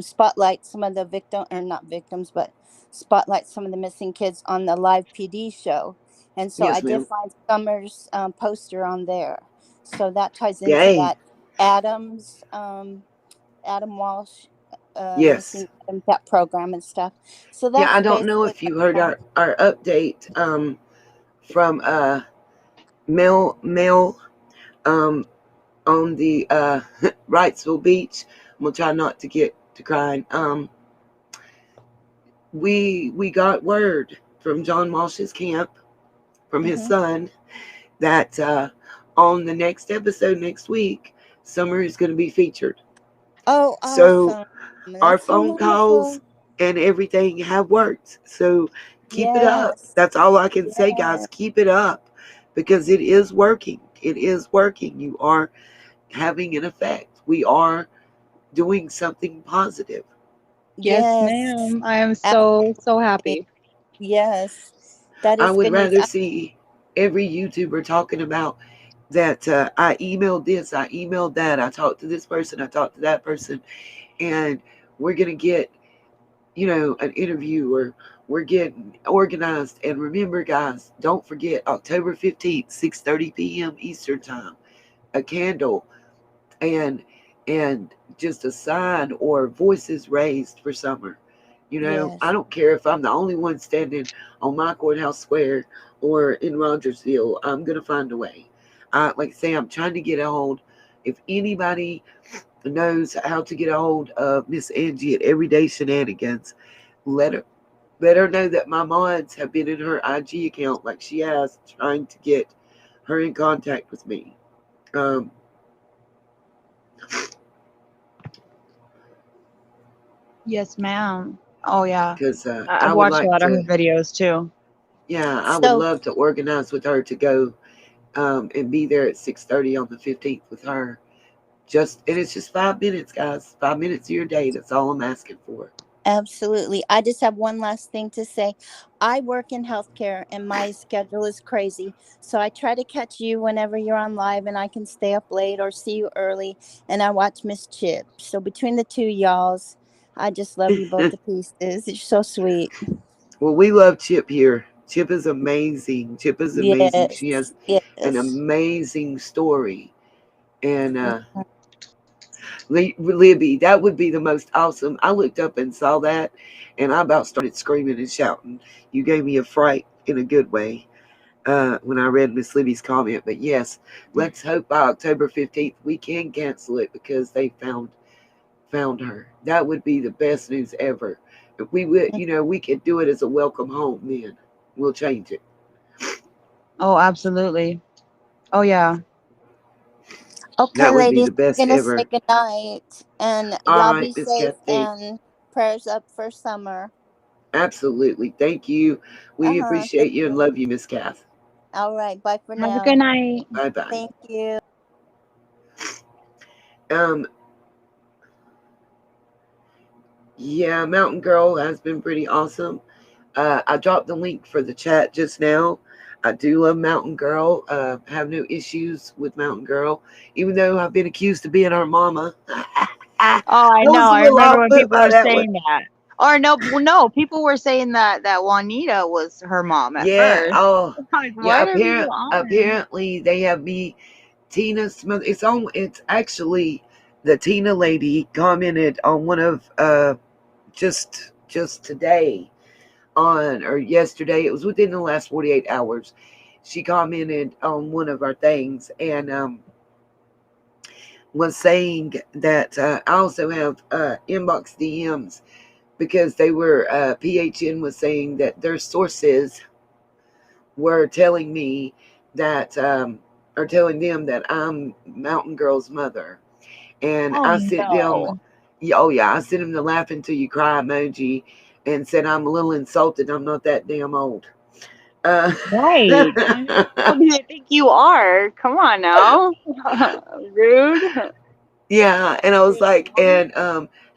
spotlight some of the victim or not victims, but spotlight some of the missing kids on the live PD show. And so I yes, did ma'am. find Summer's poster on there. So that ties into Yay. that. Adams, Adam Walsh, Yes. missing Adam, that program and stuff. So Yeah, that's I don't know basically if what you heard I'm our update from Mel um on the Wrightsville Beach. I'm gonna try not to get to crying. We got word from John Walsh's camp from his mm-hmm. son that on the next episode next week, Summer is going to be featured. Oh, So awesome. our That's so phone calls wonderful. and everything have worked. So keep it up. Yes. That's all I can say, guys. Yes. Keep it up because it is working. It is working. You are having an effect. We are doing something positive. Yes, Yes. ma'am. I am so, so Absolutely. happy. Yes. That I is would good news. rather see every YouTuber talking about that I emailed this, I emailed that, I talked to this person, I talked to that person, and we're going to get, an interview, or we're getting organized. And remember, guys, don't forget October 15th, 6:30 p.m. Eastern Time, a candle and and just a sign or voices raised for summer. I Yes. don't care if I'm the only one standing on my courthouse square or in Rogersville. I'm gonna find a way. Like I say, I'm trying to get a hold. If anybody knows how to get a hold of Miss Angie at Everyday Shenanigans, let her let her know that my mods have been in her IG account, like she has, trying to get her in contact with me. Um, Yes, ma'am. Oh yeah. because I've I would watched a like lot of her to, videos too. yeah, I would So love to organize with her to go and be there at 6:30 on the 15th with her. And it's just 5 minutes, guys. 5 minutes of your day. That's all I'm asking for. absolutely. I just have one last thing to say. I work in healthcare and my schedule is crazy. So I try to catch you whenever you're on live and I can stay up late or see you early and I watch Miss Chip. So between the two y'alls, I just love you both to pieces. You're so sweet. Well, we love Chip here. Chip is amazing. Chip is amazing. She has Yes. an Yes. amazing story. And Mhm. Libby, that would be the most awesome. I looked up and saw that, and I about started screaming and shouting. You gave me a fright in a good way when I read Miss Libby's comment. But yes, let's hope by October 15th we can cancel it because they found her. That would be the best news ever. If we would, we could do it as a welcome home. Then we'll change it. Oh, absolutely. Oh yeah. Okay, That would be ladies, the best I'm gonna say ever. goodnight, and All y'all right, be Miss safe Kathy. and prayers up for summer. Absolutely. Thank you. We Thank appreciate you and you. love you, Miss Kath. All right, bye for Have a good now. night. Bye bye. Thank you. Um, yeah, Mountain Girl has been pretty awesome. I dropped the link for the chat just now. I do love Mountain Girl. Have no issues with Mountain Girl, even though I've been accused of being her mama. I Oh, I know. was a I little remember off when put people by were that one. saying that. Or no, well, no, people were saying that Juanita was her mom at Yeah. first. Oh, Like, yeah. what are people on? Apparently, they have me Tina Smith. It's actually the Tina lady commented on one of just today on or yesterday. It was within the last 48 hours. She commented on one of our things and was saying that I also have inbox DMs because they were PHN was saying that their sources were telling me that or telling them that I'm Mountain Girl's mother. And Oh I sent them, no. oh yeah, I sent them the laugh until you cry emoji and said I'm a little insulted. I'm not that damn old. Uh, Right. I mean, who do they think you are? Come on now. Rude. yeah, and I was You like, know? and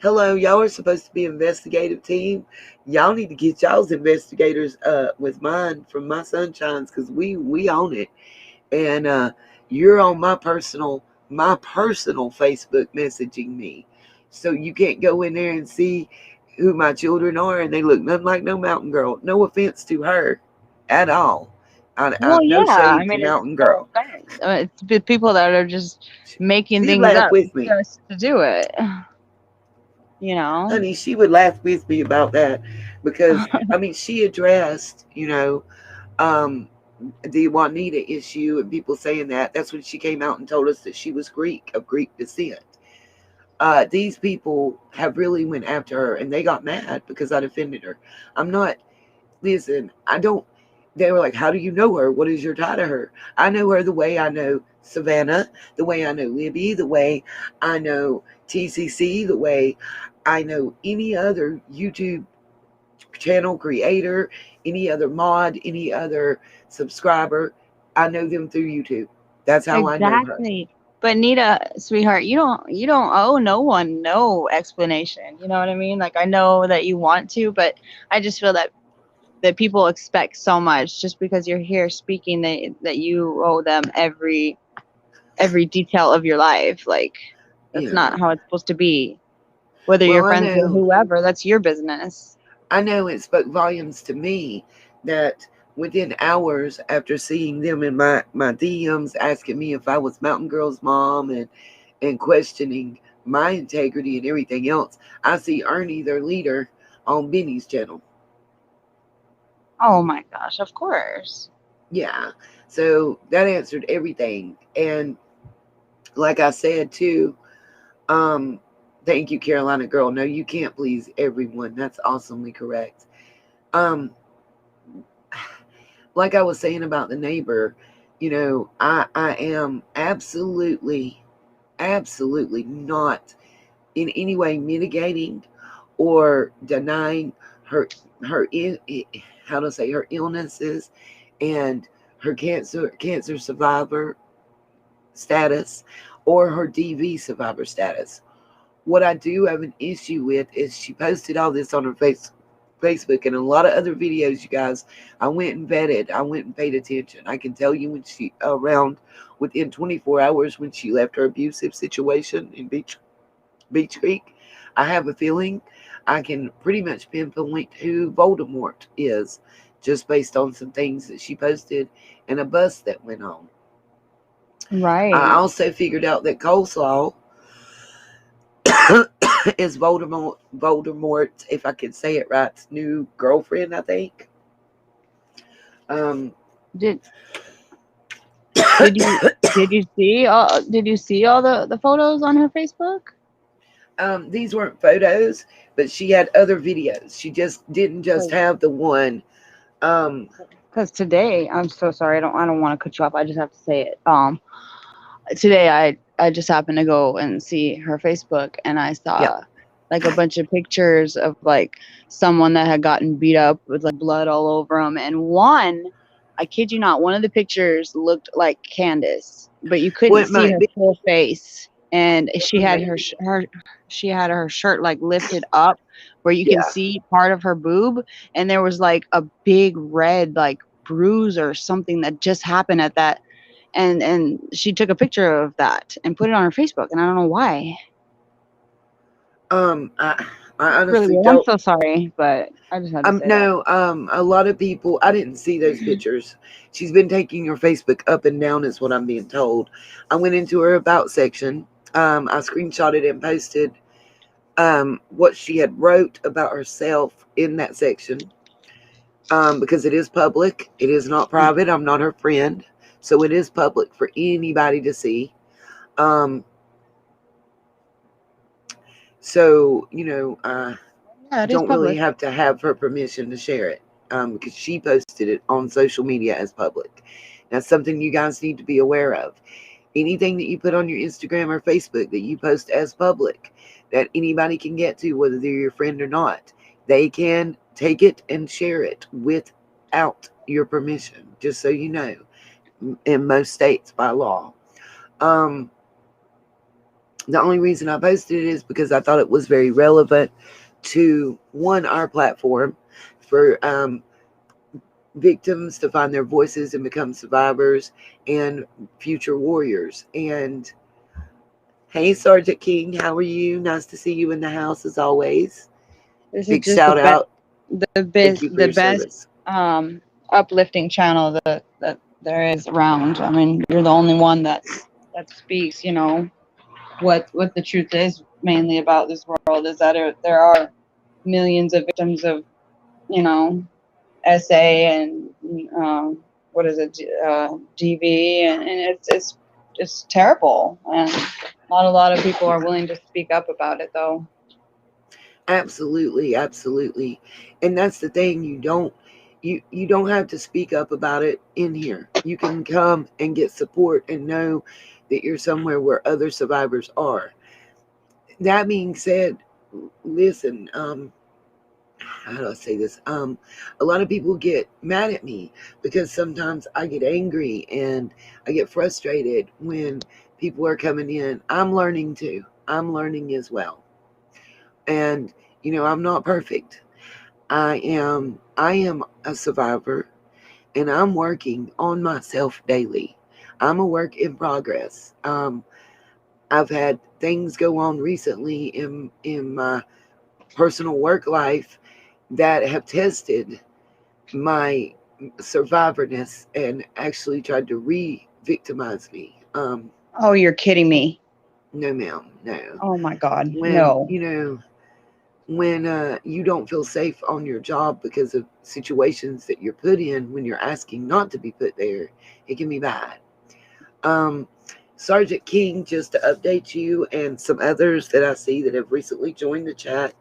hello, y'all are supposed to be investigative team. Y'all need to get y'all's investigators with mine from my sunshines because we own it. And you're on my personal Facebook messaging me, so you can't go in there and see who my children are, and they look nothing like no Mountain Girl. No offense to her, at all. Well, No yeah. I shade to mean, it's Mountain no Girl. offense. It's the people that are just making She'd things laugh up with me, just to do it. You know? honey. She would laugh with me about that because I mean she addressed, um, the Juanita issue and people saying that. That's when she came out and told us that she was Greek, of Greek descent. These people have really went after her and they got mad because I defended her. I'm not, listen, I don't, they were like, how do you know her? What is your tie to her? I know her the way I know Savannah, the way I know Libby, the way I know TCC, the way I know any other YouTube channel creator, any other mod, any other subscriber. I know them through YouTube. That's how I know her. Exactly. But Nita, sweetheart, you don't owe no one no explanation. You know what I mean? Like I know that you want to, but I just feel that that people expect so much just because you're here speaking, that you owe them every detail of your life. Like, that's Yeah. not how it's supposed to be. Whether you're Well, I friends with know. whoever, that's your business. I know it spoke volumes to me that within hours after seeing them in my DMs asking me if I was Mountain Girl's mom and questioning my integrity and everything else, I see Ernie, their leader, on Benny's channel. Oh my gosh, of course. Yeah. So that answered everything. And like I said too, um, thank you, Carolina girl. No, you can't please everyone. That's awesomely correct. Um, like I was saying about the neighbor, I am absolutely not in any way mitigating or denying her how to say her illnesses and her cancer survivor status or her DV survivor status. What I do have an issue with is she posted all this on her Facebook and a lot of other videos, you guys. I went and vetted. I went and paid attention. I can tell you when she around within 24 hours when she left her abusive situation in Beach Creek. I have a feeling I can pretty much pinpoint who Voldemort is just based on some things that she posted and a bus that went on. I Right. also figured out that Coleslaw is Voldemort, if I can say it right, new girlfriend, I think. Um, Did did you did you see all the photos on her Facebook? these weren't photos, but she had other videos. She just didn't just have the one. Um, Because today, I'm so sorry. I don't want to cut you off. I just have to say it. Today I just happened to go and see her Facebook, and I yeah. saw like a bunch of pictures of like someone that had gotten beat up with like blood all over them, and one, I kid you not, one of the pictures looked like Candace, but you Well, couldn't it see might her be. full face, and she had her shirt like lifted up where you can Yeah. see part of her boob, and there was like a big red like bruise or something that just happened at that, and she took a picture of that and put it on her Facebook, and I don't know why. I Really honestly weird. I'm don't. so sorry, but I just had to say that. No. A lot of people. I didn't see those pictures. She's been taking her Facebook up and down, is what I'm being told. I went into her about section. I screenshotted and posted what she had wrote about herself in that section. Because it is public. It is not private. I'm not her friend, so it is public for anybody to see. Um, so Yeah, it is don't really public. have to have her permission to share it because she posted it on social media as public. That's something you guys need to be aware of. Anything that you put on your Instagram or Facebook that you post as public, that anybody can get to, whether they're your friend or not, they can take it and share it without your permission, just so you know, in most states by law. Um, the only reason I posted it is because I thought it was very relevant to one, our platform for victims to find their voices and become survivors and future warriors. And hey, Sergeant King, how are you? Nice to see you in the house as always. This is Big just the shout best, out. the Thank best, you for the your best service. uplifting channel that there is around. I mean, you're the only one that speaks. What the truth is mainly about this world is that there are millions of victims of you know SA and what is it, DV, and it's terrible, and not a lot of people are willing to speak up about it, though. Absolutely, absolutely. And that's the thing, you don't have to speak up about it in here. You can come and get support and know that you're somewhere where other survivors are. That being said, listen, how do I say this? A lot of people get mad at me because sometimes I get angry and I get frustrated when people are coming in. I'm learning too. I'm learning as well. And I'm not perfect. I am a survivor, and I'm working on myself daily. I'm a work in progress. I've had things go on recently in my personal work life that have tested my survivorness and actually tried to re-victimize me. Oh, you're kidding me. No, ma'am, no. Oh my God. When No. when you don't feel safe on your job because of situations that you're put in when you're asking not to be put there, it can be bad. Um, Sergeant King, just to update you and some others that I see that have recently joined the chat,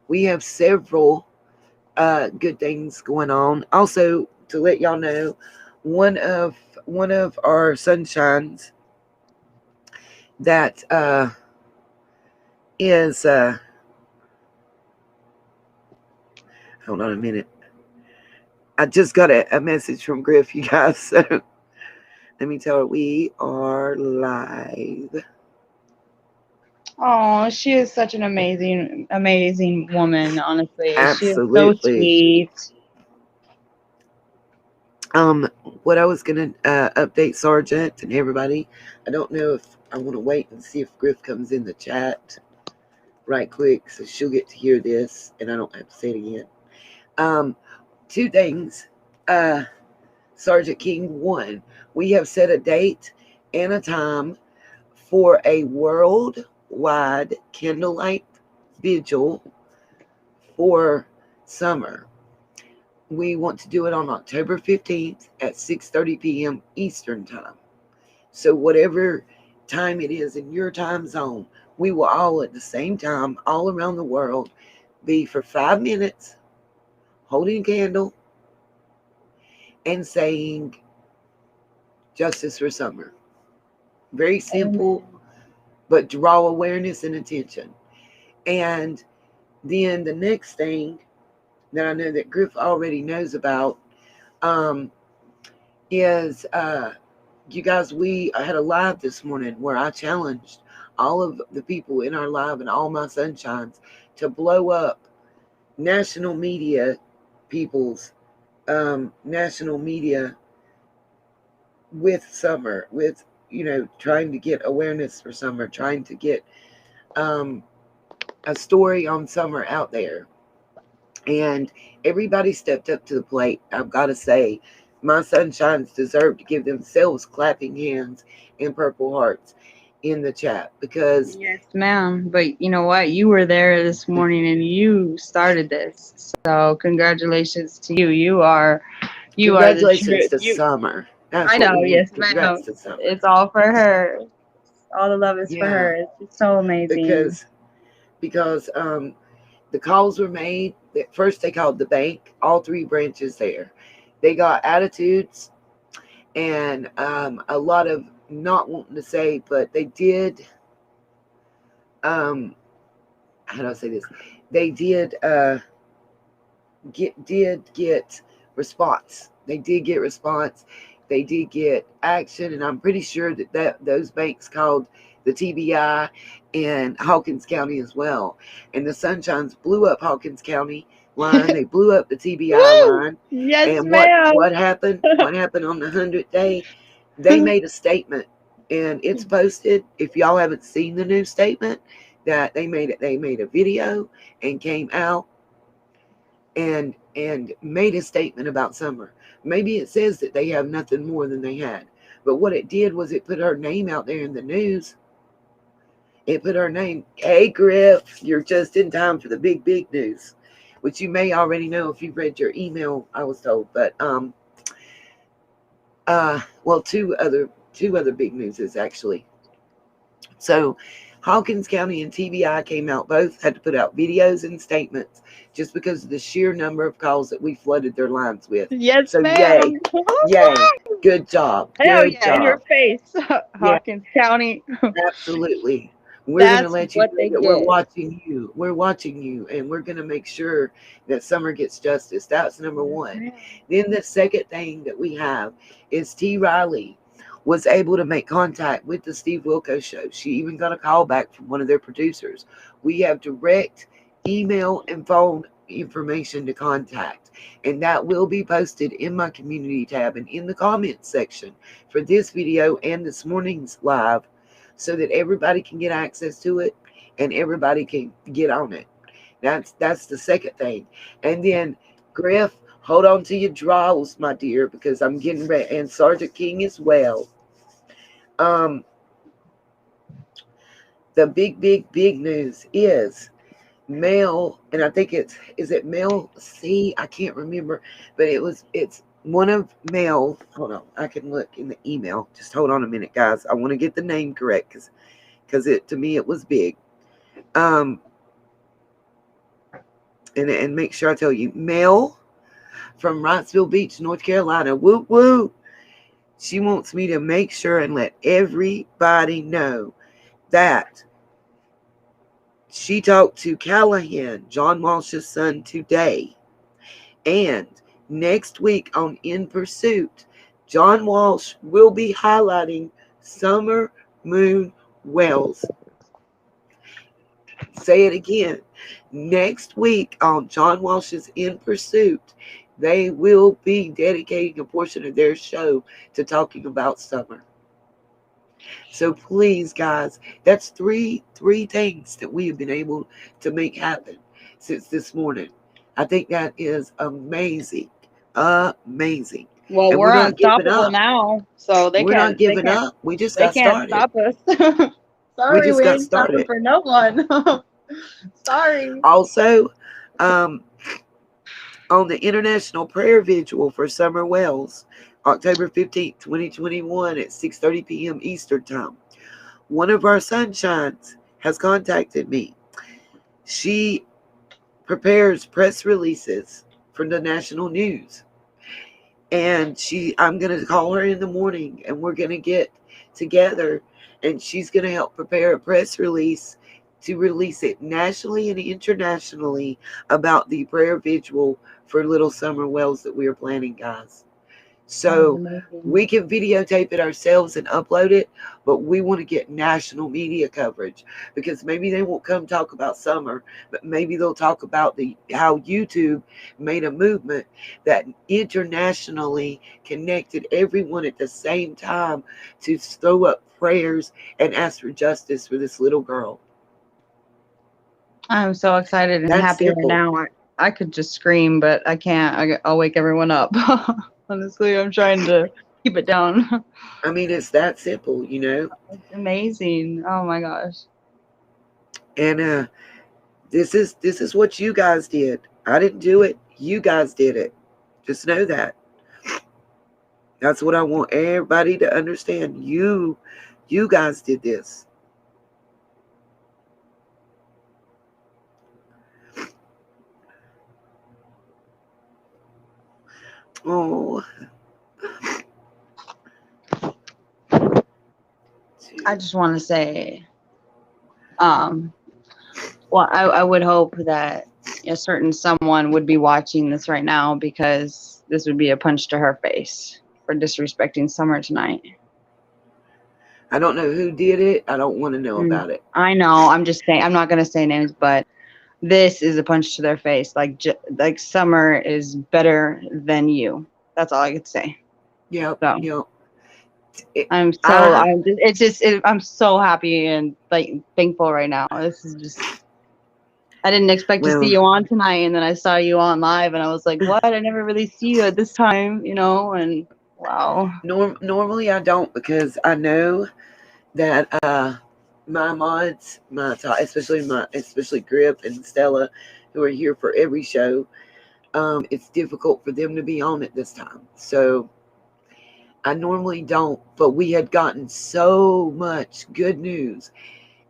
we have several good things going on. Also, to let y'all know, one of our sunshines that is hold on a minute. I just got a message from Griff, you guys. So let me tell her we are live. Oh, she is such an amazing, amazing woman, honestly. She is so Absolutely. sweet. Um, what I was gonna update Sergeant and everybody. I don't know if I want to wait and see if Griff comes in the chat right quick, so she'll get to hear this, and I don't have to say it again. Two things. Uh, Sergeant King, one, we have set a date and a time for a worldwide candlelight vigil for summer. We want to do it on October 15th at 6:30 p.m. Eastern Time. So whatever time it is in your time zone, we will all at the same time, all around the world, be for 5 minutes holding a candle and saying justice for summer. Very simple, Amen. but draw awareness and attention. And then the next thing that I know that Griff already knows about um, is you guys, we had a live this morning where I challenged all of the people in our live and all my sunshines to blow up national media people's national media with summer, with trying to get awareness for summer, trying to get um, a story on summer out there. And everybody stepped up to the plate. I've got to say, my sunshines deserve to give themselves clapping hands and purple hearts in the chat because Yes, ma'am. But you know what? You were there this morning and you started this. So congratulations to you. You are the congratulations true to you. Summer. That's I what know, we need. yes, ma'am. Congrats to Summer. It's all for her. All the love is for Yeah, her. It's just so amazing. because the calls were made. First, they called the bank, all three branches there. They got attitudes and a lot of not wanting to say, but they did. Um, how do I say this? They did get response. They did get response. They did get action, and I'm pretty sure that those banks called the TBI in Hawkins County as well. And the Sunshines blew up Hawkins County line. They blew up the TBI Woo! line. Yes, And what ma'am. what happened? What happened on the 100th day? They made a statement, and it's posted. If y'all haven't seen the new statement, that they made a video and came out and made a statement about Summer. Maybe it says that they have nothing more than they had. But what it did was it put her name out there in the news. It put her name. Hey, Griff, you're just in time for the big news, which you may already know if you've read your email, I was told. But well, two other big newses actually. So Hawkins County and TBI came out, both had to put out videos and statements just because of the sheer number of calls that we flooded their lines with. Yes, So yay, ma'am. yay, good job, Hell good yeah, in your job. face, Yeah, Hawkins County. absolutely. We're going to That's let you what know they that we're get. watching you. We're watching you, and we're going to make sure that Summer gets justice. That's number Yes, one. ma'am. Then the second thing that we have is T. Riley was able to make contact with the Steve Wilkos show. She even got a call back from one of their producers. We have direct email and phone information to contact. And that will be posted in my community tab and in the comments section for this video and this morning's live, so that everybody can get access to it and everybody can get on it. That's the second thing. And then, Griff, hold on to your draws, my dear, because I'm getting ready, and Sergeant King as well. The big news is Mel, and I think is it Mel C? I can't remember, but it's one of Mel. Hold on, I can look in the email. Just hold on a minute, guys. I want to get the name correct because it, to me, it was big. And make sure I tell you, Mel from Wrightsville Beach, North Carolina. Whoop whoop. She wants me to make sure and let everybody know that she talked to Callahan, John Walsh's son, today. And next week on In Pursuit, John Walsh will be highlighting summer moon wells. Say it again. Next week on John Walsh's In Pursuit, they will be dedicating a portion of their show to talking about summer. So please, guys, that's three things that we have been able to make happen since this morning. I think that is amazing. Amazing. Well, And we're we're not giving unstoppable up. now, so We're not giving up. We just they got can't started. stop us. We Sorry, just we got ain't stopping started. for no one. Sorry. Also, on the International Prayer Vigil for Summer Wells, October 15th, 2021 at 6:30 p.m. Eastern Time, one of our sunshines has contacted me. She prepares press releases for the national news. And I'm going to call her in the morning and we're going to get together and she's going to help prepare a press release to release it nationally and internationally about the prayer vigil for Little Summer Wells that we are planning, guys. So we can videotape it ourselves and upload it, but we want to get national media coverage, because maybe they won't come talk about summer, but maybe they'll talk about how YouTube made a movement that internationally connected everyone at the same time to throw up prayers and ask for justice for this little girl. I'm so excited and That's happy simple. right now. I could just scream, but I can't. I'll wake everyone up. Honestly, I'm trying to keep it down. I mean, it's that simple, you know. It's amazing. Oh my gosh. And this is what you guys did. I didn't do it. You guys did it. Just know that. That's what I want everybody to understand. You guys did this. Oh. I just want to say, well, I would hope that a certain someone would be watching this right now, because this would be a punch to her face for disrespecting Summer tonight. I don't know who did it. I don't want to know about it. I know. I'm just saying. I'm not going to say names, but this is a punch to their face. Like Summer is better than you. That's all I could say. Yeah. So. Yep. I'm so happy and like thankful right now. This is just, I didn't expect to see you on tonight, and then I saw you on live and I was like, what? I never really see you at this time, you know, and wow. Normally I don't, because I know that my mods, especially Grip and Stella, who are here for every show, it's difficult for them to be on at this time. So I normally don't, but we had gotten so much good news.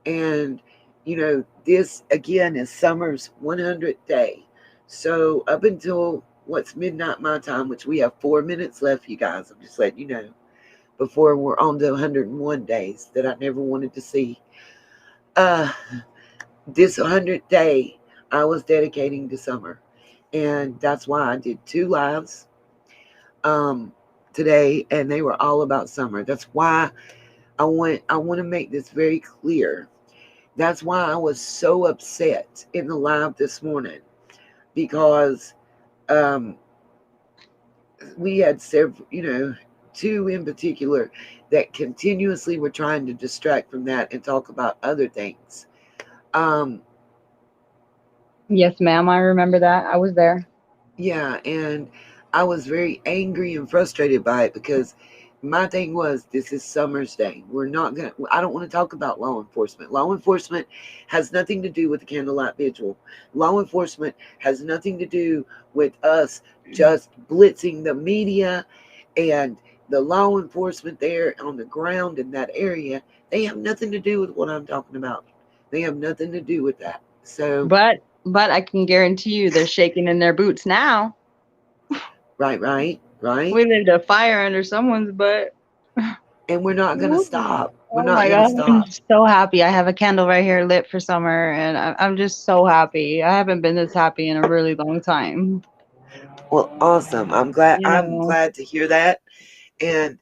And, you know, this again is Summer's 100th day. So up until what's midnight my time, which we have 4 minutes left, you guys, I'm just letting you know, before we're on to 101 days that I never wanted to see. This 100th day I was dedicating to Summer. And that's why I did 2 lives today, and they were all about Summer. That's why I want to make this very clear. That's why I was so upset in the live this morning. because we had several, two in particular that continuously were trying to distract from that and talk about other things. Um, Yes, ma'am. I remember that. I was there. yeah, and I was very angry and frustrated by it because my thing was, this is Summer's Day. I don't want to talk about law enforcement. Law enforcement has nothing to do with the candlelight vigil. Law enforcement has nothing to do with us just blitzing the media and the law enforcement there on the ground in that area. They have nothing to do with what I'm talking about. They have nothing to do with that. So, But I can guarantee you they're shaking in their boots now. right. We lit a fire under someone's butt. And we're not going to stop. We're Oh not my going to God, I'm stop. so happy. I have a candle right here lit for Summer, and I'm just so happy. I haven't been this happy in a really long time. Well, awesome. I'm glad. You I'm know, glad to hear that. And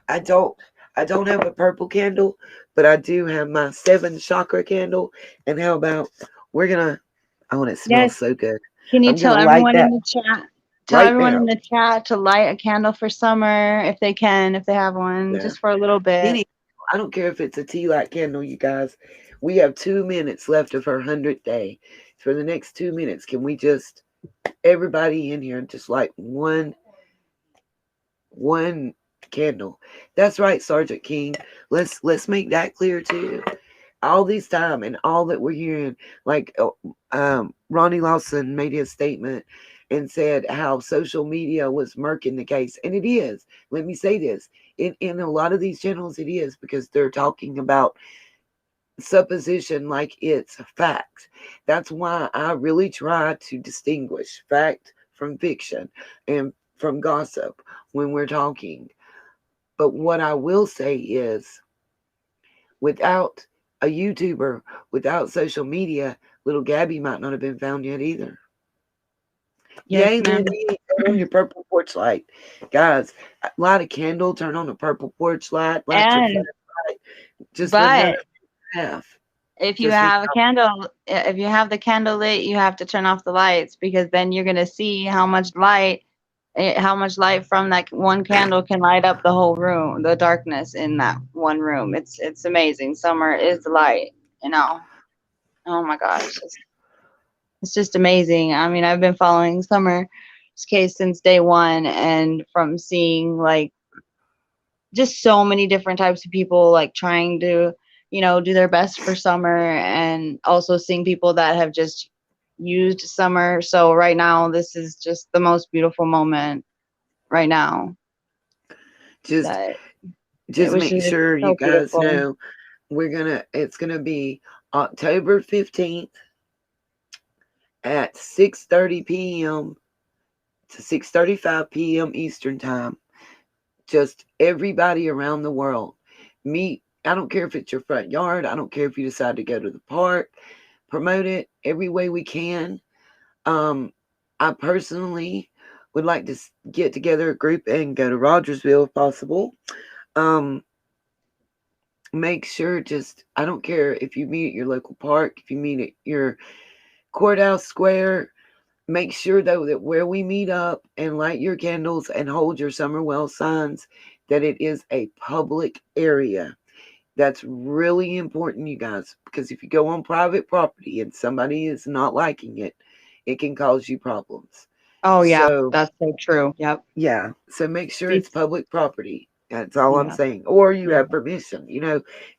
I don't. I don't have a purple candle, but I do have my 7 chakra candle. And how about we're gonna? Oh, and it yes. smells so good. Can you I'm tell gonna light everyone in that the chat? Tell right everyone in now. the chat to light a candle for Summer if they can, if they have one, Yeah. just for a little bit. I don't care if it's a tea light candle, you guys. We have 2 minutes left of her 100th day. For the next 2 minutes, can we just everybody in here just light one candle? That's right, Sergeant King. Let's make that clear too. All this time and all that we're hearing, like Ronnie Lawson made his statement and said how social media was murking the case, and it is. Let me say this: in a lot of these channels, it is because they're talking about supposition like it's a fact. That's why I really try to distinguish fact from fiction and from gossip when we're talking. But what I will say is, without a YouTuber, without social media, little Gabby might not have been found yet either. Yes, Yay, ma'am. Lindy, turn on your purple porch light. Guys, light a candle, turn on a purple porch light, light your And flashlight just for but another half. if you Just for have a candle, if you have the candle lit, you have to turn off the lights because then you're gonna see how much light from that one candle can light up the whole room, the darkness in that one room. It's amazing. Summer is light, you know. Oh my gosh, it's just amazing. I mean, I've been following Summer's case since day one, and from seeing like just so many different types of people like trying to, do their best for Summer, and also seeing people that have just used Summer. So right now, this is just the most beautiful moment right now. just That it just was make just sure you so guys beautiful. know it's gonna be October 15th at 6:30 p.m. to 6:35 p.m. Eastern time. Just everybody around the world meet. I don't care if it's your front yard. I don't care if you decide to go to the park. Promote it every way we can. I personally would like to get together a group and go to Rogersville if possible. Um, Make sure, just, I don't care if you meet at your local park, if you meet at your courthouse square, make sure though that where we meet up and light your candles and hold your summer well signs, that it is a public area. That's really important, you guys, because if you go on private property and somebody is not liking it, it can cause you problems. Oh yeah, So that's so true. Yep. yeah, so make sure it's It's public property. That's all I'm yeah, saying. Or you yeah. have permission.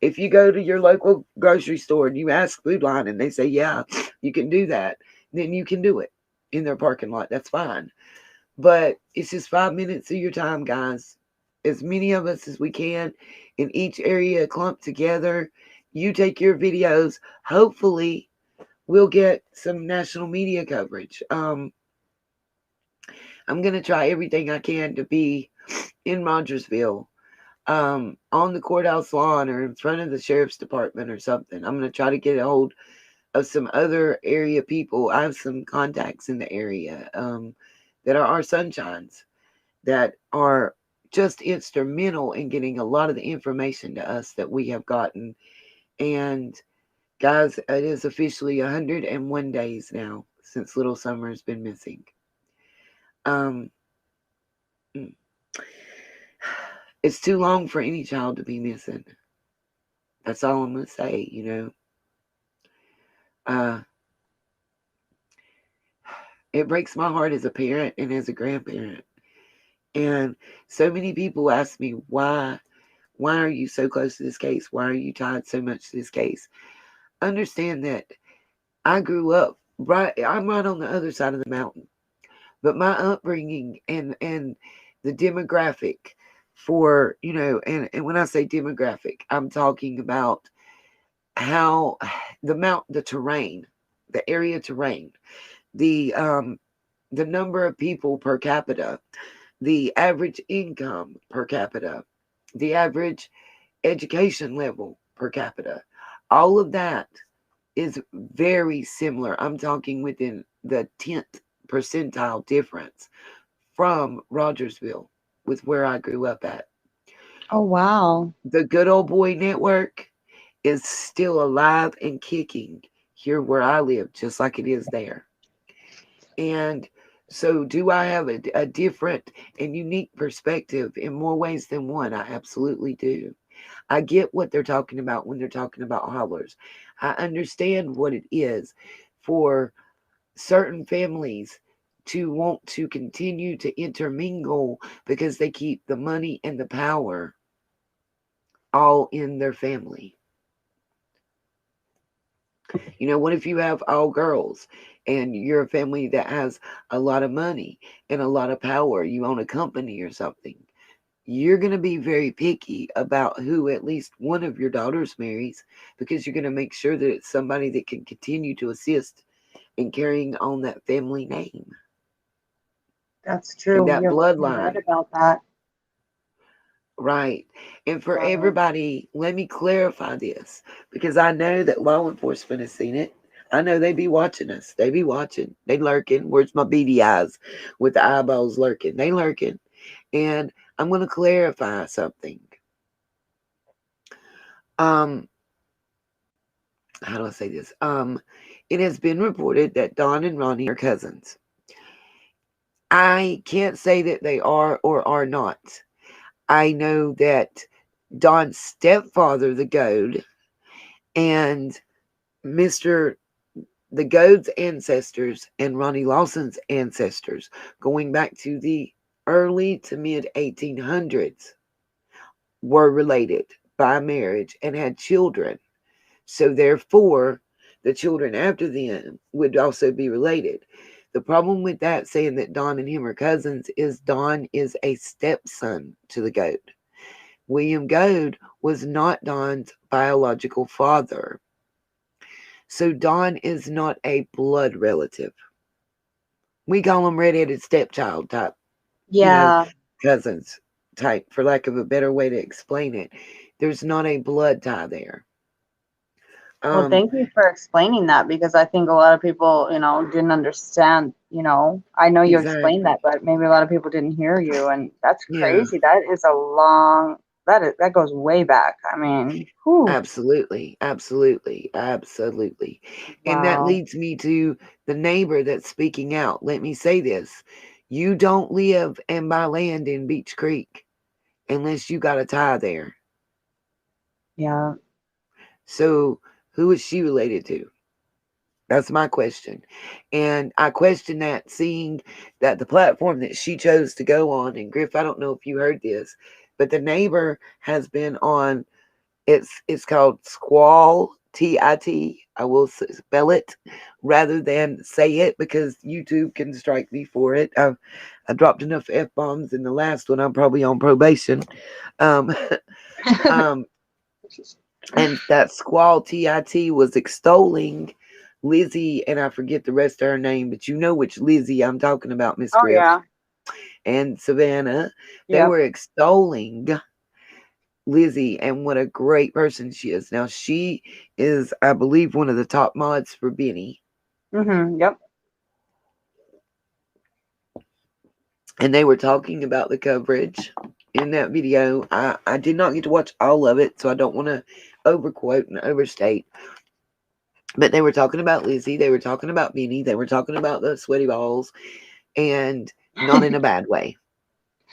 If you go to your local grocery store and you ask Food Line and they say, yeah, you can do that, then you can do it in their parking lot. That's fine. But it's just 5 minutes of your time, guys. As many of us as we can in each area clumped together. You take your videos. Hopefully, we'll get some national media coverage. I'm going to try everything I can to be in Rogersville, on the courthouse lawn or in front of the sheriff's department or something. I'm going to try to get a hold of some other area people. I have some contacts in the area that are our sunshines that are just instrumental in getting a lot of the information to us that we have gotten. And guys, it is officially 101 days now since little Summer has been missing. Um, mm, it's too long for any child to be missing. That's all I'm gonna say. It breaks my heart as a parent and as a grandparent. And so many people ask me why are you so close to this case? Why are you tied so much to this case? Understand that I grew up I'm right on the other side of the mountain. But my upbringing and the demographic for, and when I say demographic, I'm talking about how the terrain, the area terrain, the number of people per capita, the average income per capita, the average education level per capita, all of that is very similar. I'm talking within the 10th percentile difference from Rogersville with where I grew up at. Oh, wow. The Good Old Boy Network is still alive and kicking here where I live, just like it is there. And so, do I have a different and unique perspective in more ways than one? I absolutely do. I get what they're talking about when they're talking about hollers. I understand what it is for certain families to want to continue to intermingle because they keep the money and the power all in their family. What if you have all girls and you're a family that has a lot of money and a lot of power? You own a company or something. You're going to be very picky about who at least one of your daughters marries because you're going to make sure that it's somebody that can continue to assist in carrying on that family name. That's And true. that You're bloodline. right about that. Right. And for Wow. everybody, let me clarify this because I know that law enforcement has seen it. I know they be watching us. They be watching. They lurking. Where's my beady eyes with the eyeballs lurking? They lurking. And I'm going to clarify something. Um, how do I say this? It has been reported that Don and Ronnie are cousins. I can't say that they are or are not. I know that Don's stepfather, the Goad, and Mr. the Goad's ancestors and Ronnie Lawson's ancestors, going back to the early to mid 1800s, were related by marriage and had children. So therefore, the children after them would also be related. The problem with that, saying that Don and him are cousins, is Don is a stepson to the Goad. William Goad was not Don's biological father. So Don is not a blood relative. We call them redheaded stepchild type, Yeah. cousins type, for lack of a better way to explain it. There's not a blood tie there. Well, thank you for explaining that because I think a lot of people, didn't understand, I know you explained that, Exactly. but maybe a lot of people didn't hear you, and that's Yeah, crazy. That is a long, that goes way back. I mean, whew, absolutely. Absolutely. Absolutely. And that wow. leads me to the neighbor that's speaking out. Let me say this. You don't live and buy land in Beach Creek unless you got a tie there. Yeah. So who is she related to? That's my question. And I question that, seeing that the platform that she chose to go on, and Griff, I don't know if you heard this, but the neighbor has been on, it's called Squall, TIT. I will spell it rather than say it because YouTube can strike me for it. I dropped enough F-bombs in the last one. I'm probably on probation. Um, um, and that Squall TIT was extolling Lizzie, and I forget the rest of her name, but you know which Lizzie I'm talking about, Miss Oh Griff, yeah. and Savannah. They Yep. were extolling Lizzie and what a great person she is. Now, she is, I believe, one of the top mods for Benny. Yep. And they were talking about the coverage in that video. I did not get to watch all of it, so I don't want to overquote and overstate. But they were talking about Lizzie. They were talking about Beanie. They were talking about the sweaty balls, and not in a bad way.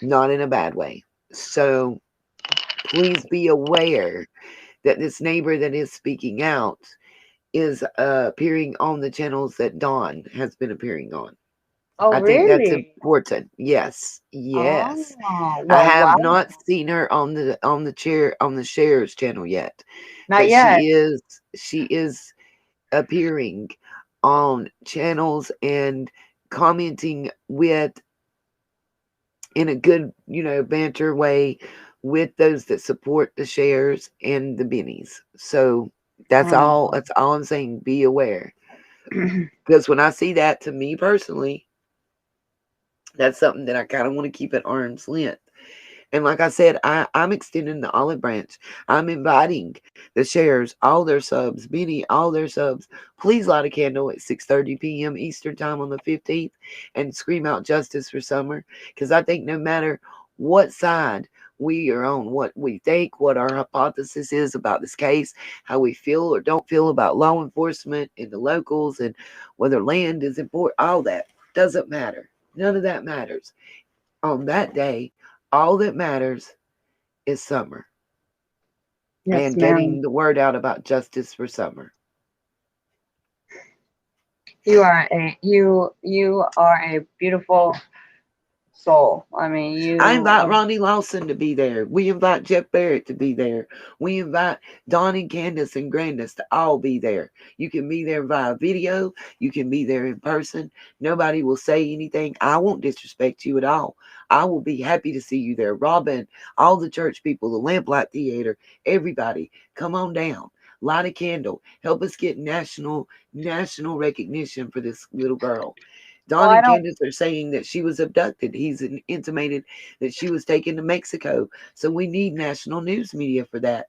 Not in a bad way. So please be aware that this neighbor that is speaking out is appearing on the channels that Dawn has been appearing on. Oh, I think that's really? important. Yes, yes. Oh, I well, have wow. not seen her on the chair on the shares channel yet, Not but yet. she is appearing on channels and commenting with in a good, banter way with those that support the shares and the bennies. So Oh. that's all I'm saying. Be aware. Because when I see that, to me personally, that's something that I kind of want to keep at arm's length. And like I said, I'm extending the olive branch. I'm inviting the shares, all their subs, Benny, all their subs. Please light a candle at 6:30 p.m. Eastern time on the 15th and scream out justice for Summer. Because I think no matter what side we are on, what we think, what our hypothesis is about this case, how we feel or don't feel about law enforcement and the locals, and whether land is important, all that doesn't matter. None of that matters. On that day, all that matters is Summer Yes, and ma'am. getting the word out about justice for Summer. You are a beautiful soul. I mean, I you invite Ronnie Lawson to be there. We invite Jeff Barrett to be there. We invite Don and Candace and Grandis to all be there. You can be there via video. You can be there in person. Nobody will say anything. I won't disrespect you at all. I will be happy to see you there. Robin, all the church people, the Lamplight Theater, everybody, come on down. Light a candle. Help us get national recognition for this little girl. well, Don I and don't. Candace are saying that she was abducted. He's intimated that she was taken to Mexico. So we need national news media for that.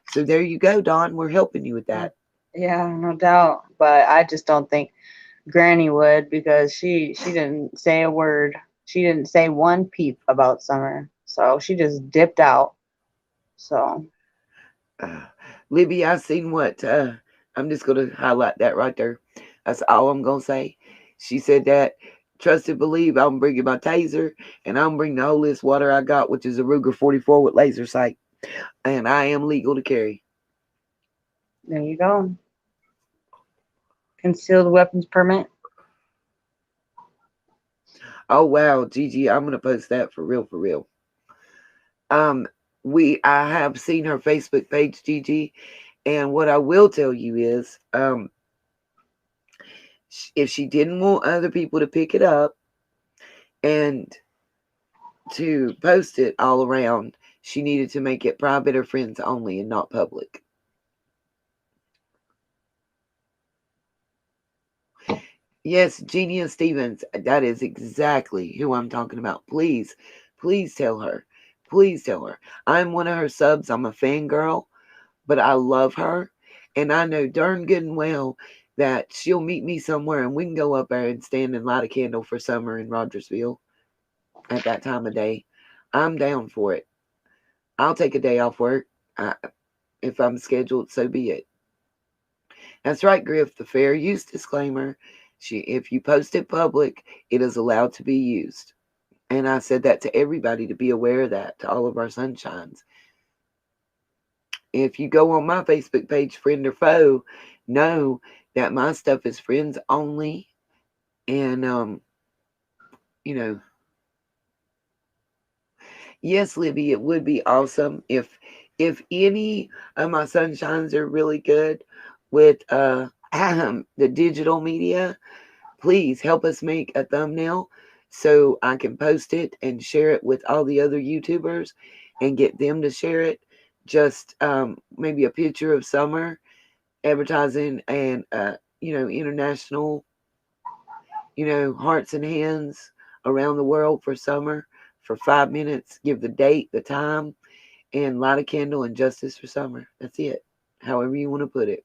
So there you go, Don. We're helping you with that. Yeah, no doubt. But I just don't think Granny would, because she didn't say a word. She didn't say one peep about Summer. So she just dipped out. So Uh, Libby, I seen what. I'm just going to highlight that right there. That's all I'm going to say. She said that. Trust and believe. I'm bringing my taser, and I'm bringing the holiest water I got, which is a Ruger 44 with laser sight, and I am legal to carry. there you go. Concealed weapons permit. Oh wow, Gigi, I'm gonna post that for real, for real. Um, I have seen her Facebook page, Gigi, and what I will tell you is, if she didn't want other people to pick it up and to post it all around, she needed to make it private or friends only and not public. Yes, Genia Stevens, that is exactly who I'm talking about. Please, please tell her. Please tell her. I'm one of her subs. I'm a fangirl, but I love her. And I know darn good and well that she'll meet me somewhere and we can go up there and stand and light a candle for Summer in Rogersville at that time of day. I'm down for it. I'll take a day off work. If I'm scheduled, so be it. That's right, Griff. The fair use disclaimer. If you post it public, it is allowed to be used. And I said that to everybody to be aware of that, to all of our sunshines. If you go on my Facebook page, friend or foe, know that my stuff is friends only. And, you know, yes, Libby, it would be awesome if any of my sunshines are really good with the digital media. Please help us make a thumbnail so I can post it and share it with all the other YouTubers and get them to share it. Just maybe a picture of Summer advertising and international, hearts and hands around the world for Summer for 5 minutes. Give the date, the time, and light a candle and justice for Summer. That's it. However you want to put it.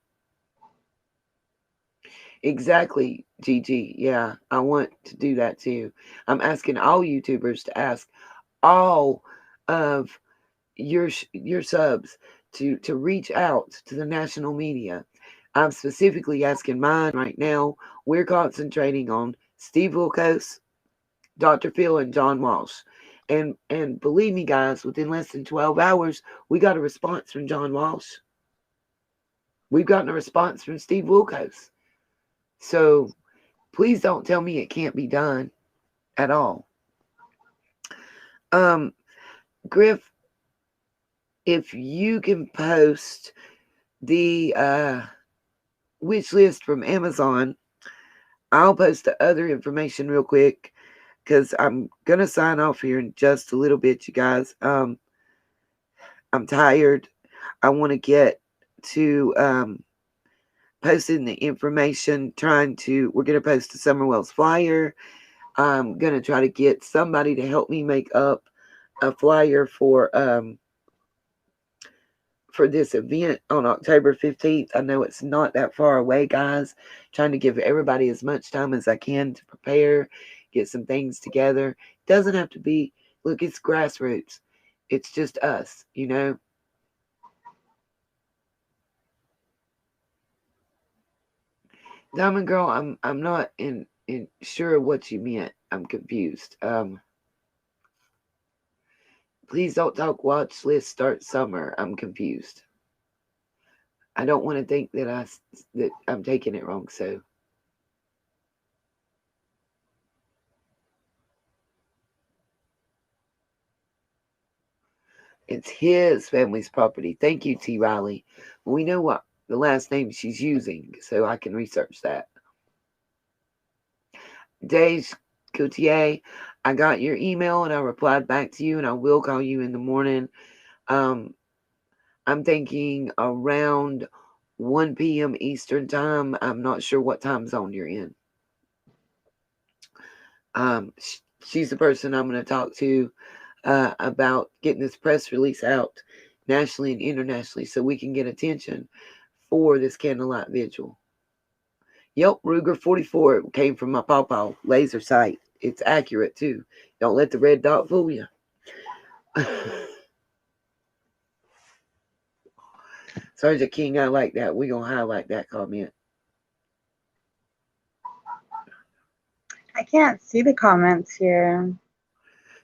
Exactly, Gigi. Yeah, I want to do that too. I'm asking all YouTubers to ask all of your subs to reach out to the national media. I'm specifically asking mine right now. We're concentrating on Steve Wilkos, Dr. Phil, and John Walsh. And believe me, guys, within less than 12 hours, we got a response from John Walsh. We've gotten a response from Steve Wilkos. So please don't tell me it can't be done at all. Griff, if you can post the wish list from Amazon, I'll post the other information real quick because I'm gonna sign off here in just a little bit, you guys. I'm tired. I want to get to posting the information. We're gonna post a Summer Wells flyer. I'm gonna try to get somebody to help me make up a flyer for this event on October 15th. I know it's not that far away, guys. Trying to give everybody as much time as I can to prepare, get some things together. It doesn't have to be, look, it's grassroots. It's just us, you know. Diamond Girl, I'm not in sure what you meant. I'm confused. Please don't talk watch list start summer. I'm confused. I don't want to think that I'm taking it wrong. So it's his family's property. Thank you, T. Riley. We know what the last name she's using, so I can research that. Dave Coutier, I got your email and I replied back to you, and I will call you in the morning. I'm thinking around 1 p.m. Eastern time. I'm not sure what time zone you're in. She's the person I'm going to talk to about getting this press release out nationally and internationally so we can get attention for this candlelight vigil. Yep, Ruger 44 came from my pawpaw laser sight. It's accurate too. Don't let the red dot fool you. Sergeant King, I like that. We're going to highlight that comment. I can't see the comments here.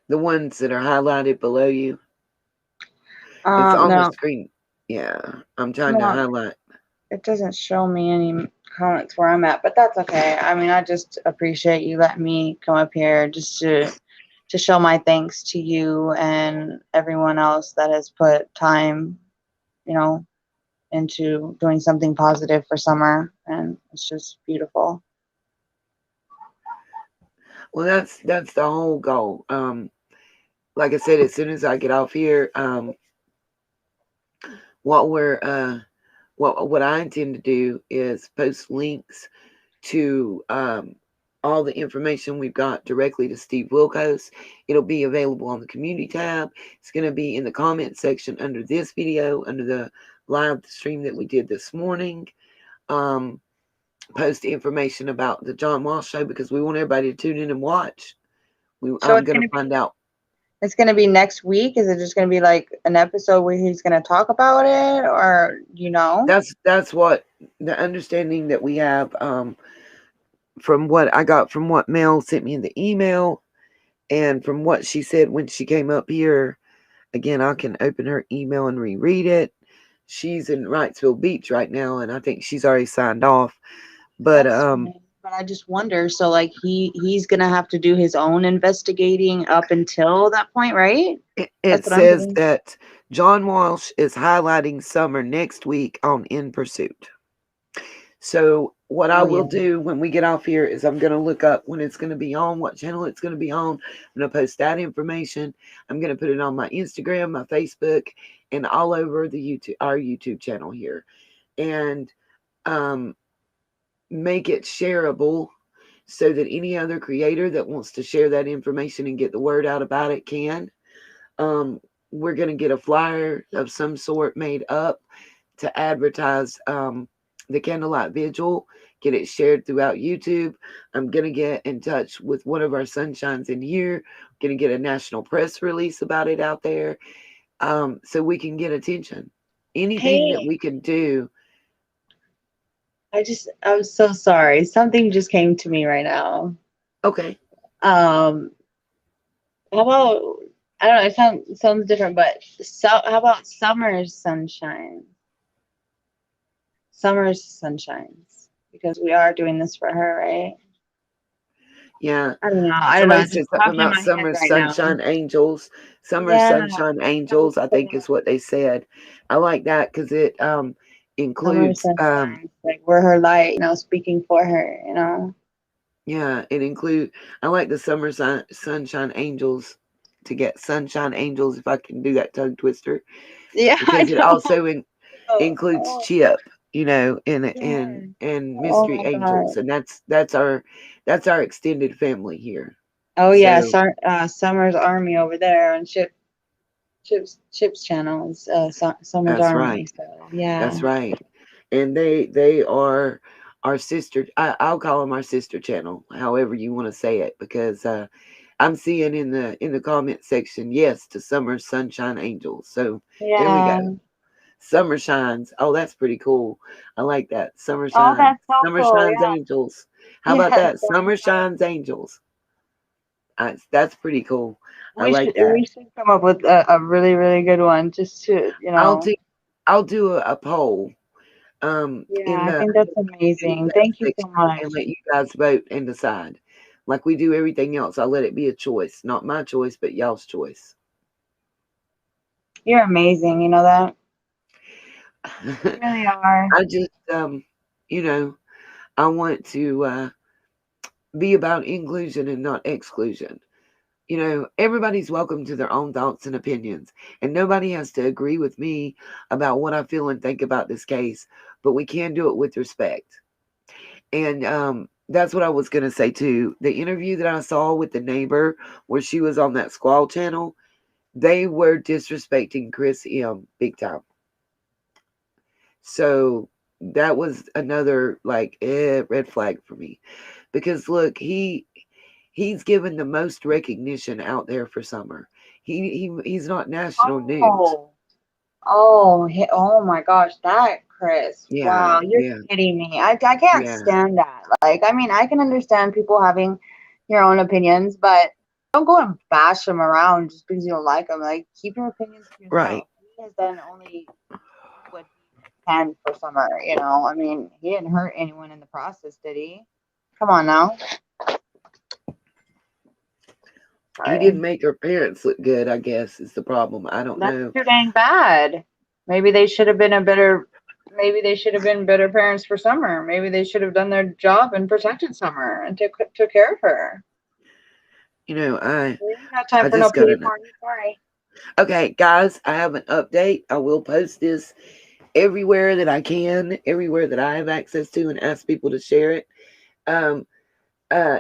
The ones that are highlighted below you. It's on the screen. Yeah, I'm trying to highlight. It doesn't show me any comments where I'm at, but that's okay. I mean, I just appreciate you letting me come up here just to show my thanks to you and everyone else that has put time, you know, into doing something positive for summer, and it's just beautiful. Well, that's the whole goal. Like I said, as soon as I get off here, what I intend to do is post links to all the information we've got directly to Steve Wilkos. It'll be available on the community tab. It's going to be in the comment section under this video, under the live stream that we did this morning. Post information about the John Walsh show because we want everybody to tune in and watch. I'm going to find out. It's going to be next week. Is it just going to be like an episode where he's going to talk about it, or you know? That's what the understanding that we have from what I got from what Mel sent me in the email, and from what she said when she came up here. Again, I can open her email and reread it. She's in Wrightsville Beach right now, and I think she's already signed off. But But I just wonder, so like he's gonna have to do his own investigating up until that point, right? It says that John Walsh is highlighting summer next week on In Pursuit. So what I will do when we get off here is I'm going to look up when it's going to be on, what channel it's going to be on. I'm going to post that information. I'm going to put it on my Instagram, my Facebook, and all over our YouTube channel here, and make it shareable so that any other creator that wants to share that information and get the word out about it can. We're going to get a flyer of some sort made up to advertise the candlelight vigil, get it shared throughout YouTube. I'm going to get in touch with one of our sunshines in here, going to get a national press release about it out there, so we can get attention. Anything that we can do I'm so sorry. Something just came to me right now. Okay. How about, I don't know, sounds different, but how about summer's sunshine? Summer's sunshines. Because we are doing this for her, right? Yeah. I don't know. I don't know. Somebody It's said just something popped in about my head summer right now. sunshine angels. Summer Yeah. sunshine angels, I think is what they said. I like that because it Summer includes sunshine. Like we're her light, speaking for her, yeah, it include I like the summer sunshine angels to get sunshine angels if I can do that tongue twister Yeah, I because it know. also Oh, includes oh, Chip, you know, and yeah. Oh mystery my angels, God. and that's our extended family here. Oh yeah, So Summer's Army over there on Chip's channel is Summer's that's right. Army. So yeah. That's right. And they are our sister. I'll call them our sister channel, however you want to say it, because I'm seeing in the comment section, yes to Summer Sunshine Angels. So there we Yeah. go. Summer shines. Oh, that's pretty cool. I like that. Summer Oh, shine. that's so Summer cool. shines angels. How Yeah. about Yeah. that? Summer shines angels. That's pretty cool. I We like should that. we should come up with a really, really good one just to, I'll do I'll do a poll Yeah, in I the think that's amazing. feedback Thank you so section much. and let you guys vote and decide. Like we do everything else, I let it be a choice. Not my choice, but y'all's choice. You're amazing, you know that? You really are. I just you know, I want to be about inclusion and not exclusion. You know, everybody's welcome to their own thoughts and opinions, and nobody has to agree with me about what I feel and think about this case, but we can do it with respect. And that's what I was going to say too. The interview that I saw with the neighbor where she was on that squall channel, they were disrespecting Chris M big time. So that was another like red flag for me because look, he's given the most recognition out there for Summer. He's not national news. Oh, oh my gosh, that Chris. Yeah, Wow, you're yeah, kidding me. I can't yeah. stand that. Like, I mean, I can understand people having your own opinions, but don't go and bash them around just because you don't like them. Like, keep your opinions to Right. yourself. He has done only what he can for Summer, you know? I mean, he didn't hurt anyone in the process, did he? Come on now. He Sorry. didn't make her parents look good, I guess, is the problem. I don't That's know. too dang bad. Maybe they should have been maybe they should have been better parents for Summer. Maybe they should have done their job and protected Summer and took care of her. You know, We ain't got time I for no just got pity an party. Sorry. okay, guys. I have an update. I will post this everywhere that I can, everywhere that I have access to, and ask people to share it. Um,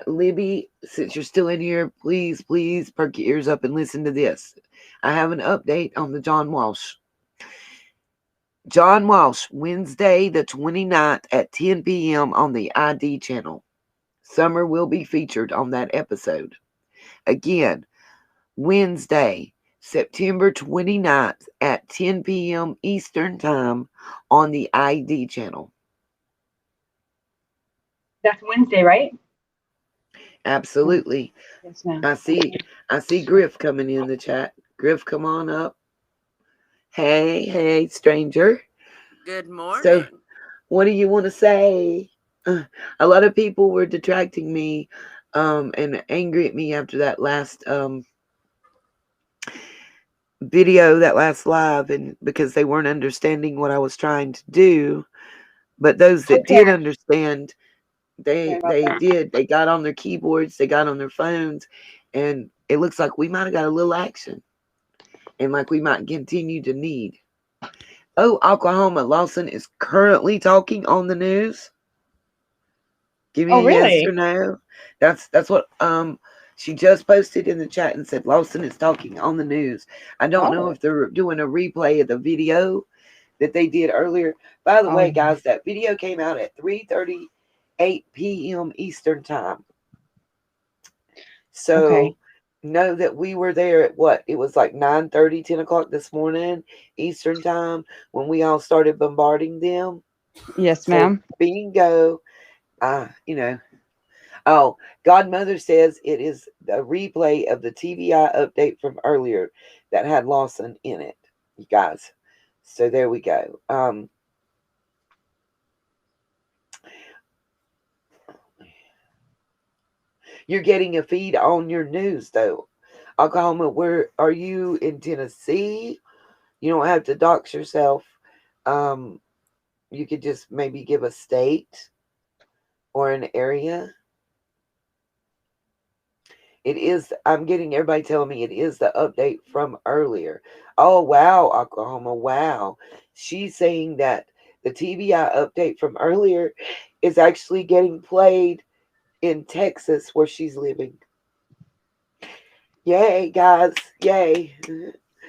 Libby, since you're still in here, please perk your ears up and listen to this. I have an update on the John Walsh. John Walsh, Wednesday the 29th at 10 p.m. on the ID channel. Summer will be featured on that episode. Again, Wednesday, September 29th at 10 p.m. Eastern Time on the ID channel. That's Wednesday, right? Absolutely. Yes, ma'am. I see Griff coming in the chat. Griff, come on up. Hey, stranger. Good So, morning. what do you want to say? A lot of people were detracting me and angry at me after that last video, that last live, and because they weren't understanding what I was trying to do. But those that Okay. did understand, Sorry they about they that. did. They got on their keyboards, they got on their phones, and it looks like we might have got a little action, and like we might continue to need. Oh, Oklahoma Lawson is currently talking on the news. Give Oh, me a yes or really? no. That's what she just posted in the chat and said Lawson is talking on the news. I don't know Oh. if they're doing a replay of the video that they did earlier. By the way, Oh. guys, that video came out at 3:38 p.m. Eastern time. Okay. So know that we were there at what? It was like 9:30, 10 o'clock this morning Eastern time when we all started bombarding them. Yes, So ma'am. bingo. You know. Oh, Godmother says it is a replay of the TVI update from earlier that had Lawson in it, you guys. So there we go. You're getting a feed on your news though. Oklahoma, where are you in Tennessee? You don't have to dox yourself. Um, you could just maybe give a state or an area. It is, I'm getting everybody telling me it is the update from earlier. Oh, wow, Oklahoma, wow. She's saying that the TBI update from earlier is actually getting played in Texas where she's living. Yay, guys, yay.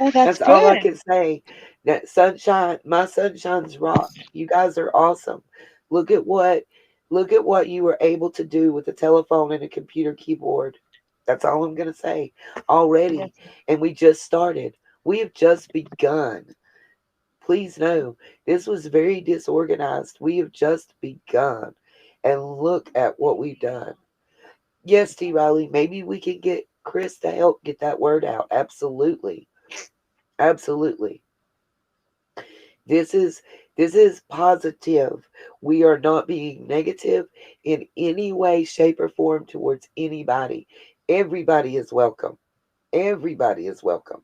Oh, that's That's all I good. can say. That sunshine, my sunshine's rock. You guys are awesome. Look at what you were able to do with a telephone and a computer keyboard. That's all I'm gonna say already. And we just started. We have just begun. Please know this was very disorganized. We have just begun. And look at what we've done. Yes, T. Riley, maybe we can get Chris to help get that word out. Absolutely. Absolutely. This is positive. We are not being negative in any way, shape, or form towards anybody. Everybody is welcome. Everybody is welcome.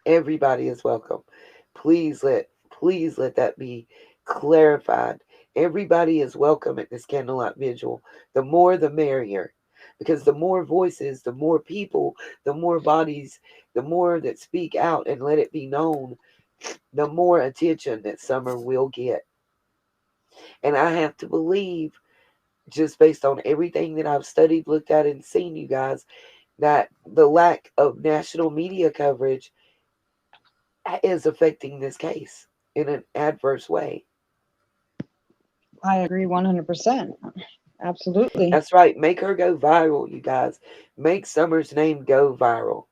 Everybody is welcome. Please let that be clarified. Everybody is welcome at this candlelight vigil. The more the merrier. Because the more voices, the more people, the more bodies, the more that speak out and let it be known, the more attention that Summer will get. And I have to believe, just based on everything that I've studied, looked at, and seen, you guys, that the lack of national media coverage is affecting this case in an adverse way. I agree 100%. Absolutely. That's right. Make her go viral, you guys. Make Summer's name go viral.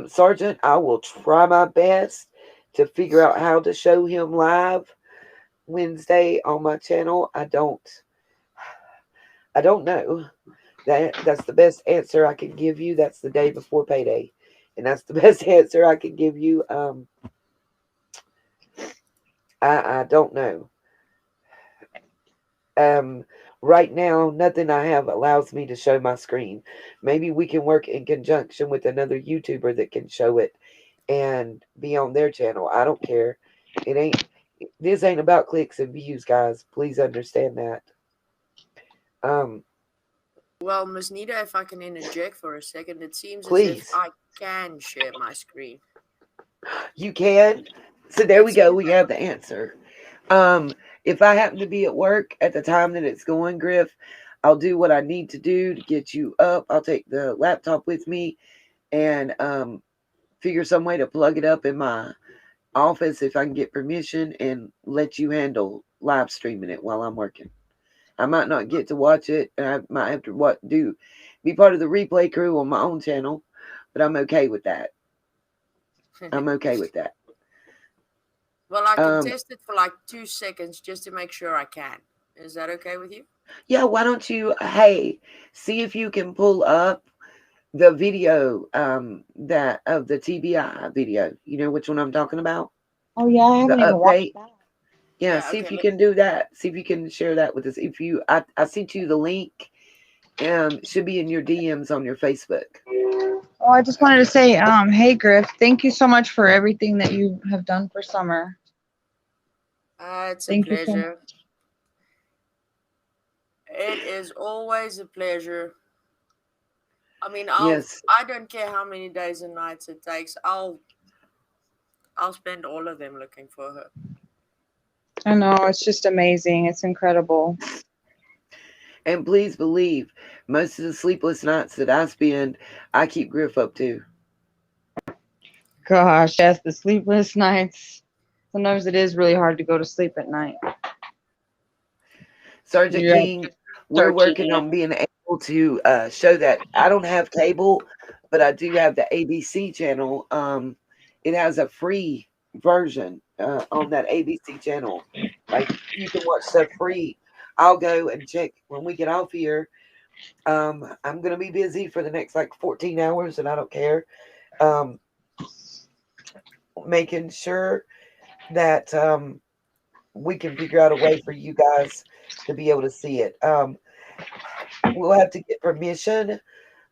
Sergeant, I will try my best to figure out how to show him live Wednesday on my channel. I don't know. That's the best answer I can give you. That's the day before payday. And that's the best answer I can give you. I don't know. Right now, nothing I have allows me to show my screen. Maybe we can work in conjunction with another YouTuber that can show it and be on their channel. I don't care. This ain't about clicks and views, guys. Please understand that. Well, Miss Nita, if I can interject for a second, it seems as if Please. I can share my screen. You can. So there we go. We have the answer. If I happen to be at work at the time that it's going, Griff, I'll do what I need to do to get you up. I'll take the laptop with me and figure some way to plug it up in my office if I can get permission and let you handle live streaming it while I'm working. I might not get to watch it, and I might have to be part of the replay crew on my own channel, but I'm okay with that. I'm okay with that. Well, I can test it for like 2 seconds just to make sure I can. Is that okay with you? Yeah, why don't you, hey, see if you can pull up the video that of the TBI video. You know which one I'm talking about? Oh yeah, I haven't The even watched update. that. Yeah, Yeah, see okay, if you can do that. See if you can share that with us. I sent you the link. Should be in your DMs on your Facebook. Oh, I just wanted to say, hey Griff, thank you so much for everything that you have done for Summer. It's a Thank you so much. pleasure. It is always a pleasure. I mean, Yes. I don't care how many days and nights it takes. I'll spend all of them looking for her. I know, it's just amazing. It's incredible. And please believe, most of the sleepless nights that I spend, I keep Griff up too. Gosh, yes, the sleepless nights. Sometimes it is really hard to go to sleep at night. Sergeant Yeah. King, we're working on being able to show that. I don't have cable, but I do have the ABC channel. It has a free version on that ABC channel. Like you can watch stuff free. I'll go and check when we get off here. I'm gonna be busy for the next like 14 hours, and I don't care. Um, Making sure that we can figure out a way for you guys to be able to see it. We'll have to get permission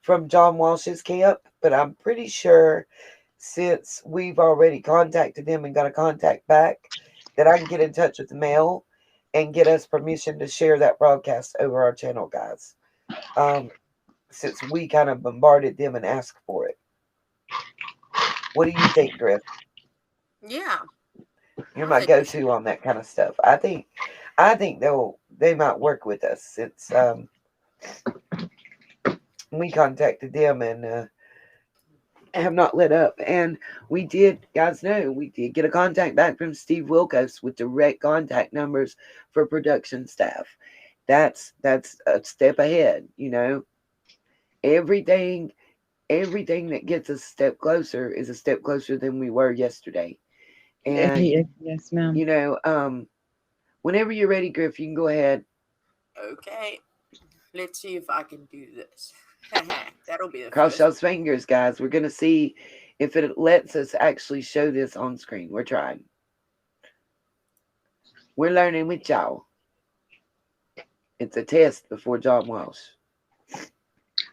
from John Walsh's camp, but I'm pretty sure since we've already contacted them and got a contact back, that I can get in touch with the mail and get us permission to share that broadcast over our channel, guys. Since we kind of bombarded them and asked for it. What do you think, Griff? Yeah. You're my go-to on that kind of stuff. I think they might work with us since we contacted them and have not let up. And we did, guys know, we did get a contact back from Steve Wilkos with direct contact numbers for production staff. That's a step ahead, you know. Everything that gets us a step closer is a step closer than we were yesterday. And yes, ma'am. you know, whenever you're ready, Griff, you can go ahead. Okay. Let's see if I can do this. That'll be the Cross first. those fingers, guys. We're gonna see if it lets us actually show this on screen. We're trying. We're learning with y'all. It's a test before John Walsh.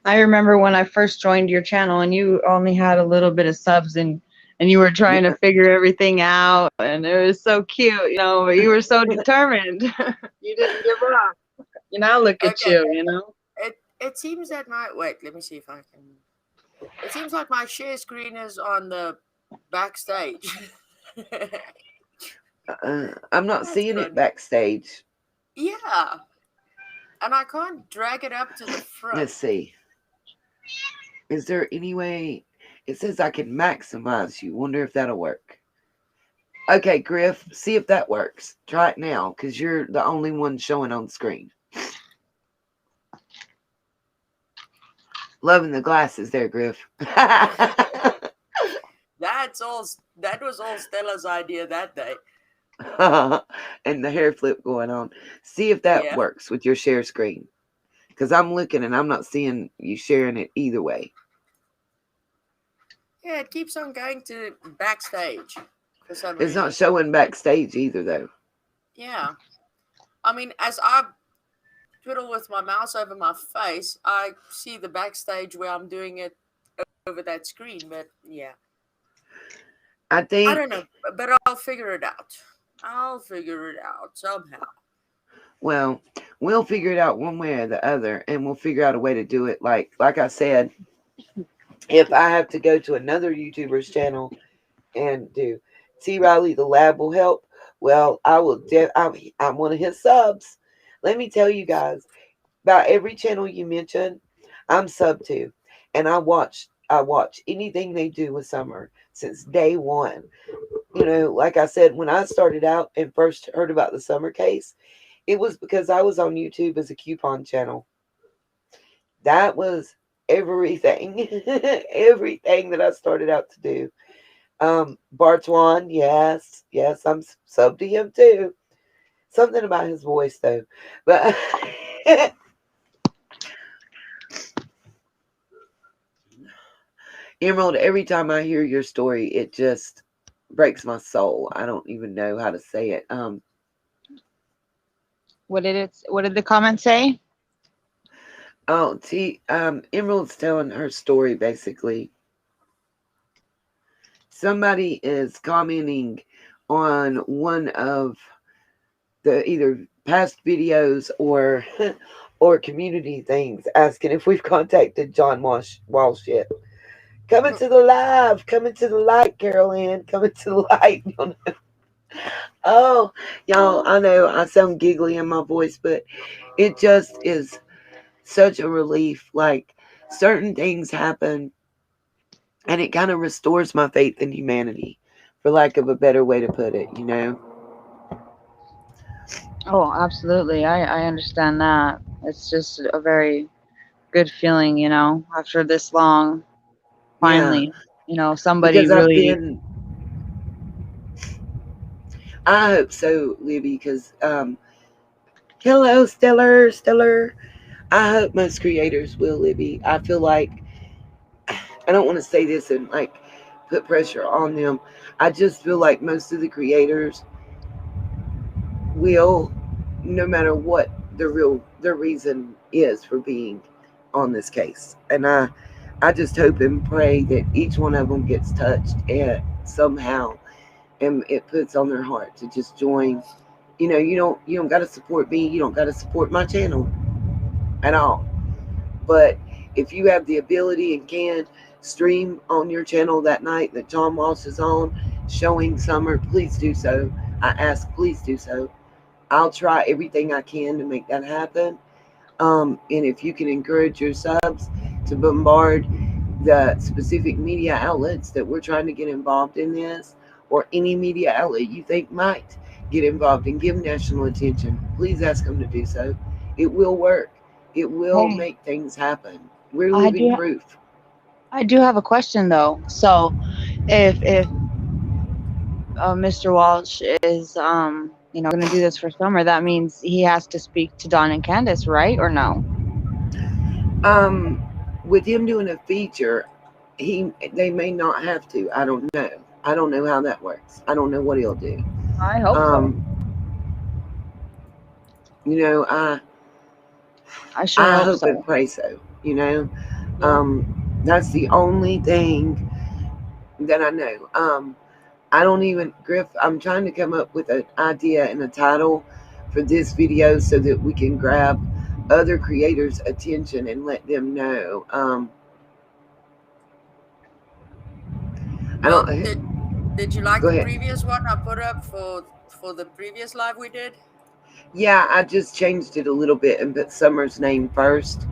I remember when I first joined your channel and you only had a little bit of subs and you were trying to figure everything out, and it was so cute, you know, but you were so determined. You didn't give up. You know, look at you, you know. It seems that wait, let me see if I can. It seems like my share screen is on the backstage. I'm not seeing it backstage. Yeah. And I can't drag it up to the front. Let's see. Is there any way? It says I can maximize you. Wonder if that'll work. Okay, Griff, see if that works. Try it now, because you're the only one showing on screen. Loving the glasses there, Griff. That was all Stella's idea that day. And the hair flip going on. See if that works with your share screen. Because I'm looking and I'm not seeing you sharing it either way. Yeah, it keeps on going to backstage for some It's reason. not showing backstage either, though. Yeah. I mean, as I twiddle with my mouse over my face, I see the backstage where I'm doing it over that screen. But yeah. I don't know, but I'll figure it out. I'll figure it out somehow. Well, we'll figure it out one way or the other, and we'll figure out a way to do it. Like I said, if I have to go to another YouTuber's channel and do T. Riley the Lab will help, well, I will. I'm one of his subs. Let me tell you guys, about every channel you mentioned, I'm sub to, and I watch anything they do with Summer since day one. You know, like I said, when I started out and first heard about the Summer case, it was because I was on YouTube as a coupon channel. That was everything, everything that I started out to do. Bartwan, yes, I'm sub to him too. Something about his voice though, but Emerald, every time I hear your story, it just breaks my soul. I don't even know how to say it. What did the comment say? Oh, Emerald's telling her story basically. Somebody is commenting on one of the either past videos or community things, asking if we've contacted John Walsh yet. Coming to the live, coming to the light, Carol Ann, coming to the light. Oh, y'all, I know I sound giggly in my voice, but it just is such a relief. Like, certain things happen, and it kind of restores my faith in humanity, for lack of a better way to put it, you know? Oh, absolutely. I understand that. It's just a very good feeling, you know, after this long. Yeah, finally, somebody because I've really. been. I hope so, Libby. Because hello, Stellar. I hope most creators will, Libby. I feel like I don't want to say this and like put pressure on them. I just feel like most of the creators will, no matter what the reason is for being on this case. And I just hope and pray that each one of them gets touched and somehow, and it puts on their heart to just join. You don't got to support me. You don't got to support my channel at all. But if you have the ability and can stream on your channel that night that John Walsh is on, showing Summer, please do so. I ask, please do so. I'll try everything I can to make that happen. And if you can encourage your subs to bombard the specific media outlets that we're trying to get involved in this, or any media outlet you think might get involved and give national attention, please ask them to do so. It will work. It will Hey, make things happen. We're I living do. proof. I do have a question though. So, if Mr. Walsh is going to do this for Summer, that means he has to speak to Don and Candace, right? Or no? Um, with him doing a feature, they may not have to. I don't know. I don't know how that works. I don't know what he'll do. I hope so. Um, you know, I I sure I hope hope and so. pray so. You know, Yeah. that's the only thing that I know. I don't even Griff. I'm trying to come up with an idea and a title for this video so that we can grab other creators' attention and let them know. I Well, don't. did you like Go the ahead. previous one I put up for the previous live we did? Yeah, I just changed it a little bit and put Summer's name first,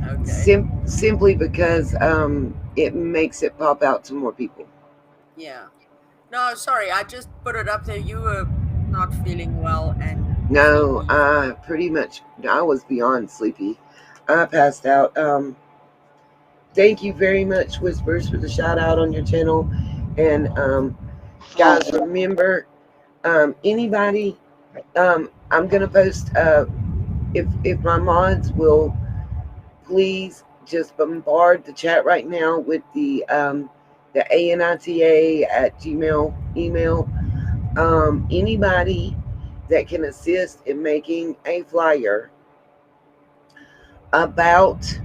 Okay. simply because it makes it pop out to more people. Yeah. No, sorry, I just put it up there. You were not feeling well and No, sleepy. I was beyond sleepy. I passed out. Thank you very much, Whispers, for the shout out on your channel. And guys, remember, anybody, I'm gonna post. If my mods will please just bombard the chat right now with the ANITA@gmail email. Anybody that can assist in making a flyer about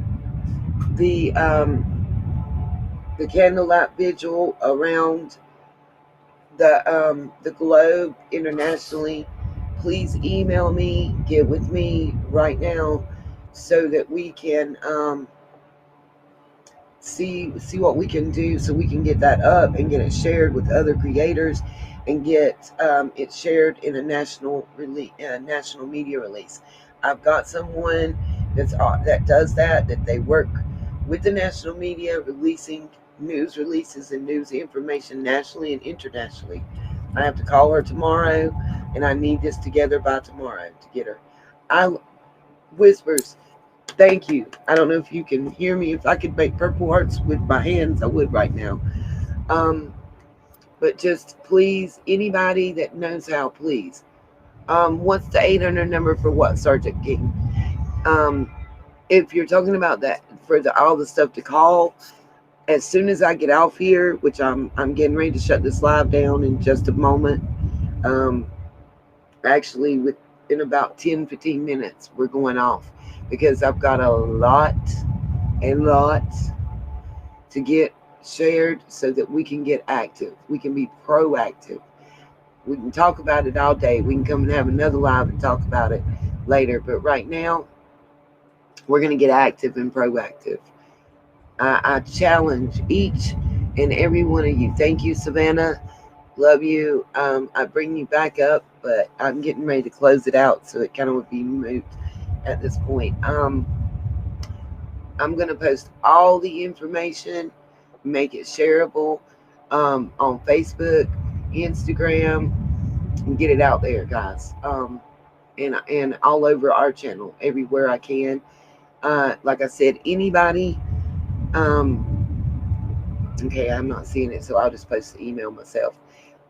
the candlelight vigil around the globe internationally, please email me, get with me right now, so that we can see what we can do, so we can get that up and get it shared with other creators, and get it shared in a national media release. I've got someone that does that they work with the national media, releasing news releases and news information nationally and internationally. I have to call her tomorrow, and I need this together by tomorrow to get her. I Whispers, thank you. I don't know if you can hear me. If I could make purple hearts with my hands, I would right now. Um, but just please, anybody that knows how, please. What's the 800 number for what, Sergeant King? Um, if you're talking about that for all the stuff to call, as soon as I get off here, which I'm getting ready to shut this live down in just a moment. Um, actually, in about 10-15 minutes, we're going off because I've got a lot to get shared so that we can get active. We can be proactive. We can talk about it all day. We can come and have another live and talk about it later. But right now, we're going to get active and proactive. I challenge each and every one of you. Thank you, Savannah. Love you. I bring you back up, but I'm getting ready to close it out, so it kind of would be moot at this point. I'm going to post all the information, make it shareable on Facebook, Instagram, and get it out there, guys. And all over our channel, everywhere I can. Like I said, anybody, um, Okay, I'm not seeing it, so I'll just post the email myself.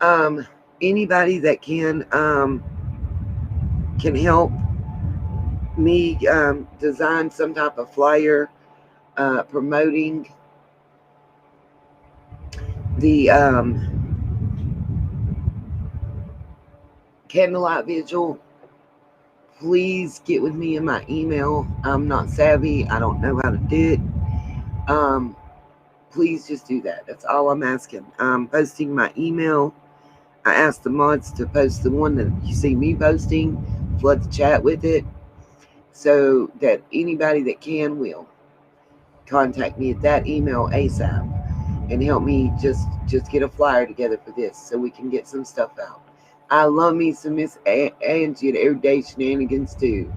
Um, Anybody that can help me design some type of flyer promoting the candlelight vigil, please get with me in my email. I'm not savvy. I don't know how to do it. Um, please just do that. That's all I'm asking. I'm posting my email. I asked the mods to post the one that you see me posting, flood the chat with it, so that anybody that can will contact me at that email ASAP and help me just get a flyer together for this so we can get some stuff out. I love me some Miss Angie at Everyday Shenanigans too.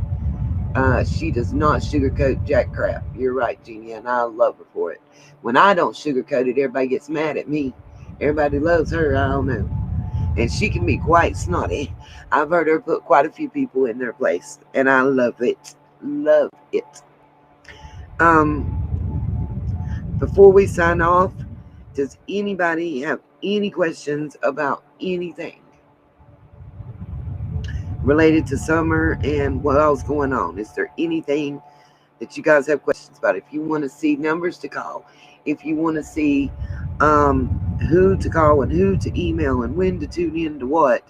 She does not sugarcoat jack crap. You're right, Jeannie, and I love her for it. When I don't sugarcoat it, everybody gets mad at me. Everybody loves her. I don't know. And she can be quite snotty. I've heard her put quite a few people in their place, and I love it. Love it. Um, Before we sign off, does anybody have any questions about anything related to summer and what else going on? Is there anything that you guys have questions about? If you want to see numbers to call, if you want to see who to call and who to email and when to tune in to what,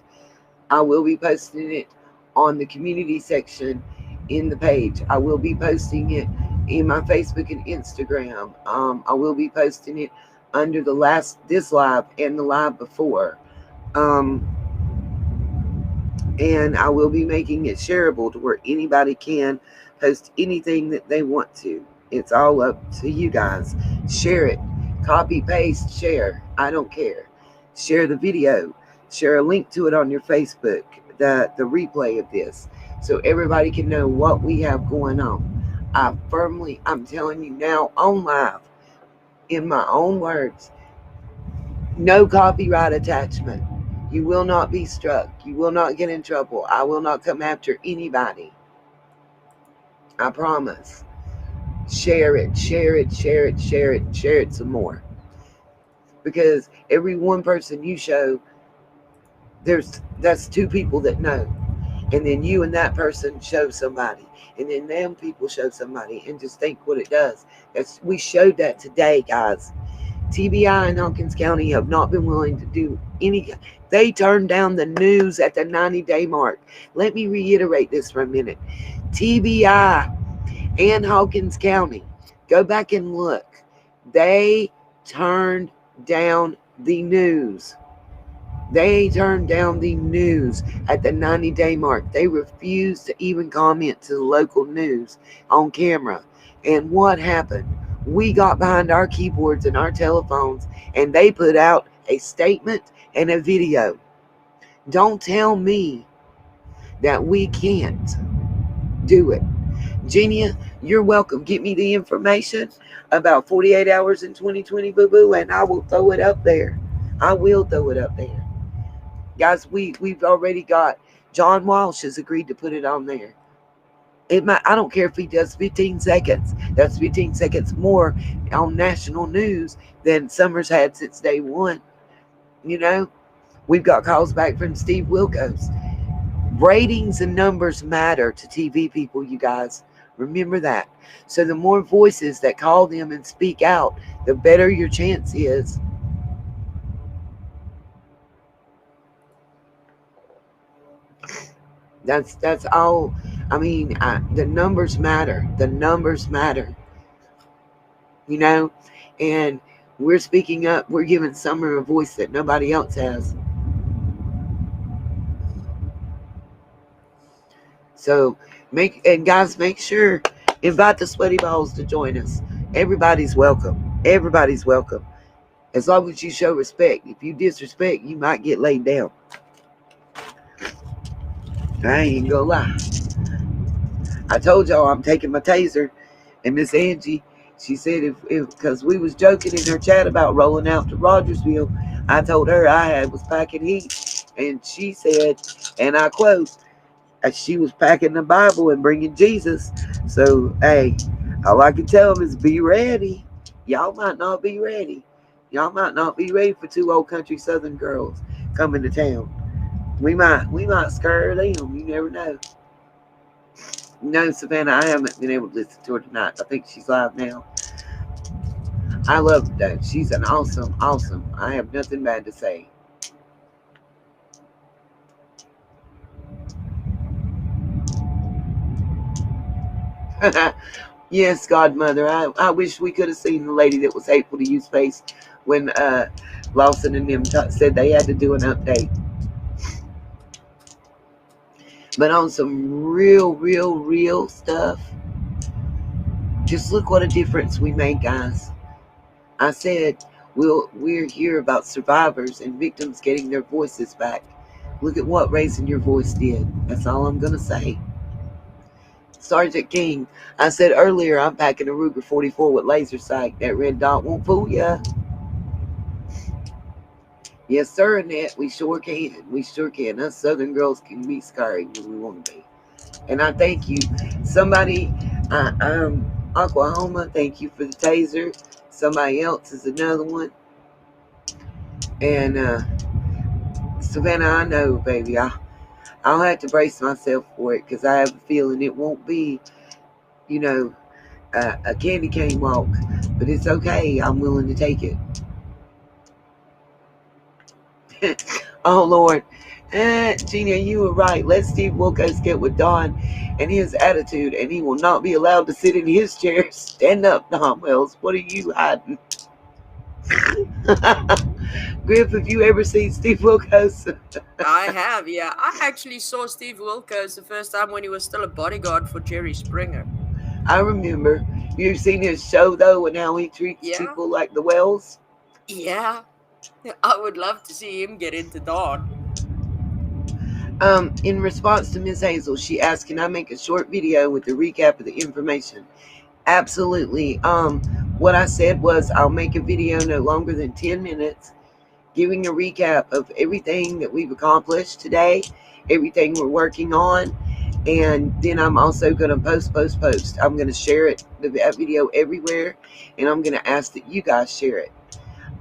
I will be posting it on the community section in the page. I will be posting it in my Facebook and Instagram. I will be posting it under this live and the live before. Um, and I will be making it shareable to where anybody can post anything that they want to. It's all up to you guys. Share it, copy, paste, share. I don't care. Share the video, share a link to it on your Facebook, the replay of this, so everybody can know what we have going on. I'm telling you now on live, in my own words, no copyright attachment. You will not be struck. You will not get in trouble. I will not come after anybody. I promise. Share it, share it, share it, share it, share it some more. Because every one person you show, that's two people that know. And then you and that person show somebody. And then them people show somebody. And just think what it does. We showed that today, guys. TBI and Hawkins County have not been willing to do any. They turned down the news at the 90-day mark. Let me reiterate this for a minute. TBI and Hawkins County, go back and look. They turned down the news. They turned down the news at the 90-day mark. They refused to even comment to the local news on camera. And what happened? We got behind our keyboards and our telephones, and they put out a statement and a video. Don't tell me that we can't do it. Genia, you're welcome. Get me the information about 48 hours in 2020, boo-boo, and I will throw it up there. I will throw it up there. Guys, we've already got John Walsh has agreed to put it on there. I don't care if he does 15 seconds. That's 15 seconds more on national news than Summers had since day one. You know, we've got calls back from Steve Wilkos. Ratings and numbers matter to TV people, you guys. Remember that. So the more voices that call them and speak out, the better your chance is. That's all. I mean, the numbers matter. The numbers matter. You know, and we're speaking up. We're giving Summer a voice that nobody else has. So guys, make sure invite the sweaty balls to join us. Everybody's welcome. Everybody's welcome. As long as you show respect. If you disrespect, you might get laid down. I ain't gonna lie. I told y'all I'm taking my taser. And Miss Angie, she said if because we was joking in her chat about rolling out to Rogersville, I told her I was packing heat. And she said, and I quote, she was packing the Bible and bringing Jesus. So, hey, all I can tell them is be ready. Y'all might not be ready, Y'all might not be ready for two old country southern girls coming to town. We might scare them. You never know. No, Savannah, I haven't been able to listen to her tonight. I think she's live now. I love her though. She's an awesome. I have nothing bad to say. Yes, Godmother. I wish we could have seen the lady that was hateful to use face when Lawson and them said they had to do an update. But on some real stuff, just look what a difference we made, guys. I said we're here about survivors and victims getting their voices back. Look at what raising your voice did. That's all I'm gonna say. Sergeant King, I said earlier I'm packing a Ruger 44 with laser sight. That red dot won't fool ya. Yes, sir, Annette. We sure can. We sure can. Us Southern girls can be scary when we want to be. And I thank you. Somebody, Oklahoma, thank you for the taser. Somebody else is another one. And Savannah, I know, baby. I'll have to brace myself for it because I have a feeling it won't be, you know, a candy cane walk. But it's okay. I'm willing to take it. Oh, Lord. Gina, you were right. Let Steve Wilkos get with Don and his attitude, and he will not be allowed to sit in his chair. Stand up, Don Wells. What are you hiding? Griff, have you ever seen Steve Wilkos? I have, yeah. I actually saw Steve Wilkos the first time when he was still a bodyguard for Jerry Springer. I remember. You've seen his show, though, and how he treats people like the Wells? Yeah. I would love to see him get into Dawn. In response to Ms. Hazel, she asked, can I make a short video with the recap of the information? Absolutely. What I said was I'll make a video no longer than 10 minutes giving a recap of everything that we've accomplished today, everything we're working on, and then I'm also going to post. I'm going to share it, that video everywhere, and I'm going to ask that you guys share it.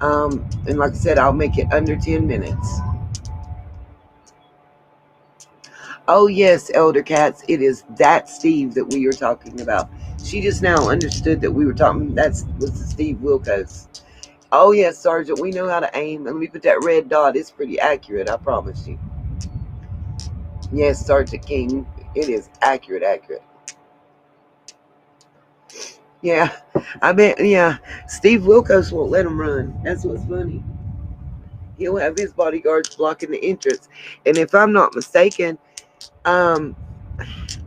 And like I said, I'll make it under 10 minutes. Oh, yes, Elder Cats, it is that Steve that we were talking about. She just now understood that we were talking, was the Steve Wilkos. Oh, yes, Sergeant, we know how to aim. And let me put that red dot. It's pretty accurate, I promise you. Yes, Sergeant King, it is accurate. Yeah, I bet, yeah, Steve Wilkos won't let him run. That's what's funny. He'll have his bodyguards blocking the entrance. And if I'm not mistaken, I'm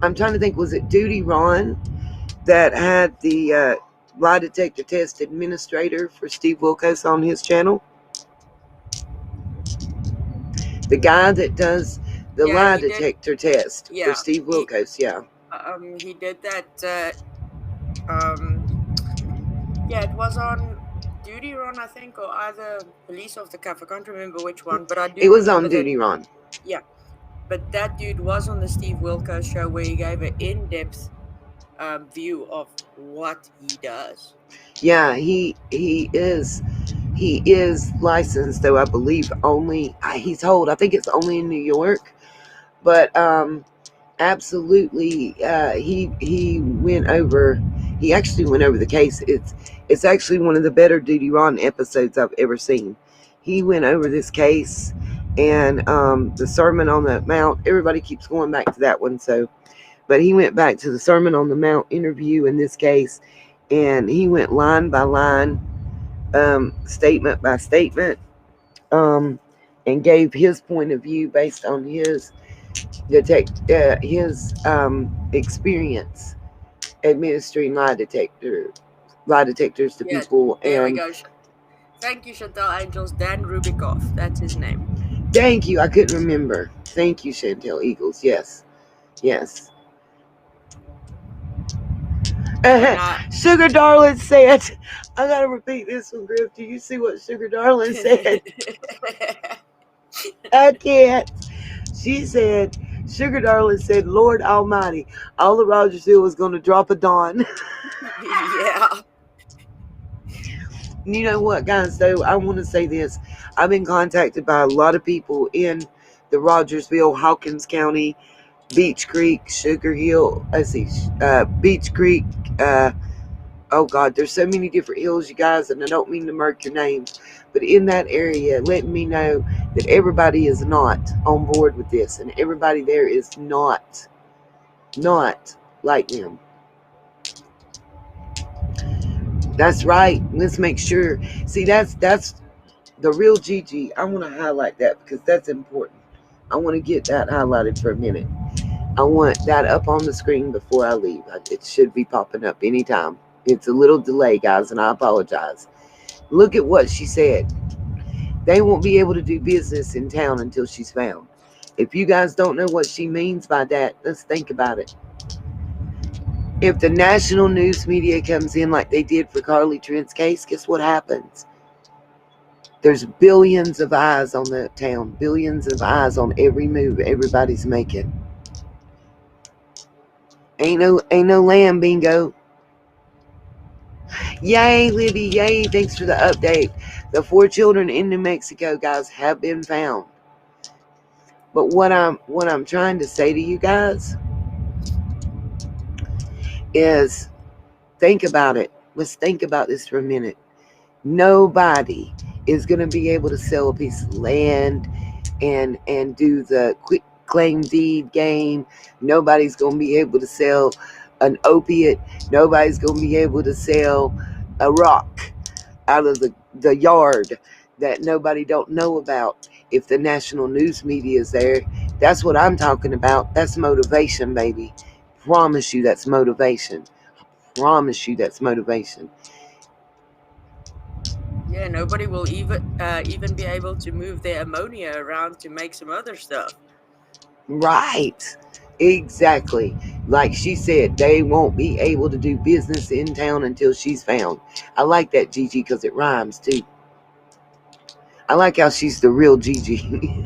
trying to think, was it Duty Ron that had the lie detector test administrator for Steve Wilkos on his channel? The guy that does the lie detector test for Steve Wilkos, he did that. Yeah, it was on Duty Ron, I think, or either Police of the Cuff. I can't remember which one, but I do. It was on Duty Ron. Yeah, but that dude was on the Steve Wilkos show where he gave an in-depth view of what he does. Yeah, he is licensed, though I believe only he's told. I think it's only in New York, but absolutely, he went over. He actually went over the case. It's actually one of the better Duty Ron episodes I've ever seen. He went over this case and the Sermon on the Mount. Everybody keeps going back to that one, but he went back to the Sermon on the Mount interview in this case, and he went line by line, statement by statement, and gave his point of view based on his experience administering lie detectors to people. There we go. Thank you, Chantal Angels. Dan Rubikoff, that's his name. Thank you. I couldn't remember. Thank you, Chantal Eagles. Yes. Sugar Darling said, I gotta repeat this one, Griff. Do you see what Sugar Darling said? I can't. She said, Sugar Darling said, Lord Almighty, all the Rogers Hill was going to drop a dawn. Yeah. You know what, guys, though? I want to say this. I've been contacted by a lot of people in the Rogersville, Hawkins County, Beach Creek, Sugar Hill, Beach Creek, oh God, there's so many different hills, you guys, and I don't mean to murk your names, but in that area, letting me know that everybody is not on board with this, and everybody there is not like them. That's right. Let's make sure. See, that's the real Gigi. I want to highlight that because that's important. I want to get that highlighted for a minute. I want that up on the screen before I leave. It should be popping up anytime. It's a little delay, guys, and I apologize. Look at what she said. They won't be able to do business in town until she's found. If you guys don't know what she means by that, let's think about it. If the national news media comes in like they did for Carly Trent's case, guess what happens? There's billions of eyes on the town, billions of eyes on every move everybody's making. Ain't no lamb bingo. Yay, Libby, yay, thanks for the update. The 4 children in New Mexico, guys, have been found. But what I'm trying to say to you guys is think about it. Let's think about this for a minute. Nobody is going to be able to sell a piece of land and do the quick claim deed game. Nobody's going to be able to sell an opiate. Nobody's going to be able to sell a rock out of the yard that nobody don't know about if the national news media is there. That's what I'm talking about. That's motivation, baby. Promise you that's motivation. Promise you that's motivation. Yeah, nobody will even be able to move their ammonia around to make some other stuff. Right. Exactly. Like she said, they won't be able to do business in town until she's found. I like that, Gigi, because it rhymes too. I like how she's the real Gigi.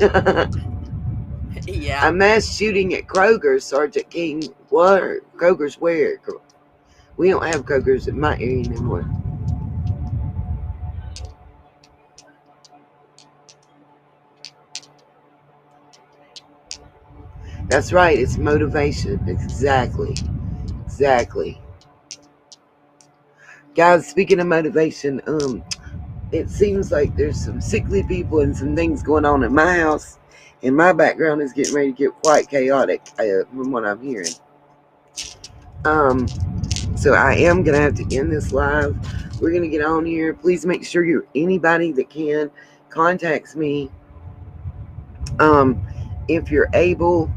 Yeah. A mass shooting at Kroger's, Sergeant King. What? Kroger's where? We don't have Kroger's in my area anymore. That's right. It's motivation. Exactly. Exactly. Guys, speaking of motivation, it seems like there's some sickly people and some things going on at my house, and my background is getting ready to get quite chaotic from what I'm hearing. So I am gonna have to end this live. We're gonna get on here. Please make sure you're anybody that can contacts me. If you're able,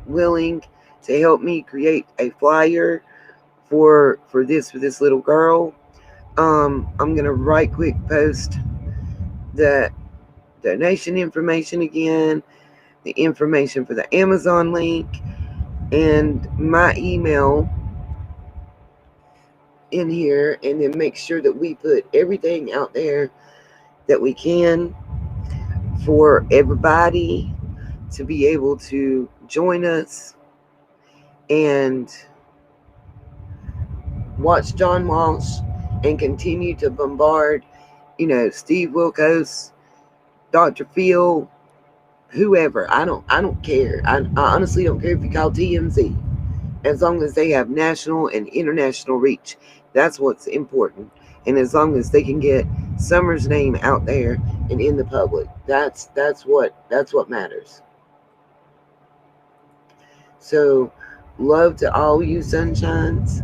willing to help me create a flyer for this little girl. I'm gonna right quick post the donation information again, the information for the Amazon link, and my email in here, and then make sure that we put everything out there that we can for everybody to be able to join us and watch John Walsh and continue to bombard, Steve Wilkos, Dr. Phil, whoever. I don't care. I honestly don't care if you call TMZ. As long as they have national and international reach, that's what's important. And as long as they can get Summer's name out there and in the public, that's what matters. So, love to all you sunshines.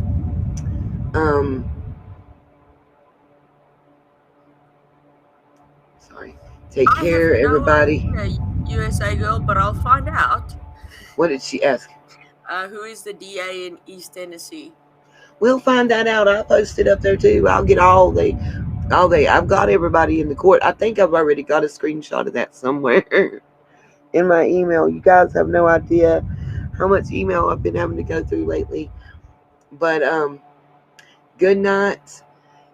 Sorry. Take I have care, no everybody. idea, USA girl, but I'll find out. What did she ask? Who is the DA in East Tennessee? We'll find that out. I'll post it up there too. I'll get I've got everybody in the court. I think I've already got a screenshot of that somewhere in my email. You guys have no idea how much email I've been having to go through lately. But good night.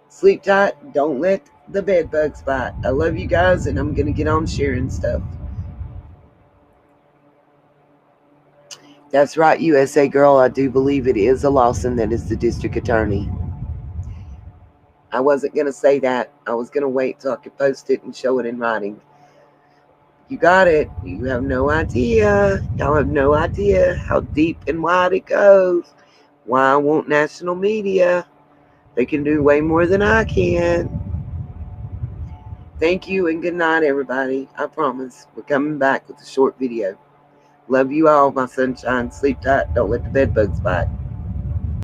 Sleep tight. Don't let the bed bugs bite. I love you guys, and I'm gonna get on sharing stuff. That's right, USA girl. I do believe it is a Lawson that is the district attorney. I wasn't going to say that. I was going to wait till I could post it and show it in writing. You got it. You have no idea. Y'all have no idea how deep and wide it goes. Why I want national media. They can do way more than I can. Thank you and good night, everybody. I promise we're coming back with a short video. Love you all, my sunshine. Sleep tight. Don't let the bed bugs bite.